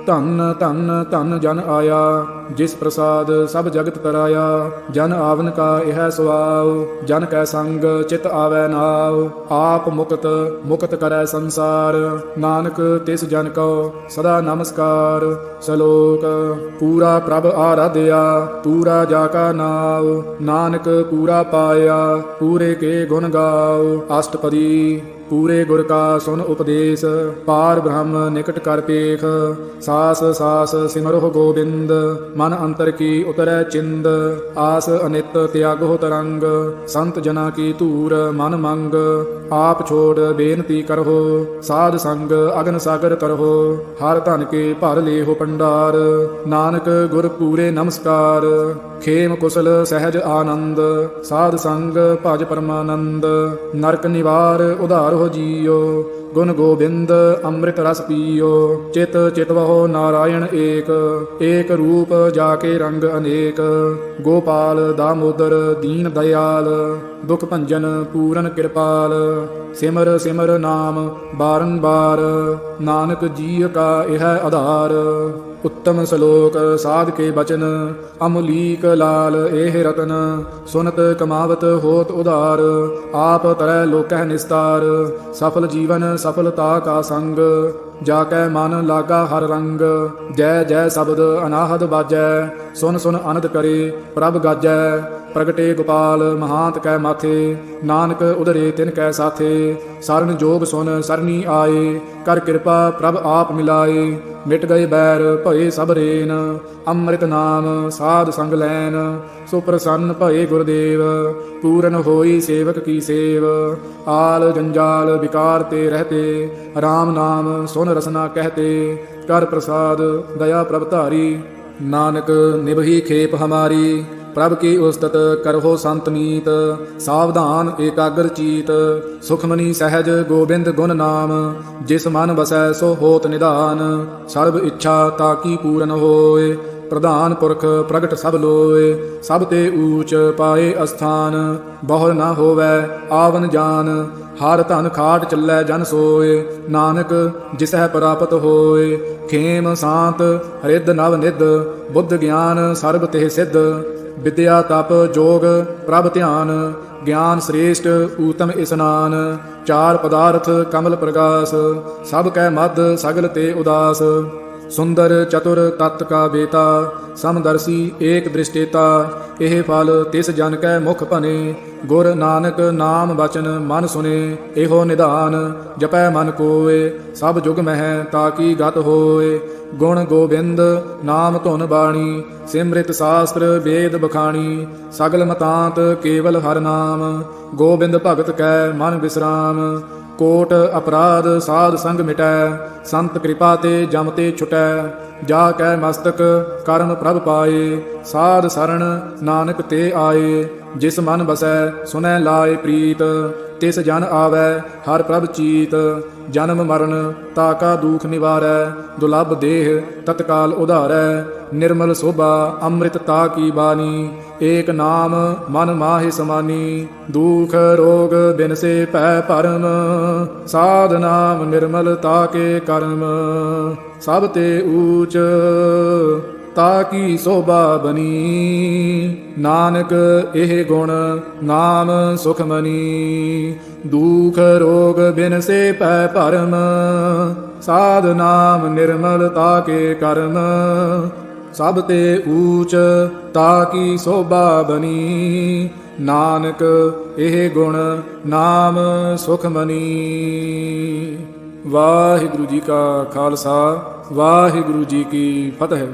ਧਨ ਧਨ ਧਨ ਜਨ ਆਇਆ, ਜਿਸ ਪ੍ਰਸਾਦ ਸਭ ਜਗਤ ਤਰਾਇਆ। ਜਨ ਆਵਨ ਕਾ ਇਹ ਸੁਆਉ, ਜਨ ਕੈ ਸੰਗ ਚਿਤ ਆਵੈ ਨਾਉ। ਆਪ ਮੁਕਤ ਮੁਕਤ ਕਰੈ ਸੰਸਾਰ, ਨਾਨਕ ਤਿਸ ਜਨ ਕਉ ਸਦਾ ਨਮਸਕਾਰ। ਸ਼ਲੋਕ। ਪੂਰਾ ਪ੍ਰਭ ਆਰਾਧਿਆ, ਪੂਰਾ ਜਾ ਕਾ ਨਾਉ। ਨਾਨਕ ਪੂਰਾ ਪਾਇਆ, ਪੂਰੇ ਕੇ ਗੁਣ ਗਾਉ। ਅਸ਼ਟਪਦੀ। ਪੂਰੇ ਗੁਰ ਕਾ ਸੁਨ ਉਪਦੇਸ਼, ਪਾਰ ਬ੍ਰਹਮ ਨਿਕਟ ਕਰ ਪੇਖ। ਸਾਸ ਸਾਸ ਸਿਮਰਹੁ ਗੋਬਿੰਦ, ਮਨ ਅੰਤਰ ਕੀ ਉਤਰੈ ਚਿੰਦ। ਆਸ ਅਨਿਤ ਤਿਆਗਹੁ ਤਰੰਗ, ਸੰਤ ਜਨਾ ਕੀ ਧੂਰ ਮਨ ਮੰਗ। ਆਪ ਛੋੜ ਬੇਨਤੀ ਕਰਹੁ, ਸਾਧ ਸੰਗ ਅਗਨ ਸਾਗਰ ਤਰਹੁ। ਹਰ ਧਨ ਕੇ ਭਰ ਲੇਹੁ ਭੰਡਾਰ, ਨਾਨਕ ਗੁਰ ਪੂਰੇ ਨਮਸਕਾਰ। ਖੇਮ ਕੁਸਲ ਸਹਿਜ ਆਨੰਦ, ਸਾਧ ਸੰਗ ਭਜ ਪਰਮਾਨੰਦ। ਨਰਕ ਨਿਵਾਰ ਉਧਾਰ ਹੋ ਜੀਓ, ਗੁਣ ਗੋਬਿੰਦ ਅੰਮ੍ਰਿਤ ਰਸ ਪੀਓ। ਚਿਤ ਚਿਤਵਹੁ ਨਾਰਾਇਣ ਏਕ, ਏਕ ਰੂਪ ਜਾ ਕੇ ਰੰਗ ਅਨੇਕ। ਗੋਪਾਲ ਦਾਮੋਦਰ ਦੀਨ ਦਇਆਲ, ਦੁਖ ਭੰਜਨ ਪੂਰਨ ਕਿਰਪਾਲ। ਸਿਮਰ ਸਿਮਰ ਨਾਮ ਬਾਰੰਬਾਰ, ਨਾਨਕ ਜੀਅ ਕਾ ਇਹ ਆਧਾਰ। ਉੱਤਮ ਸ਼ਲੋਕ। ਸਾਧ ਕੇ ਬਚਨ ਅਮੁਲੀਕ ਲਾਲ ਇਹ ਰਤਨ। ਸੁਨਤ ਕਮਾਵਤ ਹੋਤ ਉਧਾਰ, ਆਪ ਤਰੈ ਲੋਕਹਿ ਨਿਸਤਾਰ। ਸਫਲ ਜੀਵਨ ਸਫਲਤਾ ਕਾ ਸੰਗ, ਜਾ ਕੈ ਮਨ ਲਾਗਾ ਹਰ ਰੰਗ। ਜੈ ਜੈ ਸ਼ਬਦ ਅਨਾਹਦ ਬਾਜੈ, ਸੁਨ ਸੁਨ ਅਨੰਦ ਕਰੇ ਪ੍ਰਭ ਗਾਜੈ। ਪ੍ਰਗਟੇ ਗੋਪਾਲ ਮਹਾਂਤ ਕੈ ਮਾਥੇ, ਨਾਨਕ ਉਧਰੇ ਤਿਨ ਕੈ ਸਾਥੇ। ਸਰਨ ਜੋਗ ਸੁਨ ਸਰਨੀ ਆਏ, ਕਰ ਕਿਰਪਾ ਪ੍ਰਭ ਆਪ ਮਿਲਾਏ। ਮਿਟ ਗਏ ਬੈਰ ਭਏ ਸਭ ਰੇਨ, ਅੰਮ੍ਰਿਤ ਨਾਮ ਸਾਧ ਸੰਗ ਲੈਨ। ਸੋ ਪ੍ਰਸੰਨ ਭਏ ਗੁਰਦੇਵ, ਪੂਰਨ ਹੋਈ ਸੇਵਕ ਕੀ ਸੇਵ। ਆਲ ਜੰਜਾਲ ਵਿਕਾਰ ਤੇ ਰਹਤੇ, ਰਾਮ ਨਾਮ ਸੁਨ ਰਸਨਾ ਕਹਤੇ। ਕਰ ਪ੍ਰਸਾਦ ਦਇਆ ਪ੍ਰਭ ਧਾਰੀ, ਨਾਨਕ ਨਿਭਹੀ ਖੇਪ ਹਮਾਰੀ। ਪ੍ਰਭ ਕੀ ਉਸਤਤ ਕਰਹੁ ਸੰਤ ਮੀਤ, ਸਾਵਧਾਨ ਏਕਾਗਰ ਚੀਤ। ਸੁਖਮਨੀ ਸਹਿਜ ਗੋਬਿੰਦ ਗੁਣ ਨਾਮ, ਜਿਸ ਮਨ ਵਸੈ ਸੋ ਹੋਤ ਨਿਧਾਨ। ਸਰਬ ਇੱਛਾ ਤਾਕੀ ਪੂਰਨ ਹੋਏ, ਪ੍ਰਧਾਨ ਪੁਰਖ ਪ੍ਰਗਟ ਸਭ ਲੋਏ। ਸਭ ਤੇ ਊਚ ਪਾਏ ਅਸਥਾਨ, ਬਹੁਰ ਨਾ ਹੋਵੈ ਆਵਨ ਜਾਨ। ਹਰ ਧਨ ਖਾਟ ਚੱਲੈ ਜਨ ਸੋਏ, ਨਾਨਕ ਜਿਸਹਿ ਪ੍ਰਾਪਤ ਹੋਏ। ਖੇਮ ਸਾਂਤ ਹਰਿਦ ਨਵ ਨਿਧ, ਬੁੱਧ ਗਿਆਨ ਸਰਬ ਤੇ ਸਿੱਧ। ਵਿਦਿਆ ਤਪ ਜੋਗ ਪ੍ਰਭ ਧਿਆਨ, ਗਿਆਨ ਸ੍ਰੇਸ਼ਟ ਊਤਮ ਇਸਨਾਨ। ਚਾਰ ਪਦਾਰਥ ਕਮਲ ਪ੍ਰਗਾਸ, ਸਭ ਕੈ ਮਧ ਸਗਲ ਤੇ ਉਦਾਸ। ਸੁੰਦਰ ਚਤੁਰ ਤਤ ਕਾ ਬੇਤਾ, ਸਮਦਰਸੀ ਏਕ ਦ੍ਰਿਸ਼ਟੇਤਾ। ਇਹ ਫਲ ਤਿਸ ਜਨ ਕੈ ਮੁਖ ਭਨੇ, ਗੁਰ ਨਾਨਕ ਨਾਮ ਬਚਨ ਮਨ ਸੁਨੇ। ਇਹੋ ਨਿਧਾਨ ਜਪੈ ਮਨ ਕੋਏ, ਸਭ ਜੁਗ ਮਹਿ ਤਾਕੀ ਗਤ ਹੋਏ। ਗੁਣ ਗੋਬਿੰਦ ਨਾਮ ਧੁਨ ਬਾਣੀ, ਸਿਮ੍ਰਿਤ ਸਾਸਤਰ ਵੇਦ ਬਖਾਣੀ। ਸਗਲ ਮਤਾਂਤ ਕੇਵਲ ਹਰ ਨਾਮ, ਗੋਬਿੰਦ ਭਗਤ ਕੈ ਮਨ ਵਿਸਰਾਮ। ਕੋਟ ਅਪਰਾਧ ਸਾਧ ਸੰਗ ਮਿਟੈ, ਸੰਤ ਕਿਰਪਾ ਤੇ ਜਮ ਤੇ ਛੁਟੈ। ਜਾ ਕੈ ਮਸਤਕ ਕਰਮ ਪ੍ਰਭ ਪਾਏ, ਸਾਧ ਸਰਣ ਨਾਨਕ ਤੇ ਆਏ। ਜਿਸ ਮਨ ਬਸੈ ਸੁਨੈ ਲਾਏ ਪ੍ਰੀਤ, ਤਿਸ ਜਨ ਆਵੈ ਹਰ ਪ੍ਰਭ ਚੀਤ। ਜਨਮ ਮਰਨ ਤਾਕਾ ਦੂਖ ਨਿਵਾਰੈ, ਦੁਲਭ ਦੇਹ ਤਤਕਾਲ ਉਧਾਰੈ। ਨਿਰਮਲ ਸੋਭਾ ਅੰਮ੍ਰਿਤ ਤਾ ਕੀ ਬਾਣੀ, ਏਕ ਨਾਮ ਮਨ ਮਾਹਿ ਸਮਾਨੀ। ਦੁਖ ਰੋਗ ਬਿਨਸੇ ਭੈ ਭਰਮ, ਸਾਧ ਨਾਮ ਨਿਰਮਲ ਤਾ ਕੇ ਕਰਮ। ਸਭ ਤੇ ਊਚ ਤਾ ਕੀ ਸੋਭਾ ਬਨੀ, ਨਾਨਕ ਇਹ ਗੁਣ ਨਾਮ ਸੁਖਮਨੀ। ਦੁਖ ਰੋਗ ਬਿਨਸੇ ਭੈ ਭਰਮ, ਸਾਧ ਨਾਮ ਨਿਰਮਲ ਤਾ ਕੇ ਕਰਮ। ਸਭ ਤੇ ਊਚ ਤਾ ਕੀ ਸੋਭਾ ਬਨੀ, ਨਾਨਕ ਇਹ ਗੁਣ ਨਾਮ ਸੁਖਮਨੀ। ਵਾਹਿਗੁਰੂ ਜੀ ਕਾ ਖਾਲਸਾ, ਵਾਹਿਗੁਰੂ ਜੀ ਕੀ ਫਤਿਹ।